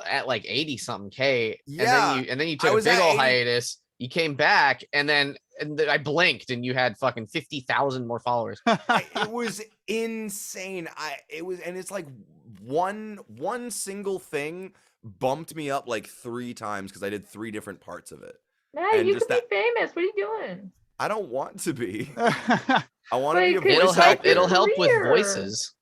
at like 80 something K. Yeah, And then you I took a was big at old 80 hiatus. You came back and then I blinked and you had fucking 50,000 more followers. It was insane. It's like one single thing bumped me up like 3 times because I did 3 different parts of it. Maddie, and you just could be famous. What are you doing? I don't want to be. I want to be a But it voice could help- actor. It'll help with career. voices.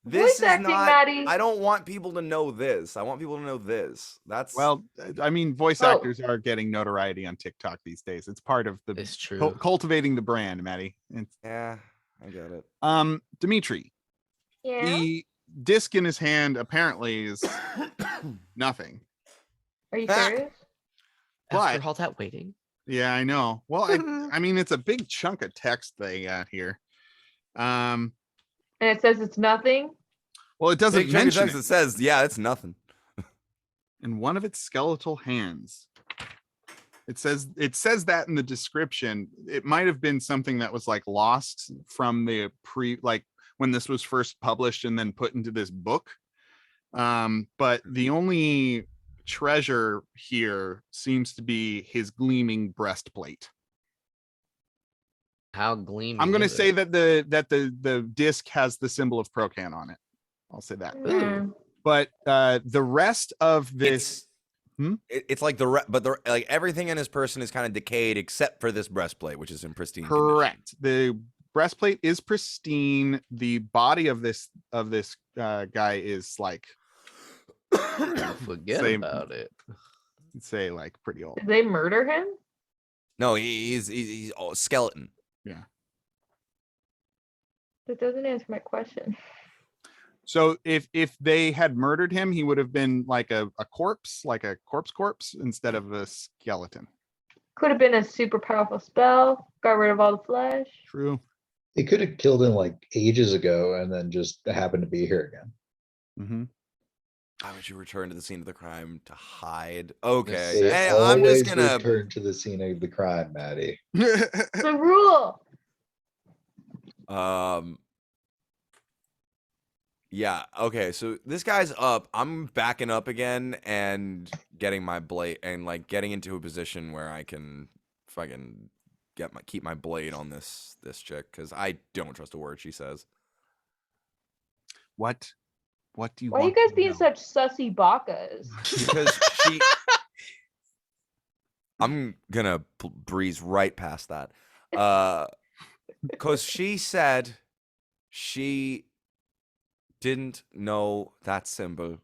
This Voice is acting, not. Maddie. I don't want people to know this. I want people to know this. That's well, I mean, voice Oh. actors are getting notoriety on TikTok these days. It's part of the It's true. cultivating the brand, Maddie. It's, yeah. I get it. Dimitri, Yeah. the disc in his hand apparently is nothing. Are you Ah. serious? After But- all that waiting. Yeah, I know. Well, I mean, it's a big chunk of text they got here. And it says it's nothing. Well, it doesn't Big chunk of mention text it. that says, yeah, it's nothing. In one of its skeletal hands. It says that in the description. It might have been something that was like lost from the like when this was first published and then put into this book. But the only treasure here seems to be his gleaming breastplate. How gleaming. I'm going to is say it? that the disc has the symbol of Procan on it. I'll say that. Mm. But the rest of this, It's like like everything in his person is kind of decayed except for this breastplate, which is in pristine condition. correct. The breastplate is pristine. The body of this guy is like Forget same- about it. say like pretty old. Did they murder him? No, he's a skeleton. That doesn't answer my question. So if they had murdered him, he would have been like a corpse, like a corpse instead of a skeleton. Could have been a super powerful spell. Got rid of all the flesh. True. They could have killed him like ages ago and then just happened to be here again. Mm-hmm. Why would you return to the scene of the crime to hide? Okay, They hey, I'm always just gonna. return to the scene of the crime, Maddie. The rule. Yeah. Okay. So this guy's up. I'm backing up again and getting my blade and like getting into a position where I can fucking keep my blade on this chick because I don't trust a word she says. What What do you Why are you want guys to being know? such sussy bakas? Because she. I'm gonna breeze right past that. Because she said she didn't know that symbol,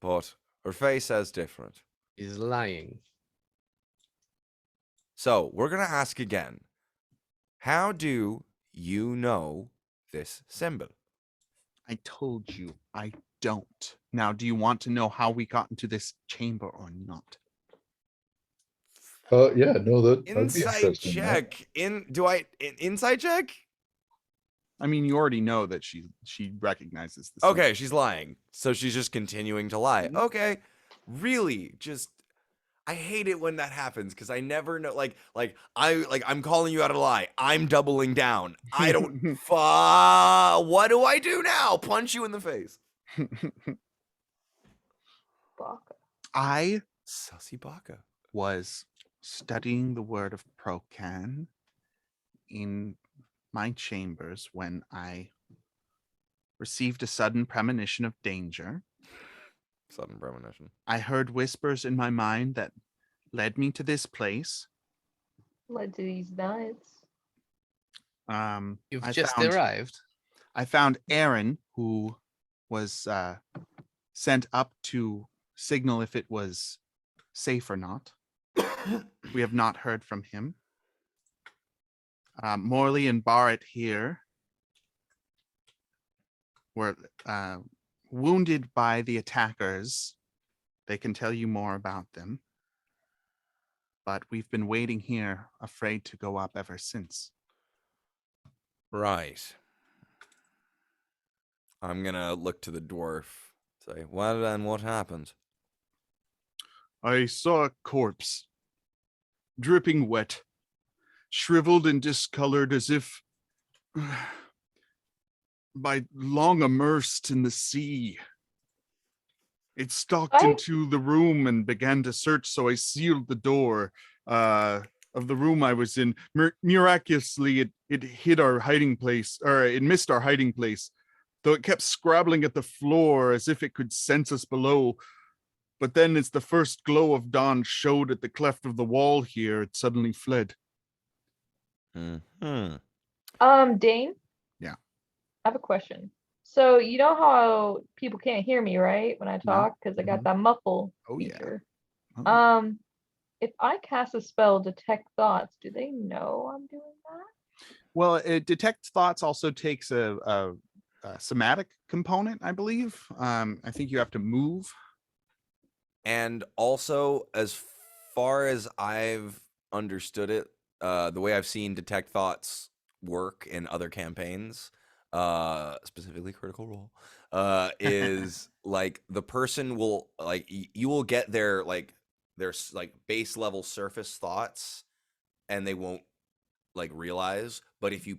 but her face says different. He's lying. So we're gonna ask again. How do you know this symbol? I told you I don't. Now, do you want to know how we got into this chamber or not? Yeah, no, that'd be Insight interesting. check. Insight check? I mean, you already know that she recognizes the symbol. Okay, she's lying. So she's just continuing to lie. Mhm. Okay. Really, just I hate it when that happens because I never know I'm calling you out a lie. I'm doubling down. I don't what do I do now? Punch you in the face. Baka. I Sussy Baka. was studying the word of Procan in my chambers when I received a sudden premonition of danger. Sudden premonition. I heard whispers in my mind that led me to this place. Led to these nuts. You've I just found- arrived. I found Aaron, who was sent up to signal if it was safe or not. We have not heard from him. Morley and Barrett here were wounded by the attackers. They can tell you more about them. But we've been waiting here, afraid to go up ever since. Right. I'm gonna look to the dwarf. Say, well then what happened? I saw a corpse, dripping wet, shriveled and discolored as if by long immersed in the sea. It stalked into the room and began to search, so I sealed the door of the room I was in. Miraculously, it hid our hiding place, or it missed our hiding place, though it kept scrabbling at the floor as if it could sense us below. But then as the first glow of dawn showed at the cleft of the wall here, it suddenly fled. Hmm. Dane? Yeah. I have a question. So you know how people can't hear me, right? When I talk, because I got Mhm. that muffle Oh, yeah. feature. Oh. If I cast a spell, detect thoughts, do they know I'm doing that? Well, it detect thoughts also takes a somatic component, I believe. I think you have to move. And also, as far as I've understood it, the way I've seen detect thoughts work in other campaigns, specifically Critical Role, is like the person will you will get their base level surface thoughts, and they won't realize. But if you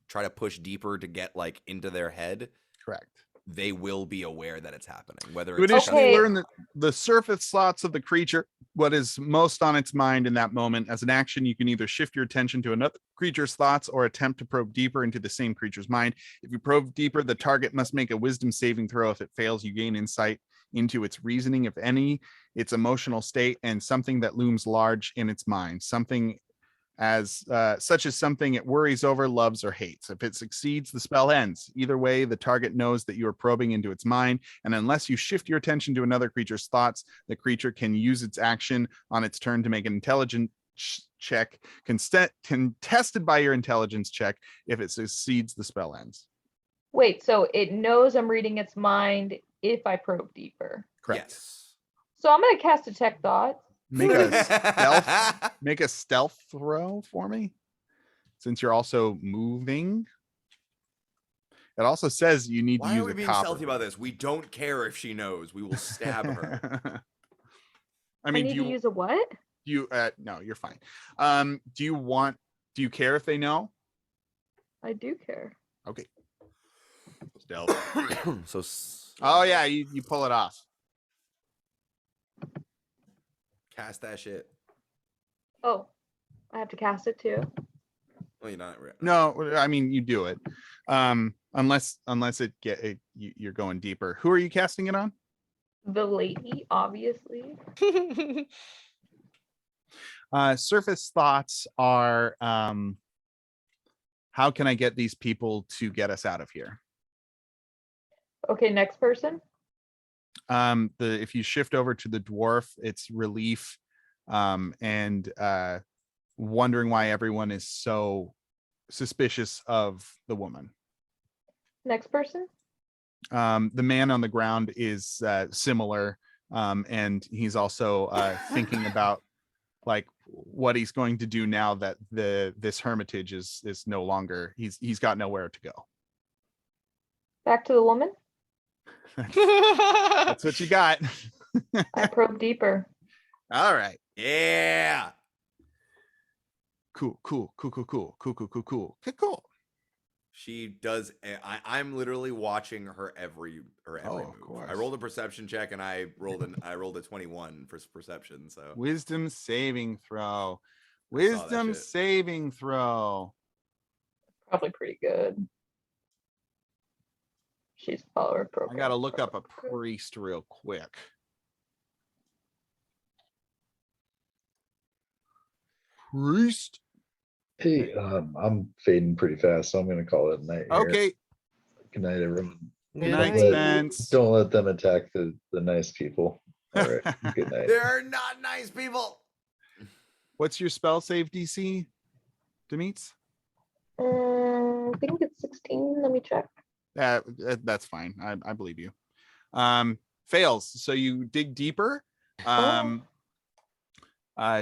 try to push deeper to get into their head, Correct. they will be aware that it's happening. Whether You it's initially Okay. learn the surface thoughts of the creature, what is most on its mind in that moment. As an action, you can either shift your attention to another creature's thoughts or attempt to probe deeper into the same creature's mind. If you probe deeper, the target must make a wisdom saving throw. If it fails, you gain insight into its reasoning, if any, its emotional state, and something that looms large in its mind. Something such as something it worries over, loves, or hates. If it succeeds, the spell ends. Either way, the target knows that you are probing into its mind, and unless you shift your attention to another creature's thoughts, the creature can use its action on its turn to make an intelligence check, contested by your intelligence check. If it succeeds, the spell ends. Wait, so it knows I'm reading its mind if I probe deeper. Correct. Yes. So I'm gonna cast detect thoughts. Make a stealth throw for me, since you're also moving. It also says you need to Why use are we a being copper stealthy about this? We don't care if she knows. We will stab her. I mean, need do to you use a what? no, you're fine. Do you care if they know? I do care. Okay. Stealth. So. Oh yeah, you pull it off. Cast that shit. Oh, I have to cast it too. Well, you're not. No, I mean you do it. unless you're going deeper. Who are you casting it on? The lady, obviously. Surface thoughts are, how can I get these people to get us out of here? Okay, next person. If you shift over to the dwarf, it's relief, and wondering why everyone is so suspicious of the woman. Next person. The man on the ground is similar, and he's also thinking about like what he's going to do now that this hermitage is no longer, he's got nowhere to go. Back to the woman. That's what you got. I probe deeper. All right. Yeah. Cool. She does. I'm literally watching her every Oh, of move. course. I rolled a perception check and I rolled a 21 for perception. So Wisdom saving throw. I saw that Wisdom shit. saving throw. Probably pretty good. She's a follower of I program. gotta look up a priest real quick. Priest. Hey, I'm fading pretty fast, so I'm gonna call it a night here. Okay. Good night, everyone. Good night, let- Spence. Don't let them attack the nice people. All right. Good night. they're not nice people. What's your spell save DC, Demeets? I think it's 16. Let me check. That's fine. I believe you. Fails. So you dig deeper.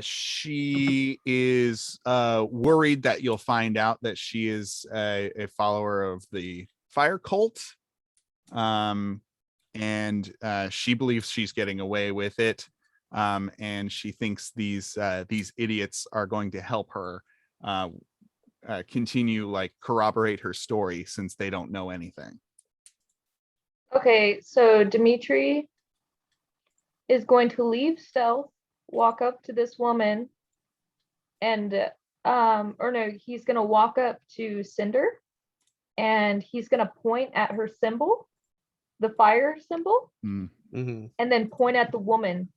She is worried that you'll find out that she is a follower of the fire cult. And she believes she's getting away with it. And she thinks these idiots are going to help her continue, like, corroborate her story since they don't know anything. Okay, so Dimitri is going to leave stealth, walk up to this woman, and or no, he's gonna walk up to Cinder, and he's gonna point at her symbol, the fire symbol, Mhm. and then point at the woman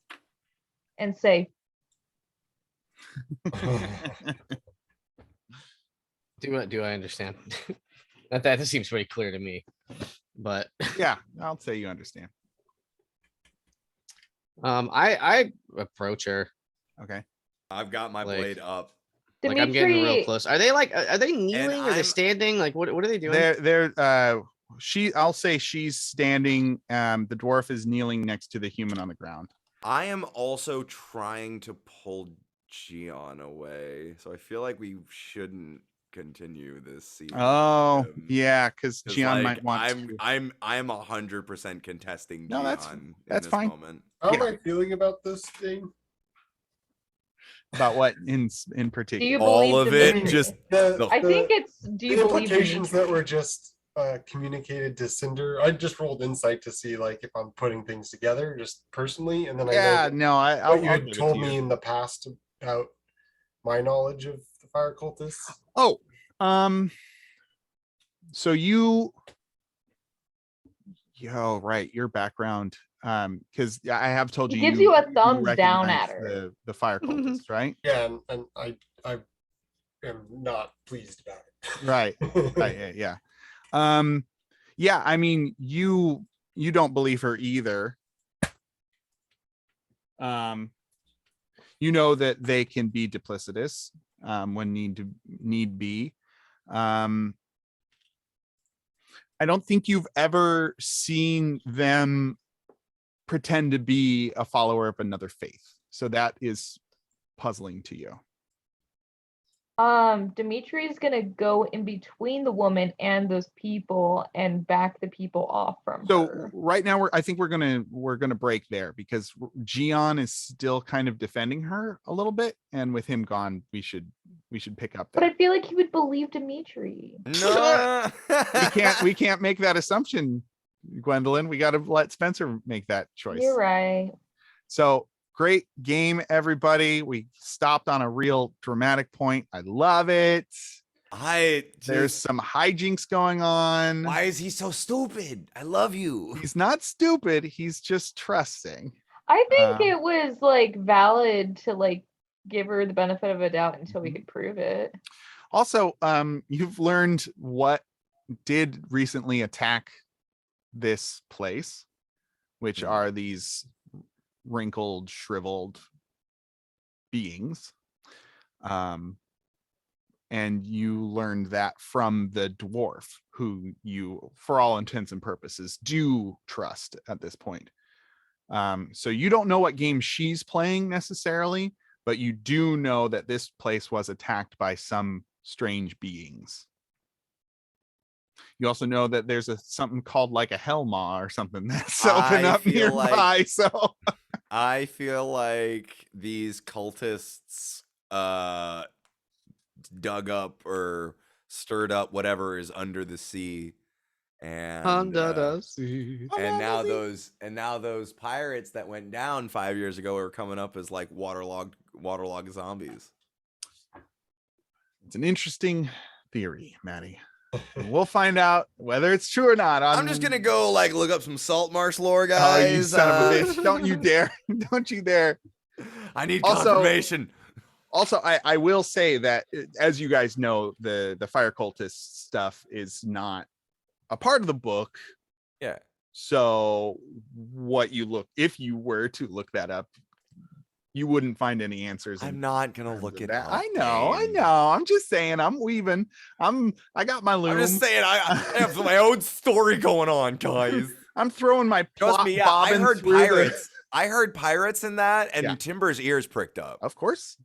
and say, Do I understand? that seems pretty clear to me. But Yeah, I'll say you understand. I approach her. Okay. I've got my Like- blade up. Like I'm getting real Dimitri, close. Are they kneeling? Are they I'm- standing? Like what are they doing? I'll say she's standing. The dwarf is kneeling next to the human on the ground. I am also trying to pull Gian away, so I feel like we shouldn't continue this scene. Oh, yeah, because 'Cause, Gian like, might want to. I'm 100% contesting No, Gian that's in that's this fine. moment. How Yeah. am I feeling about this thing? About what in do you particular? All believe of it, Dimitri? just The, I the- think it's, do you the believe implications Dimitri? that were just communicated to Cinder. I just rolled insight to see like if I'm putting things together just personally, and then I know Yeah, that no, I'll what you I'll had give it told to me you. in the past about my knowledge of the fire cultists. Oh, so right, your background, because I have told He you gives you a thumbs down recognize at her. the fire cultist, right? Yeah, and I am not pleased about it. Right. Yeah. Yeah, I mean, you don't believe her either. You know that they can be duplicitous when need be. I don't think you've ever seen them pretend to be a follower of another faith. So that is puzzling to you. Dimitri is gonna go in between the woman and those people and back the people off from So her. right now I think we're gonna break there because Gian is still kind of defending her a little bit, and with him gone, we should pick up But there. I feel like he would believe Dimitri. No, we can't make that assumption, Gwendolyn. We got to let Spencer make that choice. You're right. So great game, everybody. We stopped on a real dramatic point. I love it. There's some hijinks going on. Why is he so stupid? I love you. He's not stupid. He's just trusting. I think it was like valid to like give her the benefit of a doubt until we could prove it. Also, you've learned what did recently attack this place, which are these wrinkled, shriveled beings. And you learned that from the dwarf, who you, for all intents and purposes, do trust at this point. So you don't know what game she's playing necessarily, but you do know that this place was attacked by some strange beings. You also know that there's something called like a Hellmaw or something that's open up nearby. So I feel like these cultists dug up or stirred up whatever is under the sea, and Under the sea. and now those pirates that went down 5 years ago are coming up as like waterlogged zombies. it's an interesting theory, Maddie. And we'll find out whether it's true or not. I'm just gonna go like look up some Saltmarsh lore, guys. Oh, you son of a bitch! Don't you dare! Don't you dare! I need Also- confirmation. Also, I will say that, as you guys know, the fire cultist stuff is not a part of the book. Yeah. So if you were to look that up, you wouldn't find any answers. I'm not gonna look it up. I know. I'm just saying. I'm weaving. I got my loom. I'm just saying. I have my own story going on, guys. I'm throwing my Trust plot me. Yeah, I bobbin heard through the- pirates. I heard pirates in that, and Yeah. Timber's ears pricked up. Of course,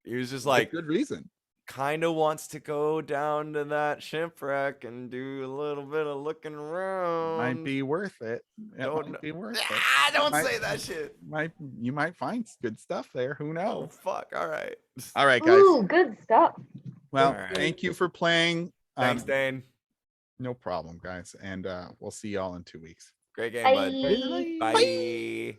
He was just with like, good reason. kind of wants to go down to that shipwreck and do a little bit of looking around. Might be worth it. It Don't might be worth it. Ah, don't Might- say that shit. You might find good stuff there. Who Oh knows? fuck! All right. All right, guys. Ooh, good stuff. Well, All right. thank you for playing. Thanks, Dane. No problem, guys. And we'll see y'all in 2 weeks. Great game, Bye. bud. Bye.